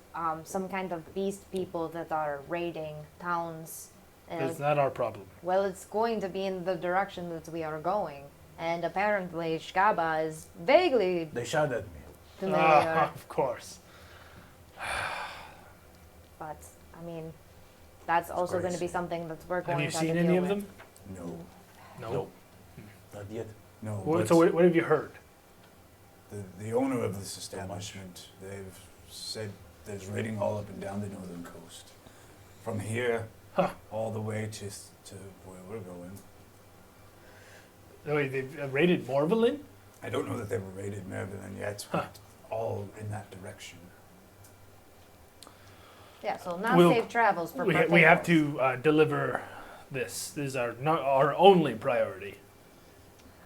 some kind of beast people that are raiding towns. It's not our problem. Well, it's going to be in the direction that we are going. And apparently Shkaba is vaguely They shot at me. familiar. Of course. But, I mean, that's also going to be crazy. something that we're going Have you to have seen to any deal of with. them? No. No. Nope. Not yet. No. What, but so what have you heard? the owner of this establishment, they've said there's raiding all up and down the northern coast. From here Huh. all the way to where we're going. Oh, wait, they've raided Morvalyn? I don't know that they've raided Morvalyn yet, but all in that direction. Yeah, so not We'll- safe travels for We have potatoes. to deliver this. This is our only priority.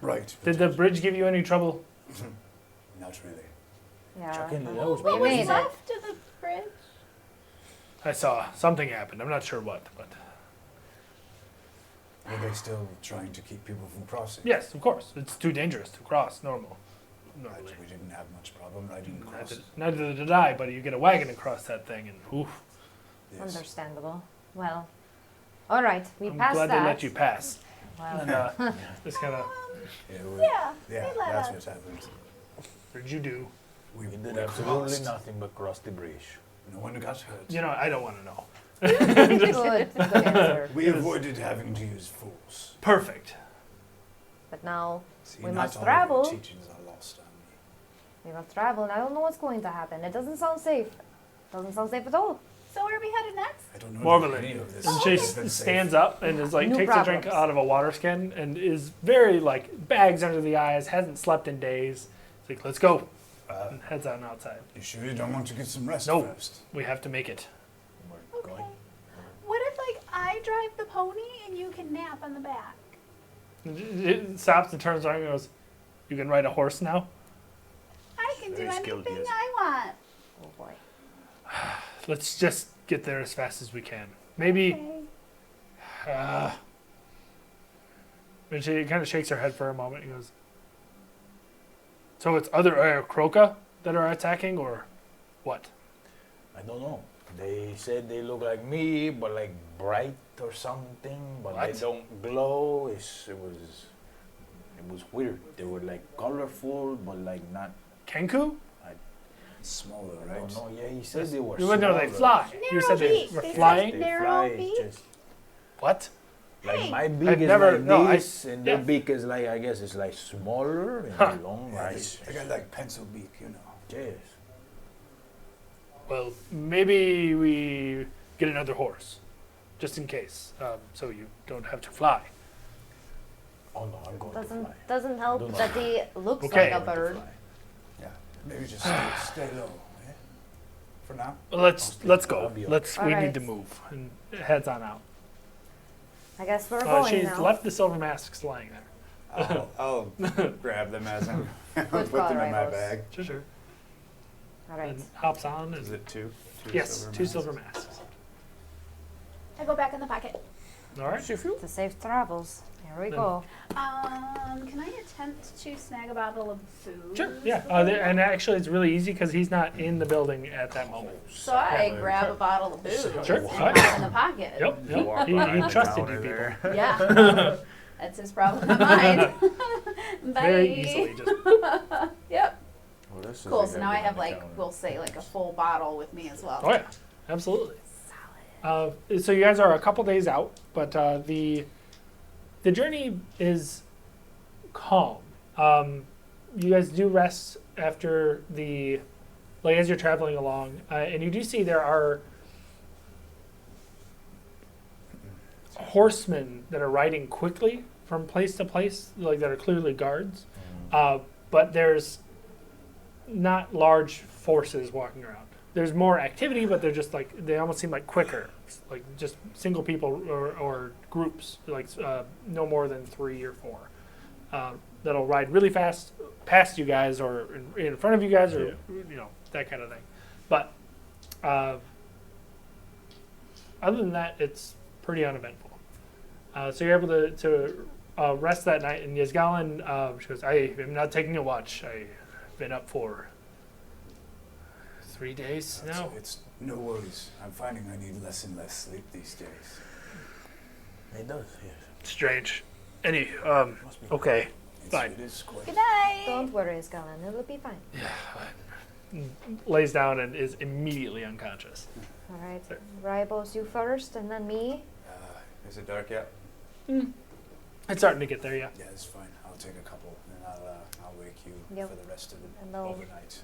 Right. Did the bridge give you any trouble? Not really. Yeah. Check in the well, nose. we What made was it. left of the bridge? I saw something happened. I'm not sure what, but Are they still trying to keep people from crossing? yes, of course. It's too dangerous to cross normally. We didn't have much problem riding across. Neither did I, but you get a wagon across that thing, and oof, Yes. Understandable. Well, all right, we I'm passed glad that. they let you pass. Well, And just kind of, Yeah, Yeah, yeah, they let that's us. what happened. what did you do? We We did we absolutely crossed. nothing but cross the bridge. No one got hurt. You know, I don't want to know. good answer. We avoided having to use force. Perfect. But now See, We not must all travel. Of your teachings are lost on me. we must travel, and I don't know what's going to happen. It doesn't sound safe. Doesn't sound safe at all. So where are we headed next? I don't know Morvalyn. if any of this And has she been safe. stands up and is like New takes a drink problems. out of a water skin and is very like bags under the eyes, hasn't slept in days. It's like, let's go. And heads on outside. You sure you don't want to get some rest No. first? We have to make it. We're Okay. going. What if like I drive the pony and you can nap on the back? It stops and turns around and goes, "You can ride a horse now." I can do Very skilled, anything yes. I want. Oh boy. Let's just get there as fast as we can. Maybe. Okay. And she kind of shakes her head for a moment and goes, "So it's other Kroka that are attacking, or what?" I don't know. They said they look like me, but like bright or something, but they What? don't glow. It was weird. They were like colorful, but like not. Kenku? Smaller, I right? don't know. Yeah, he said they were. You would know they smaller. fly. You Narrow said they beak. were They said flying. They Narrow fly beak? just What? like Hey. my beak I've is never- like no, I- this, and their yeah. beak is like I guess it's like smaller and Huh. long. Yeah, Right? they got like pencil beak, you know. Yes. Well, maybe we get another horse, just in case, so you don't have to fly. Oh no, I'm going to Doesn't fly. doesn't help Do not that fly. he looks Okay. like a I'm going to bird. fly. Yeah. Maybe just stay low, eh? For now. Well, let's go. I'll be Let's. All We right. need to move, and heads on out. I guess we're going She's now. left the silver masks lying there. I'll grab them as I'm Good put call, them in my Rivals. bag. Sure. All right. And hops on. Is And, it two? yes, two masks? silver masks. I go back in the pocket. All right. To safe travels. Here we Then- go. Can I attempt to snag a bottle of booze? Sure. Yeah. before we And go? actually, it's really easy because he's not in the building at that moment. So I grab a bottle of booze Sure. and Alright. hop in the pocket. Yep. You walk He behind the trusted you counter people. there. Yeah. That's his problem, not mine. Bye. Very easily. Just Yep. Well, this is Cool. a So good now I one have to like, counter. we'll say like a full bottle with me as well. oh yeah, absolutely. So you guys are a couple days out, but the journey is calm. You guys do rest after as you're traveling along, and you do see there are horsemen that are riding quickly from place to place, like that are clearly guards. But there's not large forces walking around. There's more activity, but they're just like, they almost seem like quicker, like just single people or groups, like no more than 3 or 4, that'll ride really fast past you guys or in front of you guys or, that kind of thing. But other than that, it's pretty uneventful. So you're able to rest that night. And Ysgallen, she goes, I am not taking a watch. I've been up for 3 days now. It's no worries. I'm finding I need less and less sleep these days. It does, yes. Strange. Any, Must be okay. Fine. It is quite. Good night. Don't worry, Ysgallen. It'll be fine. Lays down and is immediately unconscious. All right. Sure. Ribos, you first, and then me. Is it dark yet? It's starting to get there, yeah. Yeah, it's fine. I'll take a couple, and I'll wake you Yep. for the rest of the And they'll- overnight.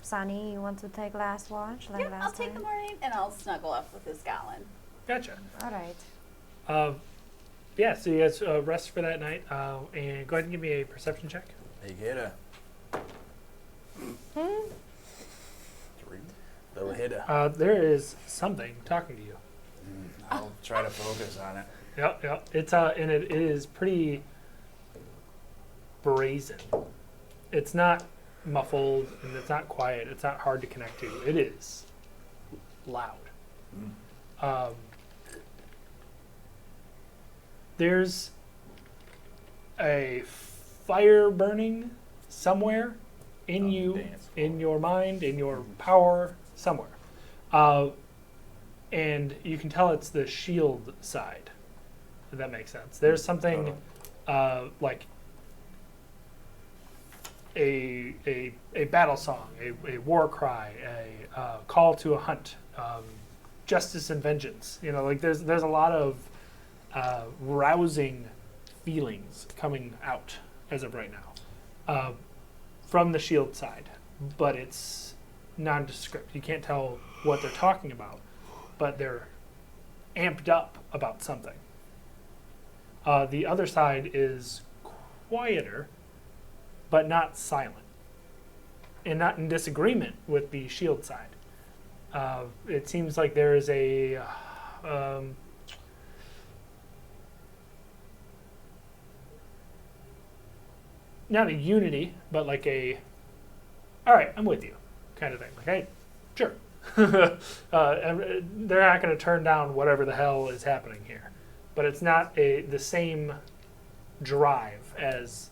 Sunny, you want to take last watch like Yep, I'll last take the time? morning and I'll snuggle up with this gallon. Gotcha. All right. Yeah, so you guys rest for that night. And go ahead and give me a perception check. Hey, get her. Hmm? 3. Little hitter. There is something talking to you. I'll try to focus on it. Yep. It's and it is pretty brazen. It's not muffled and it's not quiet. It's not hard to connect to. It is loud. There's a fire burning somewhere in On the you, dance in your mind, in your power, somewhere. And you can tell it's the shield side, if that makes sense. There's something like a battle song, a war cry, a call to a hunt, justice and vengeance. Like there's a lot of rousing feelings coming out as of right now from the shield side, but it's nondescript. You can't tell what they're talking about, but they're amped up about something. The other side is quieter, but not silent, and not in disagreement with the shield side. It seems like there is a not a unity, but like all right, I'm with you, kind of thing. Like, hey, sure. They're not going to turn down whatever the hell is happening here, but it's not the same drive as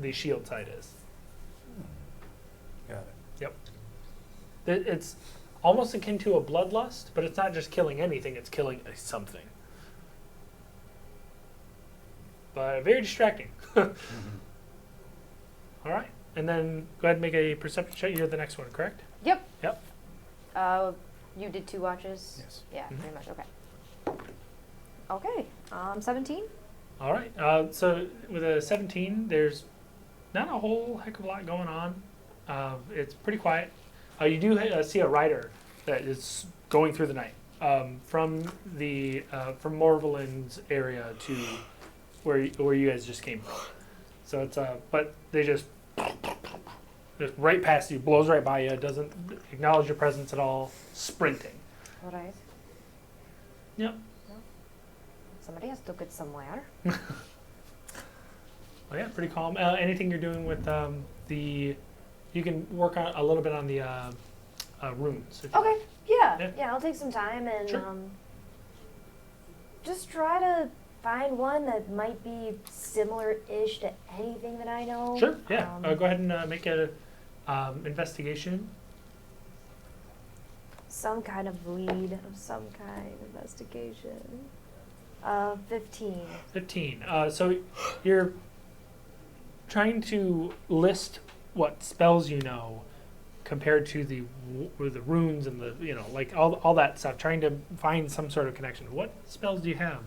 the shield side is. Got it. It's almost akin to a bloodlust, but it's not just killing anything; it's killing a something. But very distracting. All right, and then go ahead and make a perception check. You're the next one, correct? Yep. Yep. You did 2 watches? Yes. Yeah, pretty much. Okay. 17? All right. So with a 17, there's not a whole heck of a lot going on. It's pretty quiet. You do see a rider that is going through the night from Morvalyn's area to where you guys just came from. So it's but they just right past you, blows right by you, doesn't acknowledge your presence at all, sprinting. All right. Yep. Somebody has to get somewhere. Well, yeah, pretty calm. Anything you're doing with you can work on a little bit on the runes. If you Okay. like. Yeah. Yeah. I'll take some time and Sure. just try to find one that might be similar-ish to anything that I know. Sure. Yeah. Um, Go ahead and make a investigation. Some kind of lead of some kind. Investigation. 15. 15. So you're trying to list what spells you know compared to the runes and the like all that stuff. Trying to find some sort of connection. What spells do you have?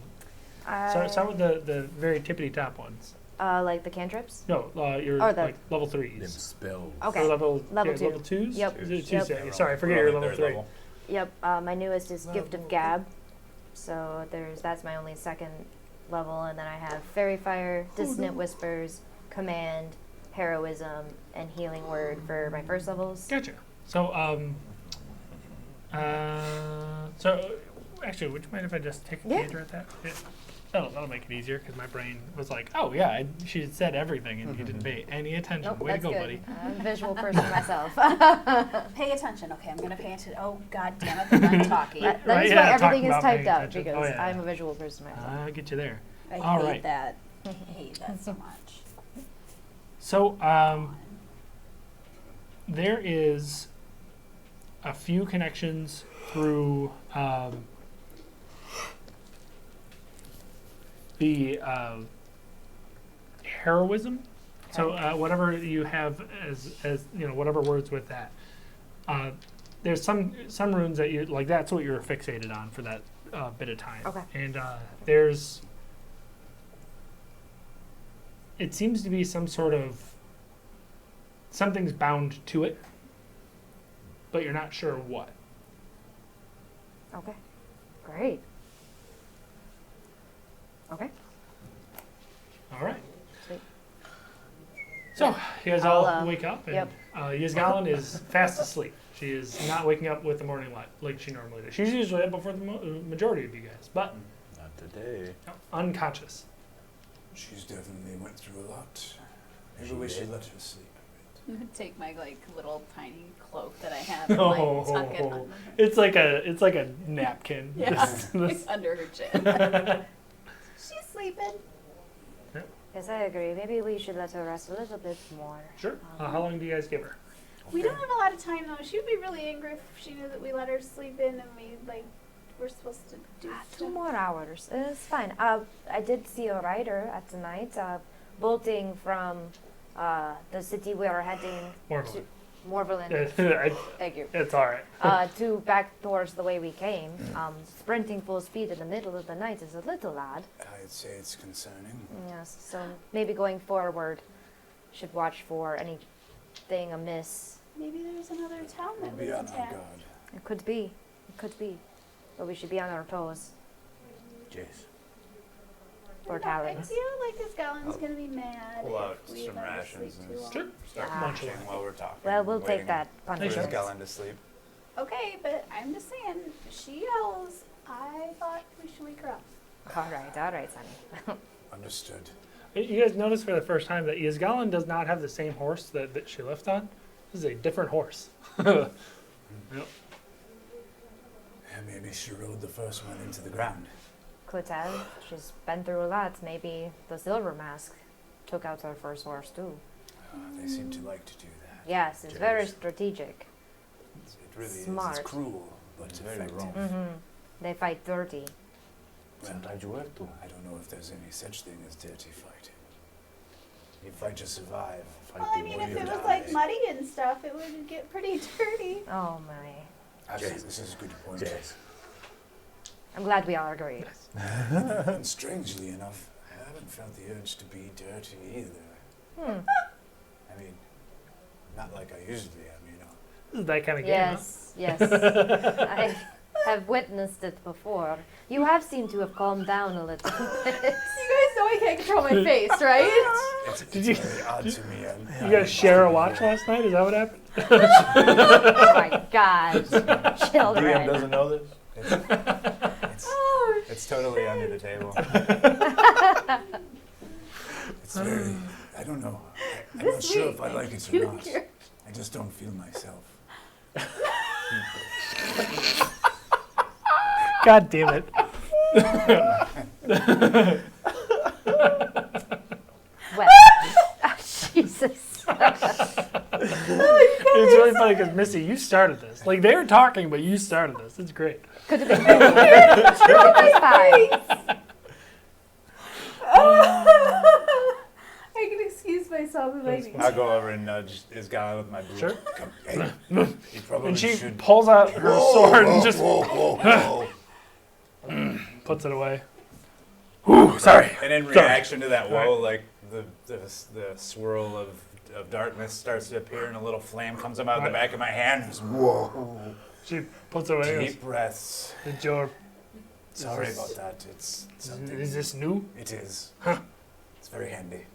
Start with the very tippity top ones. Like the cantrips? No, you're Or the- like level Them 3s. spells. Okay. Or level Level yeah, two. Level 2s? Yep. Is it Yep. Tuesday? Sorry, I forget your level 3. Yep. My newest is Gift of Gab. So that's my only second level, and then I have Fairy Fire, Dissonant Whispers, Command, Heroism, and Healing Word for my first levels. Gotcha. So so actually, would you mind if I just take a Yeah. gander at that? Yeah. That'll make it easier because my brain was like, oh yeah, she had said everything and you didn't pay any attention. Nope, Way to that's go, good. buddy. I'm a visual person myself. Pay attention. Okay, I'm gonna pay attention. Oh God damn it! They're not talking. That Right, is yeah, why talking everything is about typed paying out attention. because Oh, yeah. I'm a visual person myself. I'll get you there. I All hate right. that. I hate that so much. So there is a few connections through the heroism. So whatever you have as whatever words with that. There's some runes that you like. That's what you're fixated on for that bit of time. Okay. And there's. It seems to be some sort of. Something's bound to it, but you're not sure what. Okay. Great. Okay. All right. Sweet. So you guys all I'll, wake up, and yep. Ysgallen is fast asleep. She is not waking up with the morning light like she normally does. She's usually up before the majority of you guys, but Not today. unconscious. She's definitely went through a lot. Maybe She we did. should let her sleep. I'm gonna take my little tiny cloak that I have and tuck it under. It's like a napkin. Yeah, This- it's under her chin. She's sleeping. Yes, I agree. Maybe we should let her rest a little bit more. Sure. How long do you guys give her? We don't have a lot of time though. She would be really angry if she knew that we let her sleep in and we're supposed to do 2 stuff. more hours. It's fine. I did see a rider at the night, bolting from the city we are heading Morvalyn. to Morvalyn. Thank you. It's all right. To back towards the way we came. Sprinting full speed in the middle of the night is a little odd. I'd say it's concerning. Yes, so maybe going forward, should watch for anything amiss. Maybe there's another town We'll that be was on our attacked. guard. It could be. It could be. But we should be on our toes. Jeez. Or I talons. feel like Ysgallen's gonna be mad Pull out if we some let her rations sleep and too long. Sure. start Ah. munching while we're talking. Well, we'll waiting take that For punishment. Ysgallen to sleep. Okay, but I'm just saying, she yells. I thought we should wake her up. All right, Sonny. Understood. You guys notice for the first time that Ysgallen does not have the same horse that she left on. This is a different horse. Yep. Yeah, maybe she rode the first one into the ground. Could have. She's been through a lot. Maybe the Silver Mask took out her first horse too. They seem to like to do that. Yes, it's very Jeez. strategic. It really Smart. is. It's cruel, but It's very effective. wrong. Mm-hmm. They fight dirty. Well, Sometimes you have to. I don't know if there's any such thing as dirty fighting. You fight to survive. Well, I mean, if it was like muddy and stuff, it would get pretty dirty. Oh my. Actually, this is a good point. Jeez. I'm glad we all agree. And strangely enough, I haven't felt the urge to be dirty either. I mean, not like I usually am, you know. This is that kind of game, Yes, yes. I have witnessed it before. You have seemed to have calmed down a little bit. You guys know I can't control my face, right? It's Did you- very odd to me. huh? You guys share a watch last night? Is that what happened? Oh my gosh. DM Children. doesn't know this? It's totally under the table. It's very, I don't know. I'm not This sure week, if I like it or you not. care. I just don't feel myself. God damn it. Well, oh, Jesus. It's really funny because Missy, you started this. Like they were talking, but you started this. It's great. Could have been better. It's fine. I can excuse myself if I That's need fine. I'll go over and nudge Ysgallen with my boot. Sure. Come, hey, you probably And she should. pulls out her sword and just Whoa. puts it away. Ooh, sorry. And in Sorry. reaction to that Sorry. woe, like the swirl of darkness starts to appear and a little flame comes up out of the back of my hand. Just, Whoa. She puts it away. and Deep breaths. goes, "Did your- Sorry this- about that. It's something. Is this new?" It is. It's very handy.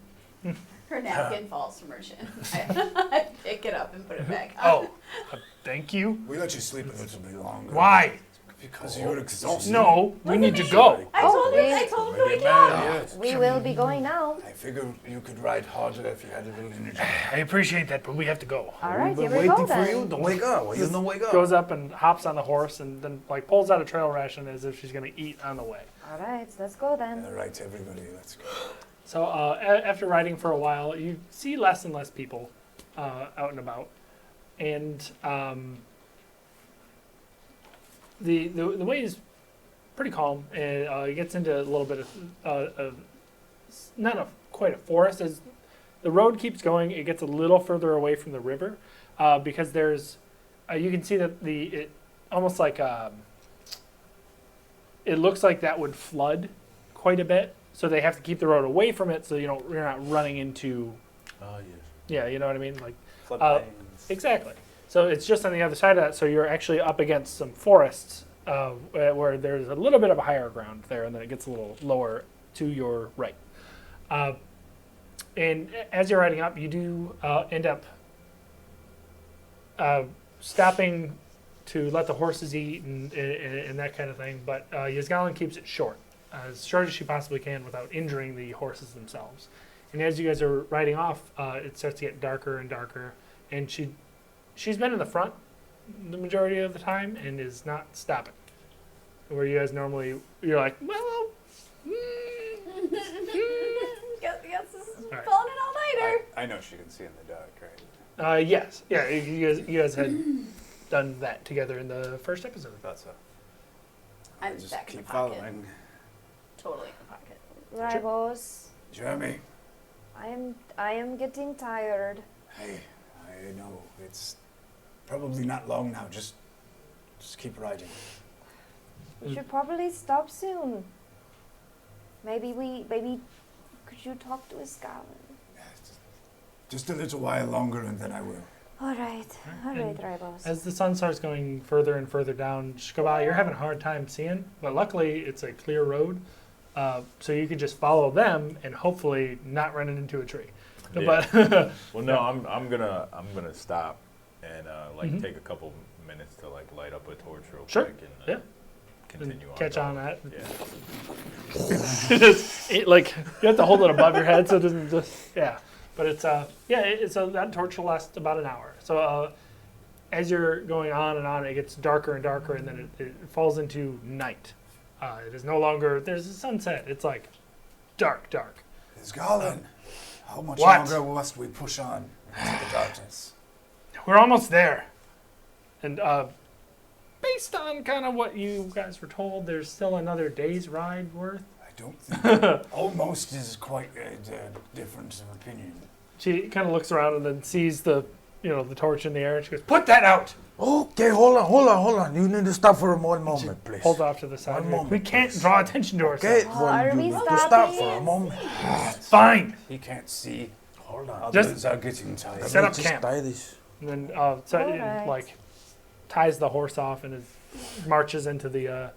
Her napkin falls from her chin. I pick it up and put it back on. Oh, thank you. We let you sleep a little bit longer. Why? Because you're exhausted. No, we need to go. I told him to wake up. Yes. We will be going now. I figure you could ride harder if you had a little energy. I appreciate that, but we have to go. All right, We've here been we go waiting for you then. to wake up. Well, you don't wake up. Goes up and hops on the horse and then like pulls out a trail ration as if she's gonna eat on the way. All right, let's go then. All right, everybody, let's go. So after riding for a while, you see less and less people out and about, and the way is pretty calm, and it gets into a little bit of not quite a forest. As the road keeps going, it gets a little further away from the river because there's you can see that it almost like it looks like that would flood quite a bit. So they have to keep the road away from it, so you're not running into. Oh, yes. Yeah, you know what I mean. Like floodplains. exactly. So it's just on the other side of that. So you're actually up against some forests where there's a little bit of a higher ground there, and then it gets a little lower to your right. And as you're riding up, you do end up stopping to let the horses eat and that kind of thing. But Ysgallen keeps it short as she possibly can without injuring the horses themselves. And as you guys are riding off, it starts to get darker and darker. And she's been in the front the majority of the time and is not stopping. Where you guys normally, you're like, well, Guess this is right. pulling an all-nighter. I know she can see in the dark, right? yes. Yeah, you guys had done that together in the first episode. I thought so. I'm Just back in the keep pocket. following. Totally in the pocket. Rivals, Jeremy, I am getting tired. hey, I know it's probably not long now. Just keep riding. We should probably stop soon. Maybe could you talk to Ysgallen? Just a little while longer, and then I will. All right, And Rivals. As the sun starts going further and further down Shkaba, you're having a hard time seeing, but luckily it's a clear road, so you can just follow them and hopefully not run into a tree. Yeah. But Well, no, I'm gonna stop and Mhm. take a couple minutes to light up a torch real Sure. quick and Yeah. continue on. catch on going. that. Yeah. Like you have to hold it above your head so it doesn't just But it's so that torch will last about an hour. So as you're going on and on, it gets darker and darker, and then it falls into night. It is no longer there's a sunset. It's like dark. Ysgallen, how much What? longer must we push on into the darkness? We're almost there. And based on kind of what you guys were told, there's still another day's ride worth. I don't think almost is quite a difference of opinion. She kind of looks around and then sees the torch in the air, and she goes, "Put that out!" Okay, hold on. You need to stop for one moment, please. Pulls off to the side. One moment, We can't please. draw attention to Okay, ourselves. well, Are you we need to stop stopping? for a moment. Fine. He can't see. Hold on. Others are getting tired. Set up Just camp. tie this. And then Alright. like ties the horse off and marches into the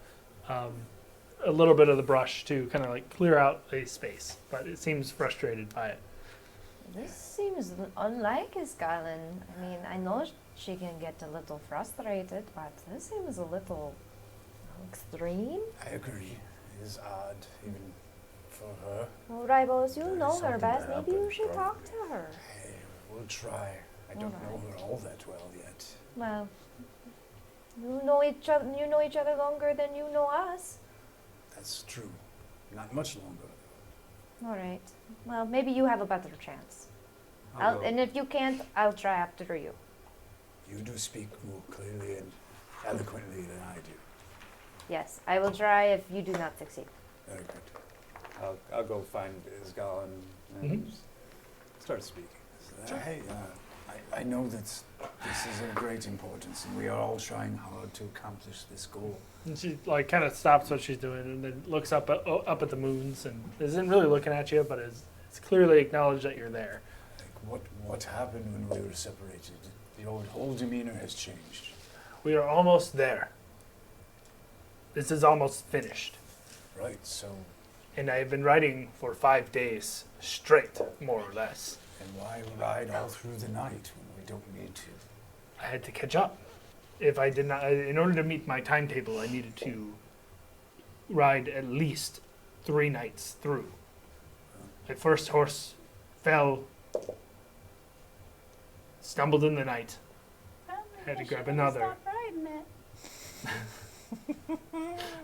a little bit of the brush to kind of like clear out a space. But it seems frustrated by it. This seems unlike Ysgallen. I mean, I know she can get a little frustrated, but this seems a little extreme. I agree. It is odd, even for her. Well, Ribos, you There is know her something best. that Maybe you happened, should talk probably. to her. Hey, we'll try. I don't know her all that well yet. Well, you know each other. You know each other longer than you know us. That's true. Not much longer. All right. Well, maybe you have a better chance. I'll go. And if you can't, I'll try after you. You do speak more clearly and eloquently than I do. Yes, I will try if you do not succeed. Very good. I'll go find Ysgallen and Mhm. start speaking. Hey, I know that this is of great importance, and we are all trying hard to accomplish this goal. And she like kind of stops what she's doing and then looks up at the moons and isn't really looking at you, but it's clearly acknowledged that you're there. Like, what happened when we were separated? Your whole demeanor has changed. We are almost there. This is almost finished. Right, so, And I have been writing for 5 days straight, more or less. and why ride all through the night when we don't need to? I had to catch up. If I did not, in order to meet my timetable, I needed to ride at least 3 nights through. My first horse fell, stumbled in the night. Well, Had to I grab should've another. stopped riding it.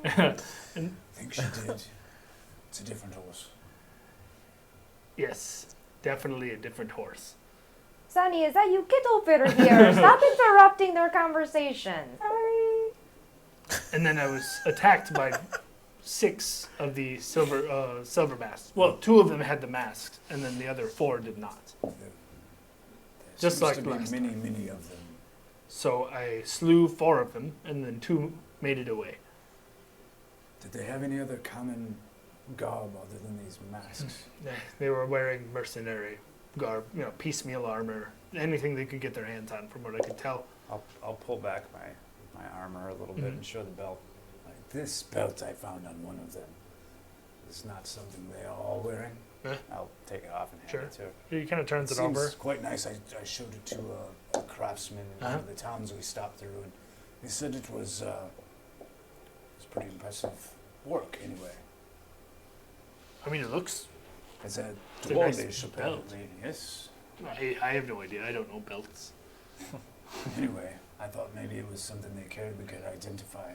I think she did. It's a different horse. Yes, definitely a different horse. Sunny, is that you? Get over here. Stop interrupting their conversation. Sorry. And then I was attacked by 6 of the silver masks. Well, 2 of them had the masks, and then the other 4 did not. There Just seems like to be last many of them. So I slew 4 of them, and then 2 made it away. Did they have any other common garb other than these masks? They were wearing mercenary garb, piecemeal armor, anything they could get their hands on, from what I could tell. I'll pull back my armor a little bit Mhm. and show the belt. Like this belt I found on one of them is not something they are all wearing. I'll take it off and hand Sure. it to her. He kind of turns it seems over. quite nice. I showed it to a craftsman in one Uh-huh. of the towns we stopped through, and he said it was pretty impressive work. Anyway, I mean, it looks. it's a It's a nice dwarvish belt. apparently. Yes. I have no idea. I don't know belts. Anyway, I thought maybe it was something they carried. We could identify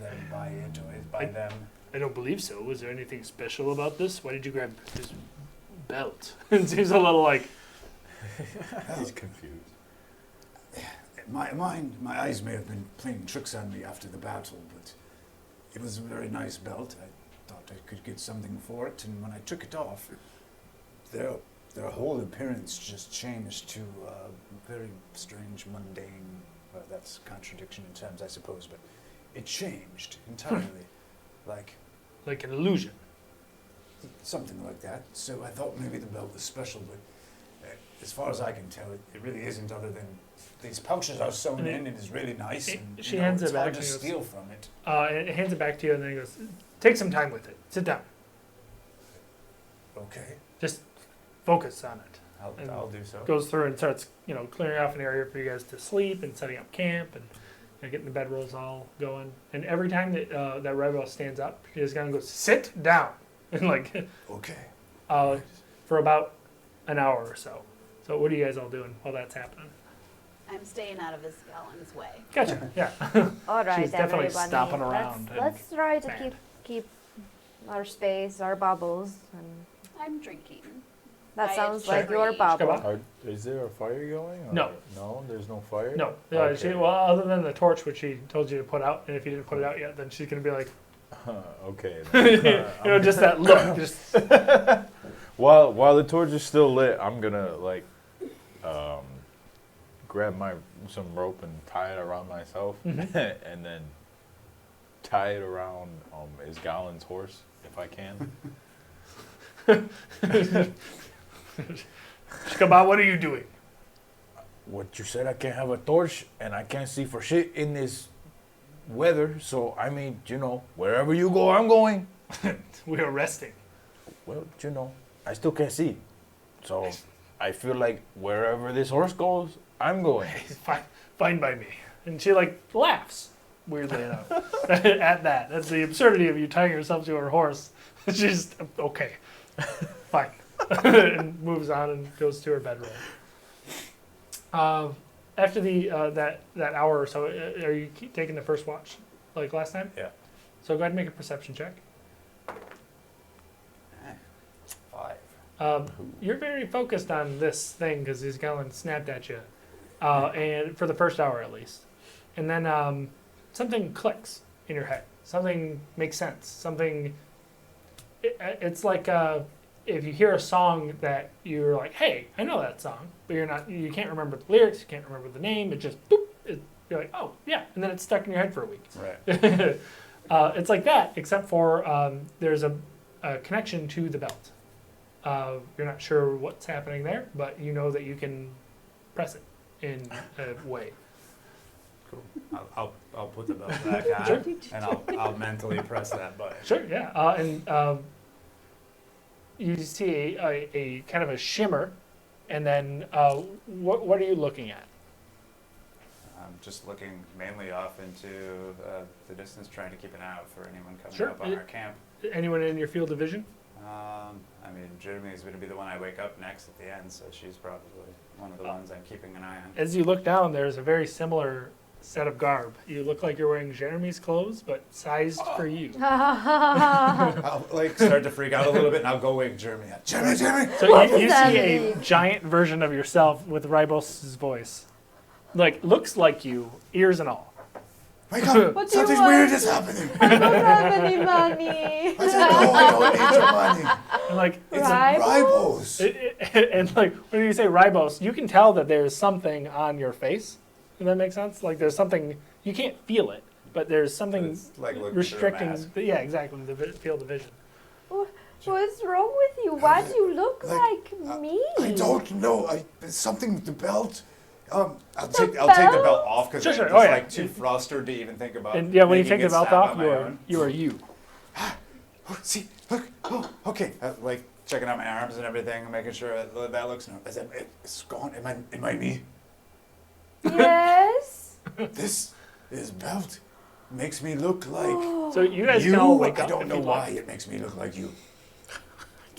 them by it or it by them. I don't believe so. Was there anything special about this? Why did you grab this belt? It seems a little like. He's confused. My eyes may have been playing tricks on me after the battle, but it was a very nice belt. I thought I could get something for it, and when I took it off, their whole appearance just changed to very strange, mundane. Well, that's a contradiction in terms, I suppose, but it changed entirely, like an illusion. something like that. So I thought maybe the belt was special, but as far as I can tell, it really isn't. Other than these pouches are sewn And in, it is really nice, and she hands it's it back hard to and goes, steal from it. It hands it back to you, and then he goes, "Take some time with it. Sit down. Okay. Just focus on it." And I'll do so. goes through and starts, clearing off an area for you guys to sleep and setting up camp and getting the bedrolls all going. And every time that rebel stands up, she just kind of goes, "Sit down," and Okay. for about an hour or so. So what are you guys all doing while that's happening? I'm staying out of Ysgallen's way. Gotcha. Yeah. All right, She's definitely everybody. stomping around and Let's try to mad. keep our space, our bubbles, and I'm drinking. that I sounds agree. like your bubble. Is there a fire going? Or No. No, there's no fire? No. Okay. Other than the torch, which she told you to put out, and if you didn't put it out yet, then she's gonna be like, Okay. just that look. Just While the torch is still lit, I'm gonna grab some rope and tie it around myself, Mhm. and then tie it around Ysgallen's horse if I can. Shkaba, what are you doing? What you said, I can't have a torch and I can't see for shit in this weather. So, I mean, wherever you go, I'm going. We are resting. Well, I still can't see. So, I feel like wherever this horse goes, I'm going. Fine by me. And she laughs. weirdly enough. At that. That's the absurdity of you tying yourself to her horse. She's okay. Fine. And moves on and goes to her bedroom. After the that hour or so, are you taking the first watch like last time? Yeah. So go ahead and make a perception check. 5. You're very focused on this thing because Ysgallen snapped at you, and for the first hour at least, and then something clicks in your head. Something makes sense. Something. It's like if you hear a song that you're like, "Hey, I know that song," but you can't remember the lyrics, you can't remember the name. It just boop. You're like, "Oh, yeah," and then it's stuck in your head for a week. Right. It's like that, except for there's a connection to the belt. You're not sure what's happening there, but you know that you can press it in a way. I'll put the belt back on, Sure. and I'll mentally press that button. Sure, yeah. And you see a kind of a shimmer, and then what are you looking at? I'm just looking mainly off into the distance, trying to keep an eye out for anyone coming Sure. up on our camp. Anyone in your field of vision? I mean, Jeremy is going to be the one I wake up next at the end, so she's probably one of the ones I'm keeping an eye on. As you look down, there's a very similar set of garb. You look like you're wearing Jeremy's clothes, but sized for you. I'll like start to freak out a little bit, and I'll go wake Jeremy up. Jeremy! So you does that see a mean? giant version of yourself with Ribos' voice. Like, looks like you, ears and all. Wake up! What do you Something want? weird is happening. I don't have any money. I said, no, I don't need your money. And like, It's Ribos? Ribos. and like, when you say Ribos, you can tell that there's something on your face. Does that make sense? Like, there's something, you can't feel it, but there's something It's like looking restricting, through a mask. yeah, exactly, the field of vision. What's wrong with you? Why do you look Like, like me? I don't know. There's something with the belt. I'll take the belt? belt off because Sure, it's sure. Oh, yeah. like too flustered to even think about. And yeah, when you making take the it belt snap off, on my own. you are you. Oh, see, look. Oh, okay. Like checking out my arms and everything, and making sure that looks normal. It's gone. Am I me? Yes. This belt makes me look like So you guys you. can all wake up I don't if know you'd why like. it makes me look like you.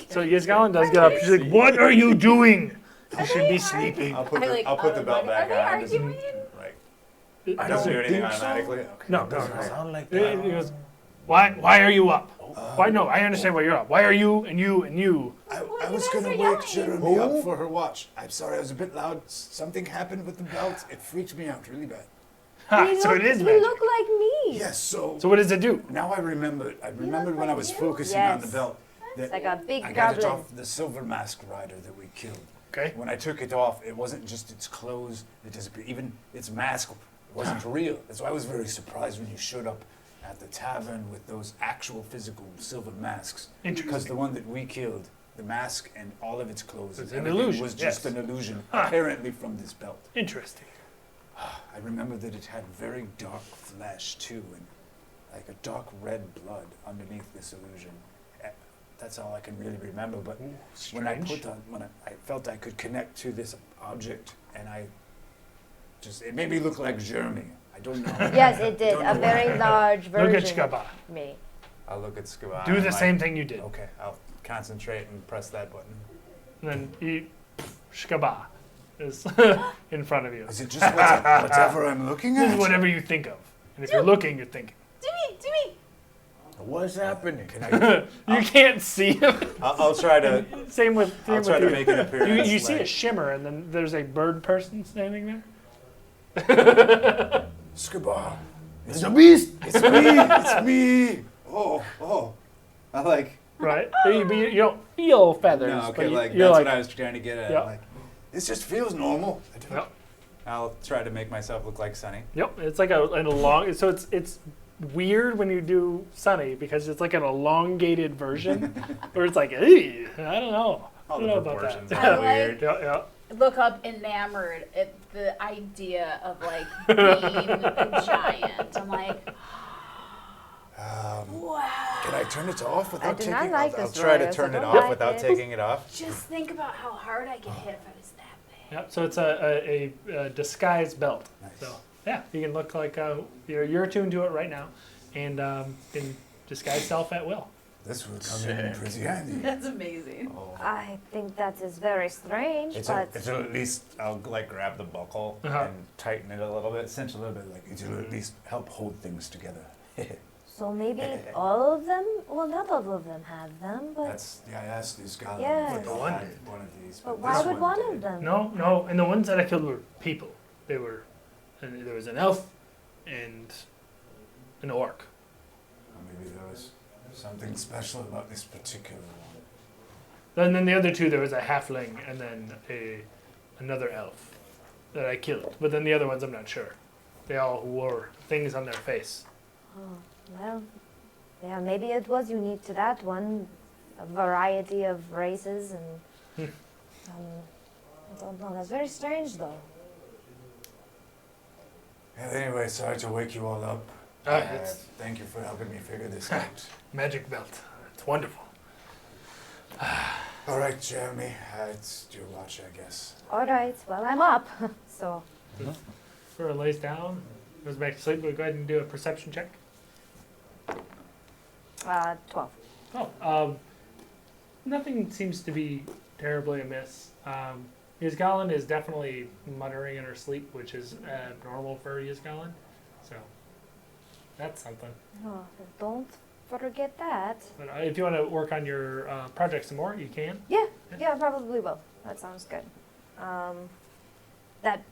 So Ysgallen does get up. She's like, "What are you doing? You should be sleeping." I'll put I the like, I'll put the belt are back they on. Just, arguing? like I doesn't do don't anything think so. automatically. Okay. No, no, Doesn't no. sound like He that. goes, why are you up? Why? No, I understand why you're up. Why are you and you and you? I you was guys gonna are wake yelling. Jeremy up for her watch. I'm sorry, I was a bit loud. Something happened with the belt. It freaked me out really bad. Ha, You so look, it is you magic. look like me. Yes, so So what does it do? now I remembered. I remembered when I was you. focusing on the Yes. belt that It's like a big I got it goblin. off the silver mask rider that we killed. Okay. When I took it off, it wasn't just its clothes that disappeared. Even its mask wasn't real. And so I was very surprised when you showed up at the tavern with those actual physical silver masks. Because Interesting. the one that we killed, the mask and all of its clothes, It's and an everything illusion, was just yes. an illusion, Huh. apparently from this belt. Interesting. I remember that it had very dark flesh too, and like a dark red blood underneath this illusion. That's all I can really remember. But when I Strange. I felt I could connect to this object, and it made me look like Jeremy. I don't know. Yes, it did. Don't A know very why. large Look at version Shkaba. of me. I'll look at Scuba. Do the same thing you did. Okay. I'll concentrate and press that button. And then Shkaba is in front of you. Is it just whatever I'm looking This at? is whatever you think of. And if you're looking, you're thinking. Jimmy! What's happening? Can I? You can't see him. I'll try to. Same with I'll try to you. make an appearance. You see a like- shimmer, and then there's a bird person standing there. Scuba. It's a beast. It's me. It's me. Oh. I like. Right? But you don't feel feathers. No, but okay, like you're that's like, what I was trying to get at. Yep. Like, This just feels normal. I don't- Yep. I'll try to make myself look like Sunny. Yep, it's like a long. So it's weird when you do Sunny because it's like an elongated version, where it's like, hey, I don't know. All I the don't know about proportions that. I are like- weird. Yeah. Look up enamored at the idea of like being a giant. I'm like, wow. Can I turn it off without I do taking? not like I'll this try to Royals. I turn it don't off like without it. taking it off. Just think about how hard I get hit if I was that big. Yep. So it's a disguised belt. Nice. So Yeah, you can look like you're attuned to it right now, and can disguise self at will. This will come in pretty handy. That's amazing. Oh. I think that is very strange, It'll but at least, I'll like grab the buckle Uh-huh. and tighten it a little bit. Cinch a little bit, like it'll at least help hold things together. so maybe all of them. Well, not all of them have them, but I asked these guys Yes. if they One had did. one of these. but this why would one did. of them? No, and the ones that I killed were people. They were, and there was an elf and an orc. Or maybe there was something special about this particular one. And then the other two, there was a halfling and then another elf that I killed. But then the other ones, I'm not sure. They all wore things on their face. Oh, well, yeah, maybe it was unique to that one. A variety of races and. I don't know. That's very strange, though. Yeah, anyway, sorry to wake you all up. It's Thank you for helping me figure this out. magic belt. It's wonderful. All right, Jeremy, it's your watch, I guess. All right. Well, I'm up. So Flora lays down, goes back to sleep. We'll go ahead and do a perception check. 12. Oh, nothing seems to be terribly amiss. Ysgallen is definitely muttering in her sleep, which is normal for Ysgallen. So that's something. Oh, don't forget that. But if you want to work on your project some more, you can. Yeah, I probably will. That sounds good. That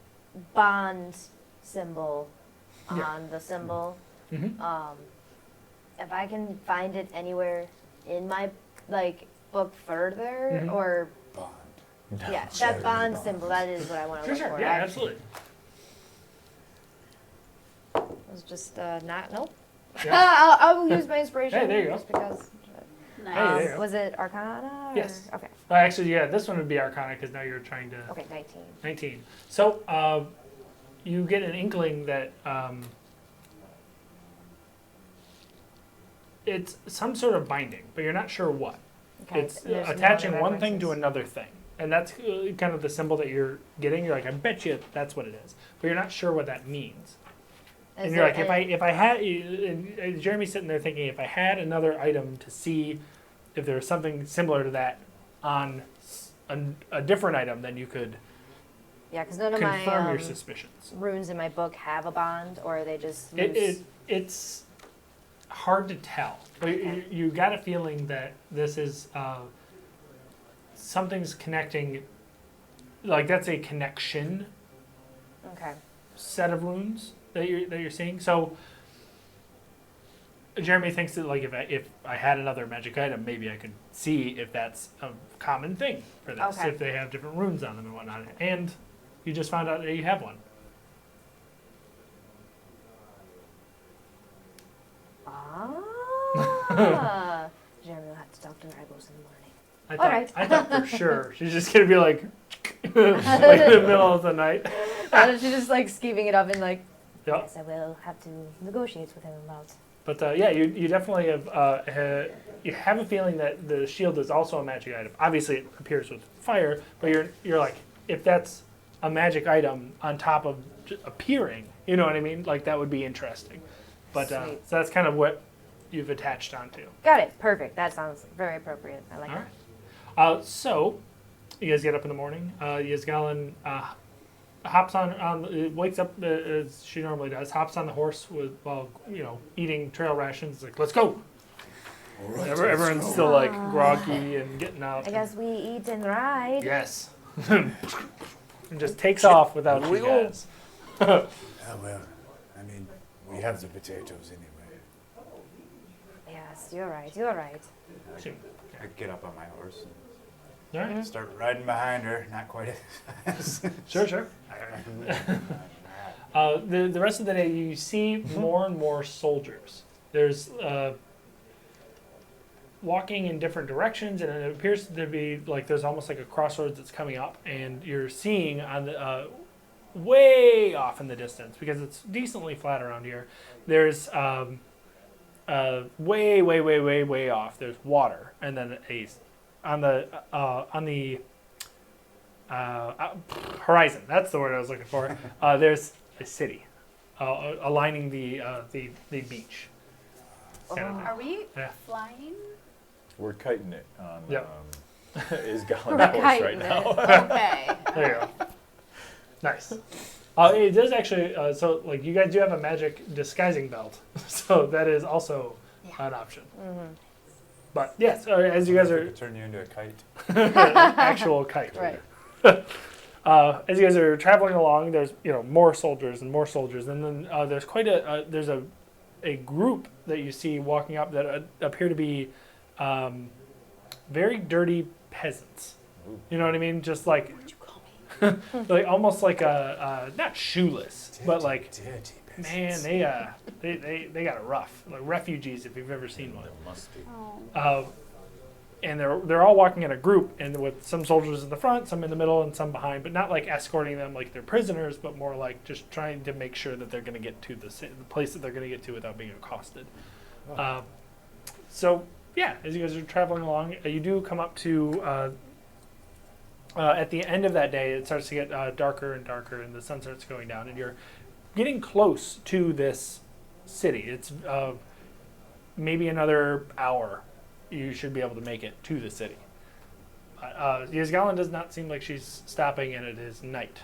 bond symbol Yeah. on the symbol. Mm-hmm. If I can find it anywhere in my book further, Mhm. or Bond. yeah, Cherry that bond bond. symbol. That is what I want to Sure, look sure. for. Yeah, I absolutely. was just not nope. Yeah. I'll use my inspiration. Hey, there you go. Just because. Nice. Hey, there you go. Was it Arcana? Or? Yes. Okay. Actually, yeah, this one would be Arcana because now you're trying to. Okay, 19. 19. So you get an inkling that it's some sort of binding, but you're not sure what. Okay. It's there's no attaching other one thing to references. another thing. And that's kind of the symbol that you're getting. You're like, I bet you that's what it is. But you're not sure what that means. Is And you're there like, any- if I had, and Jeremy's sitting there thinking, if I had another item to see if there was something similar to that on a different item, then you could Yeah, because none of confirm my your suspicions. runes in my book have a bond, or are they just loose? It's hard to tell. But Okay. you got a feeling that this is something's connecting. Like that's a connection Okay. set of runes that you're seeing. So Jeremy thinks that like if I had another magic item, maybe I could see if that's a common thing for this. Okay. If they have different runes on them and whatnot. And you just found out that you have one. Ah. Jeremy will have to talk to Ribos in the morning. I All thought, right. I thought for sure she's just gonna be like, like in the middle of the night. She's just scheming it up and Yep. yes, I will have to negotiate with him about. But yeah, you definitely have you have a feeling that the shield is also a magic item. Obviously, it appears with fire, but you're like, if that's a magic item on top of appearing, you know what I mean? Like that would be interesting. But so Sweet. that's kind of what you've attached onto. Got it. Perfect. That sounds very appropriate. I like All it. right. So you guys get up in the morning. Ysgallen hops on wakes up as she normally does. Hops on the horse while eating trail rations. It's like, let's go. All right, Everyone's let's go. still like groggy and getting up. I guess we eat and ride. Yes. And just takes off without Here we you go. guys. Well, I mean, we have the potatoes anyway. Yes, you're right. You're right. I get up on my horse All right. and start riding behind her. Not quite as fast. Sure. The rest of the day, you see more and more soldiers. There's walking in different directions, and it appears to be like there's almost like a crossroads that's coming up, and you're seeing on the way off in the distance, because it's decently flat around here. There's way off. There's water, and then on the horizon. That's the word I was looking for. There's a city, aligning the beach. Kind of thing. Are we Yeah. flying? We're kiting it on Yep. Ysgallen We're horse right kiting now. Okay. There you go. Nice. It does actually. So, like, you guys do have a magic disguising belt, so that is also an option. But yes, as you guys We are could turn you into a kite. actual kite. Right. As you guys are traveling along, there's more soldiers, and then there's quite there's a group that you see walking up that appear to be very dirty peasants. You know what I mean? Just like What'd you call me? like almost like a not shoeless, but like Dirty man, they got it rough. Like refugees, if you've ever seen one. There must be. Oh. And they're all walking in a group, and with some soldiers in the front, some in the middle, and some behind, but not like escorting them like they're prisoners, but more like just trying to make sure that they're going to get to the place that they're going to get to without being accosted. So yeah, as you guys are traveling along, you do come up to at the end of that day, it starts to get darker and darker, and the sun starts going down, and you're getting close to this city. It's maybe another hour. You should be able to make it to the city. Ysgallen does not seem like she's stopping, and it is night.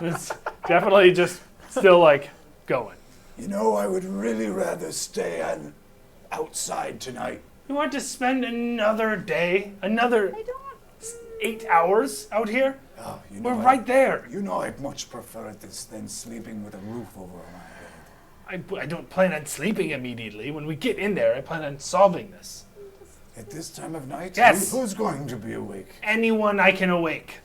It's definitely just still like going. You know, I would really rather stay outside tonight. You want to spend another day, another I don't. 8 hours out here? Oh, you We're know, right there. You know, I'd much prefer this than sleeping with a roof over my head. I don't plan on sleeping immediately. When we get in there, I plan on solving this. At this time of night? Yes. Who's going to be awake? Anyone I can awake.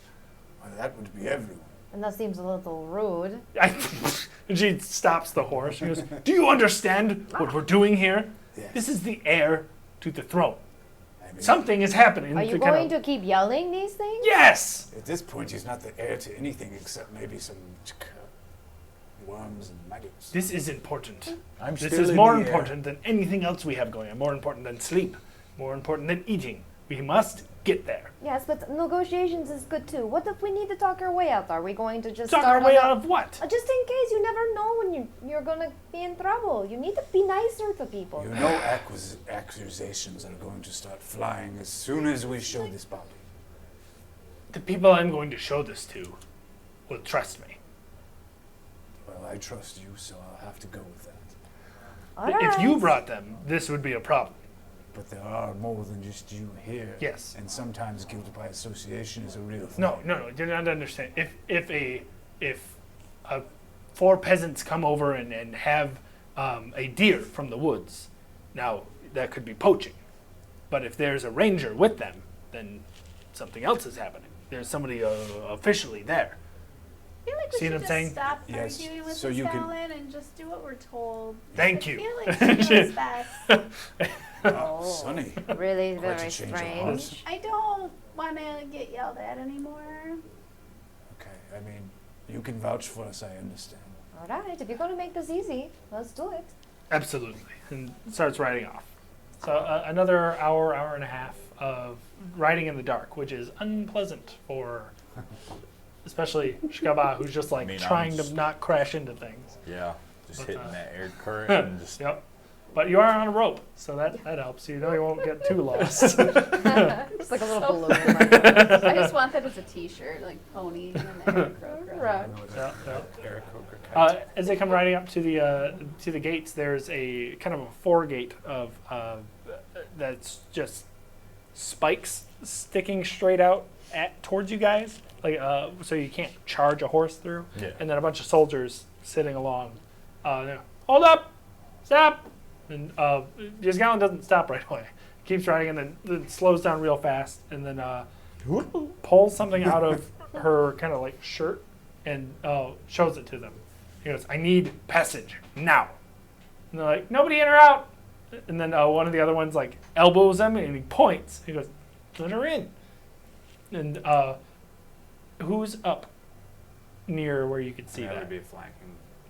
Well, that would be everyone. And that seems a little rude. And she stops the horse. She goes, "Do you understand what we're doing here? Yes. This is the heir to the throne. I mean, Something is happening." Are you to kind going of- to keep yelling these things? Yes! at this point, he's not the heir to anything except maybe some worms and maggots. This is important. I'm This still is in more the air. important than anything else we have going on. More important than sleep. More important than eating. We must get there. Yes, but negotiations is good too. What if we need to talk our way out? Are we going to just Talk start our way on a- out of what? Just in case, you never know when you're gonna be in trouble. You need to be nicer to people. You know, accusations are going to start flying as soon as we show this body. The people I'm going to show this to will trust me. Well, I trust you, so I'll have to go with that. All If you right. brought them, this would be a problem. But there are more than just you here. Yes. And sometimes guilt by association is a real thing. No, you're not understand. If 4 peasants come over and have a deer from the woods, now that could be poaching. But if there's a ranger with them, then something else is happening. There's somebody officially there. I feel like we See what should I'm just saying? stop Yes, arguing with so this you can- Ysgallen and just do what we're told. Thank I you. feel like she knows best. Oh, Sonny. Really Quite a very change of heart. strange. I don't want to get yelled at anymore. Okay, I mean, you can vouch for us, I understand. All right, if you're gonna make this easy, let's do it. Absolutely. And starts riding off. So another hour and a half of riding in the dark, which is unpleasant for especially Shkaba, who's just like I mean, trying I'm to s- not crash into things. Yeah, just But, hitting that air current and just Yep. But you are on a rope, so that helps. You know you won't get too lost. Just like a little So balloon. I just want that as a T-shirt, like pony and then Eric Kroger. Right. Yeah, yeah. Eric Coker kite. As they come riding up to the gates, there's a kind of a foregate of that's just spikes sticking straight out towards you guys, like so you can't charge a horse through. Yeah. And then a bunch of soldiers sitting along. They're, hold up, stop, and Ysgallen doesn't stop right away. Keeps riding and then slows down real fast, and then pulls something out of her kind of like shirt and shows it to them. He goes, "I need passage now." And they're like, "Nobody in or out." And then one of the other ones like elbows him and he points. He goes, "Let her in." And who's up near where you could see That that? would be flanking.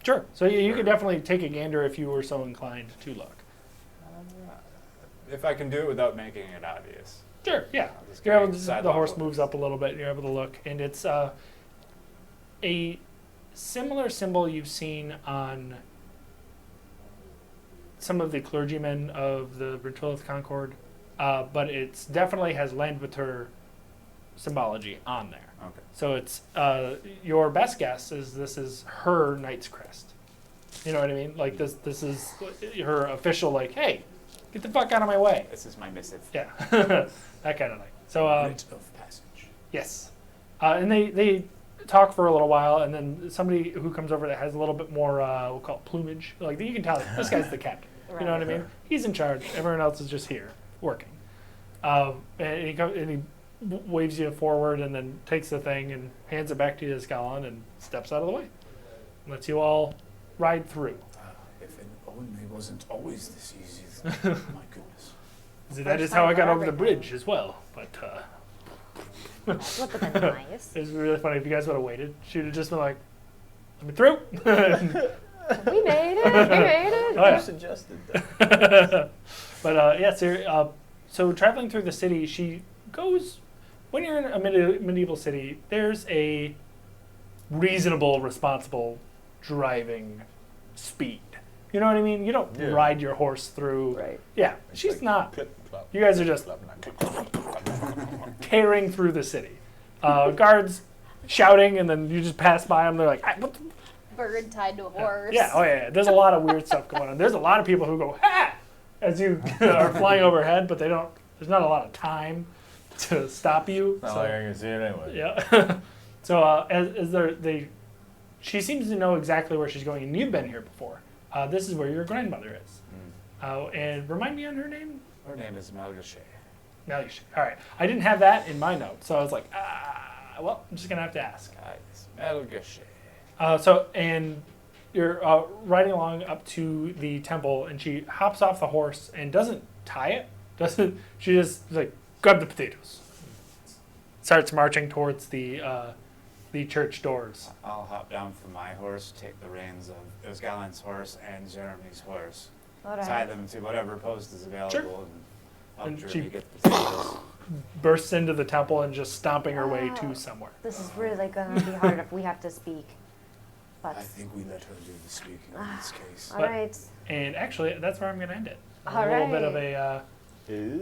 Sure. So you could Sure. definitely take a gander if you were so inclined to look. If I can do it without making it obvious. Sure. Yeah. I'll just You're go able to, the sidelong horse look. moves up a little bit. And you're able to look, and it's a similar symbol you've seen on some of the clergymen of the Bertolith Concord, but it's definitely has Landwitter symbology on there. Okay. So it's your best guess is this is her Knight's Crest. You know what I mean? Like this is her official like, hey, get the fuck out of my way. This is my missive. Yeah, that kind of thing. So Rite of passage. yes, and they talk for a little while, and then somebody who comes over that has a little bit more we'll call it plumage. Like you can tell this guy's the captain. You know what I mean? He's in charge. Everyone else is just here working. And he waves you forward, and then takes the thing and hands it back to you, Ysgallen, and steps out of the way. Lets you all ride through. If it only wasn't always this easy. My goodness. See, that is how I got over the bridge as well. But Would have been nice. it was really funny. If you guys would have waited, she'd have just been like, "Let me through." We made it. We made it. Oh, yeah. You suggested that. But yeah, so traveling through the city, she goes. When you're in a medieval city, there's a reasonable, responsible driving speed. You know what I mean? You don't Yeah. ride your horse through. Right. Yeah, It's she's like not. clip, clop, You guys are just clop, and clip, clop, clop, clop. tearing through the city. Guards shouting, and then you just pass by them. They're like, "Ah, what the Bird tied to a horse. Yeah, oh yeah. There's a lot of weird stuff going on. There's a lot of people who go, ha! As you are flying overhead, but there's not a lot of time to stop you. Not so- like I can see it anyway. yeah. So she seems to know exactly where she's going, and you've been here before. This is where your grandmother is. And remind me on her name? Her name is Malgache. Melish. All right. I didn't have that in my notes, so I was like, well, I'm just going to have to ask. Guys, Malgache. And you're riding along up to the temple, and she hops off the horse and doesn't tie it. She just like grab the potatoes. Starts marching towards the church doors. I'll hop down from my horse, take the reins of Ysgallen's horse and Jeremy's horse, All tie right. them to whatever post is available, Sure. and help And Jeremy she- get the potatoes. Bursts into the temple and just stomping her way to somewhere. This is really gonna be hard if we have to speak. But I think we let her do the speaking in this case. all right. And actually, that's where I'm going to end it. A All little bit of right. a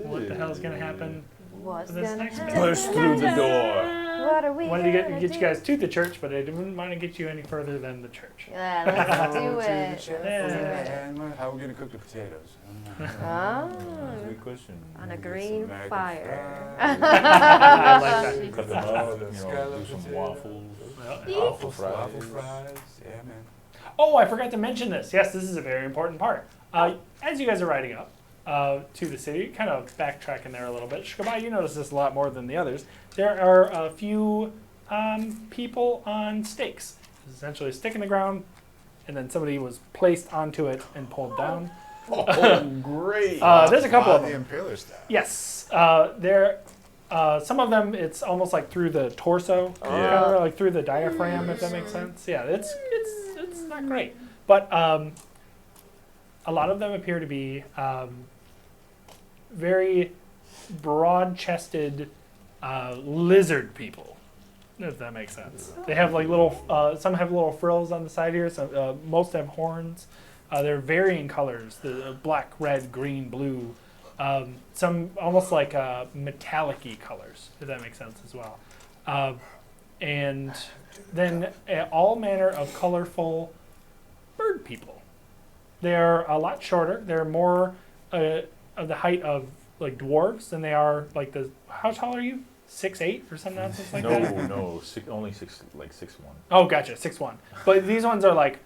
what the hell is going to happen? What's This gonna next happen? bit. Burst through the door. What are we Wanted to gonna get do? you guys to the church, but I didn't want to get you any further than the church. Yeah, let's do To the it. chef, Yeah. and how are we gonna cook the potatoes? Ah, Good question. on a Some green American fire. I like that. Cut them up, you know, Scallop do some potato. waffles. Waffle fries. Waffle fries. Yeah, man. Oh, I forgot to mention this. Yes, this is a very important part. As you guys are riding up to the city, kind of backtracking there a little bit. Shkabai, you notice this a lot more than the others. There are a few people on stakes. Essentially a stick in the ground, and then somebody was placed onto it and pulled down. Oh, great. There's a couple of The them. Impaler style. Yes, some of them it's almost like through the torso, Yeah. kind of like through the diaphragm, if that makes sense. Yeah, it's not great, but a lot of them appear to be very broad-chested lizard people, if that makes sense. They have like little, some have little frills on the side here. Some, most have horns. They're varying colors: the black, red, green, blue. Some almost like metallic-y colors, if that makes sense as well. And then all manner of colorful bird people. They're a lot shorter. They're more of the height of like dwarves than they are like the. How tall are you? 6'8" or some nonsense like No, that. no, only 6'1". Oh, gotcha, 6'1". But these ones are like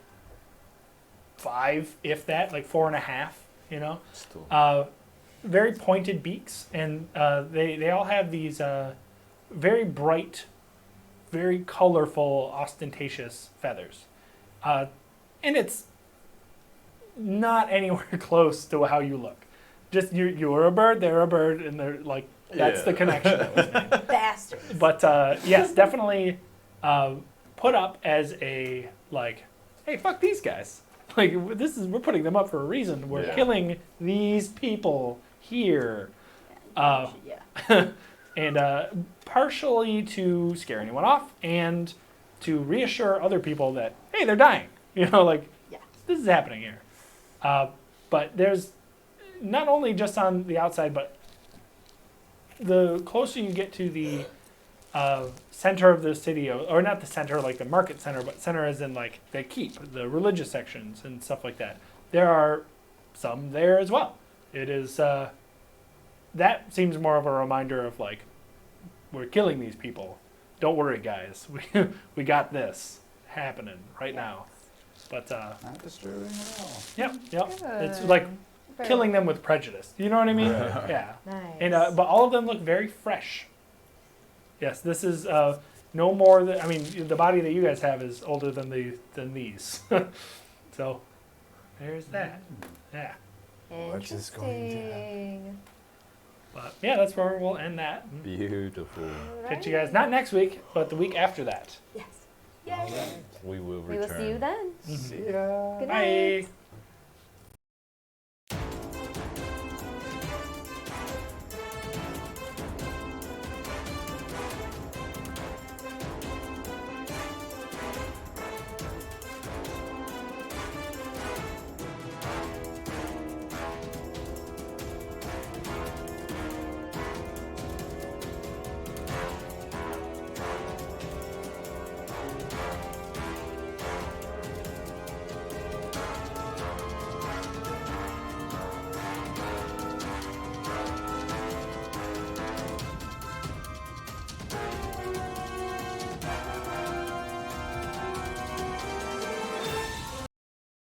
5, if that, like 4.5. You know. Still. Very pointed beaks, and they all have these very bright, very colorful, ostentatious feathers. And it's not anywhere close to how you look. Just you're a bird, they're a bird, and they're like, that's the Yeah. connection that was made. Bastards. But yes, definitely put up as a, like, hey, fuck these guys. Like, we're putting them up for a reason. We're Yeah. killing these people here. Yeah. And partially to scare anyone off, and to reassure other people that, hey, they're dying. Like, Yeah. this is happening here. But there's not only just on the outside, but the closer you get to the center of the city, or not the center, like the market center, but center as in like the keep, the religious sections and stuff like that, there are some there as well. It is, that seems more of a reminder of like, we're killing these people. Don't worry, guys. We got this happening right now. But, Not disturbing at all. yep. It's Good. like Very killing them with prejudice. You know what I mean? Right. Yeah. Nice. And but all of them look very fresh. Yes, this is no more than, I mean, the body that you guys have is older than these. So there's that. Yeah. What is going to happen? Interesting. But yeah, that's where we'll end that. Beautiful. Catch you guys not next week, but the week after that. Yes. Yay. We will We return. will see you then. See ya. Good Bye. night.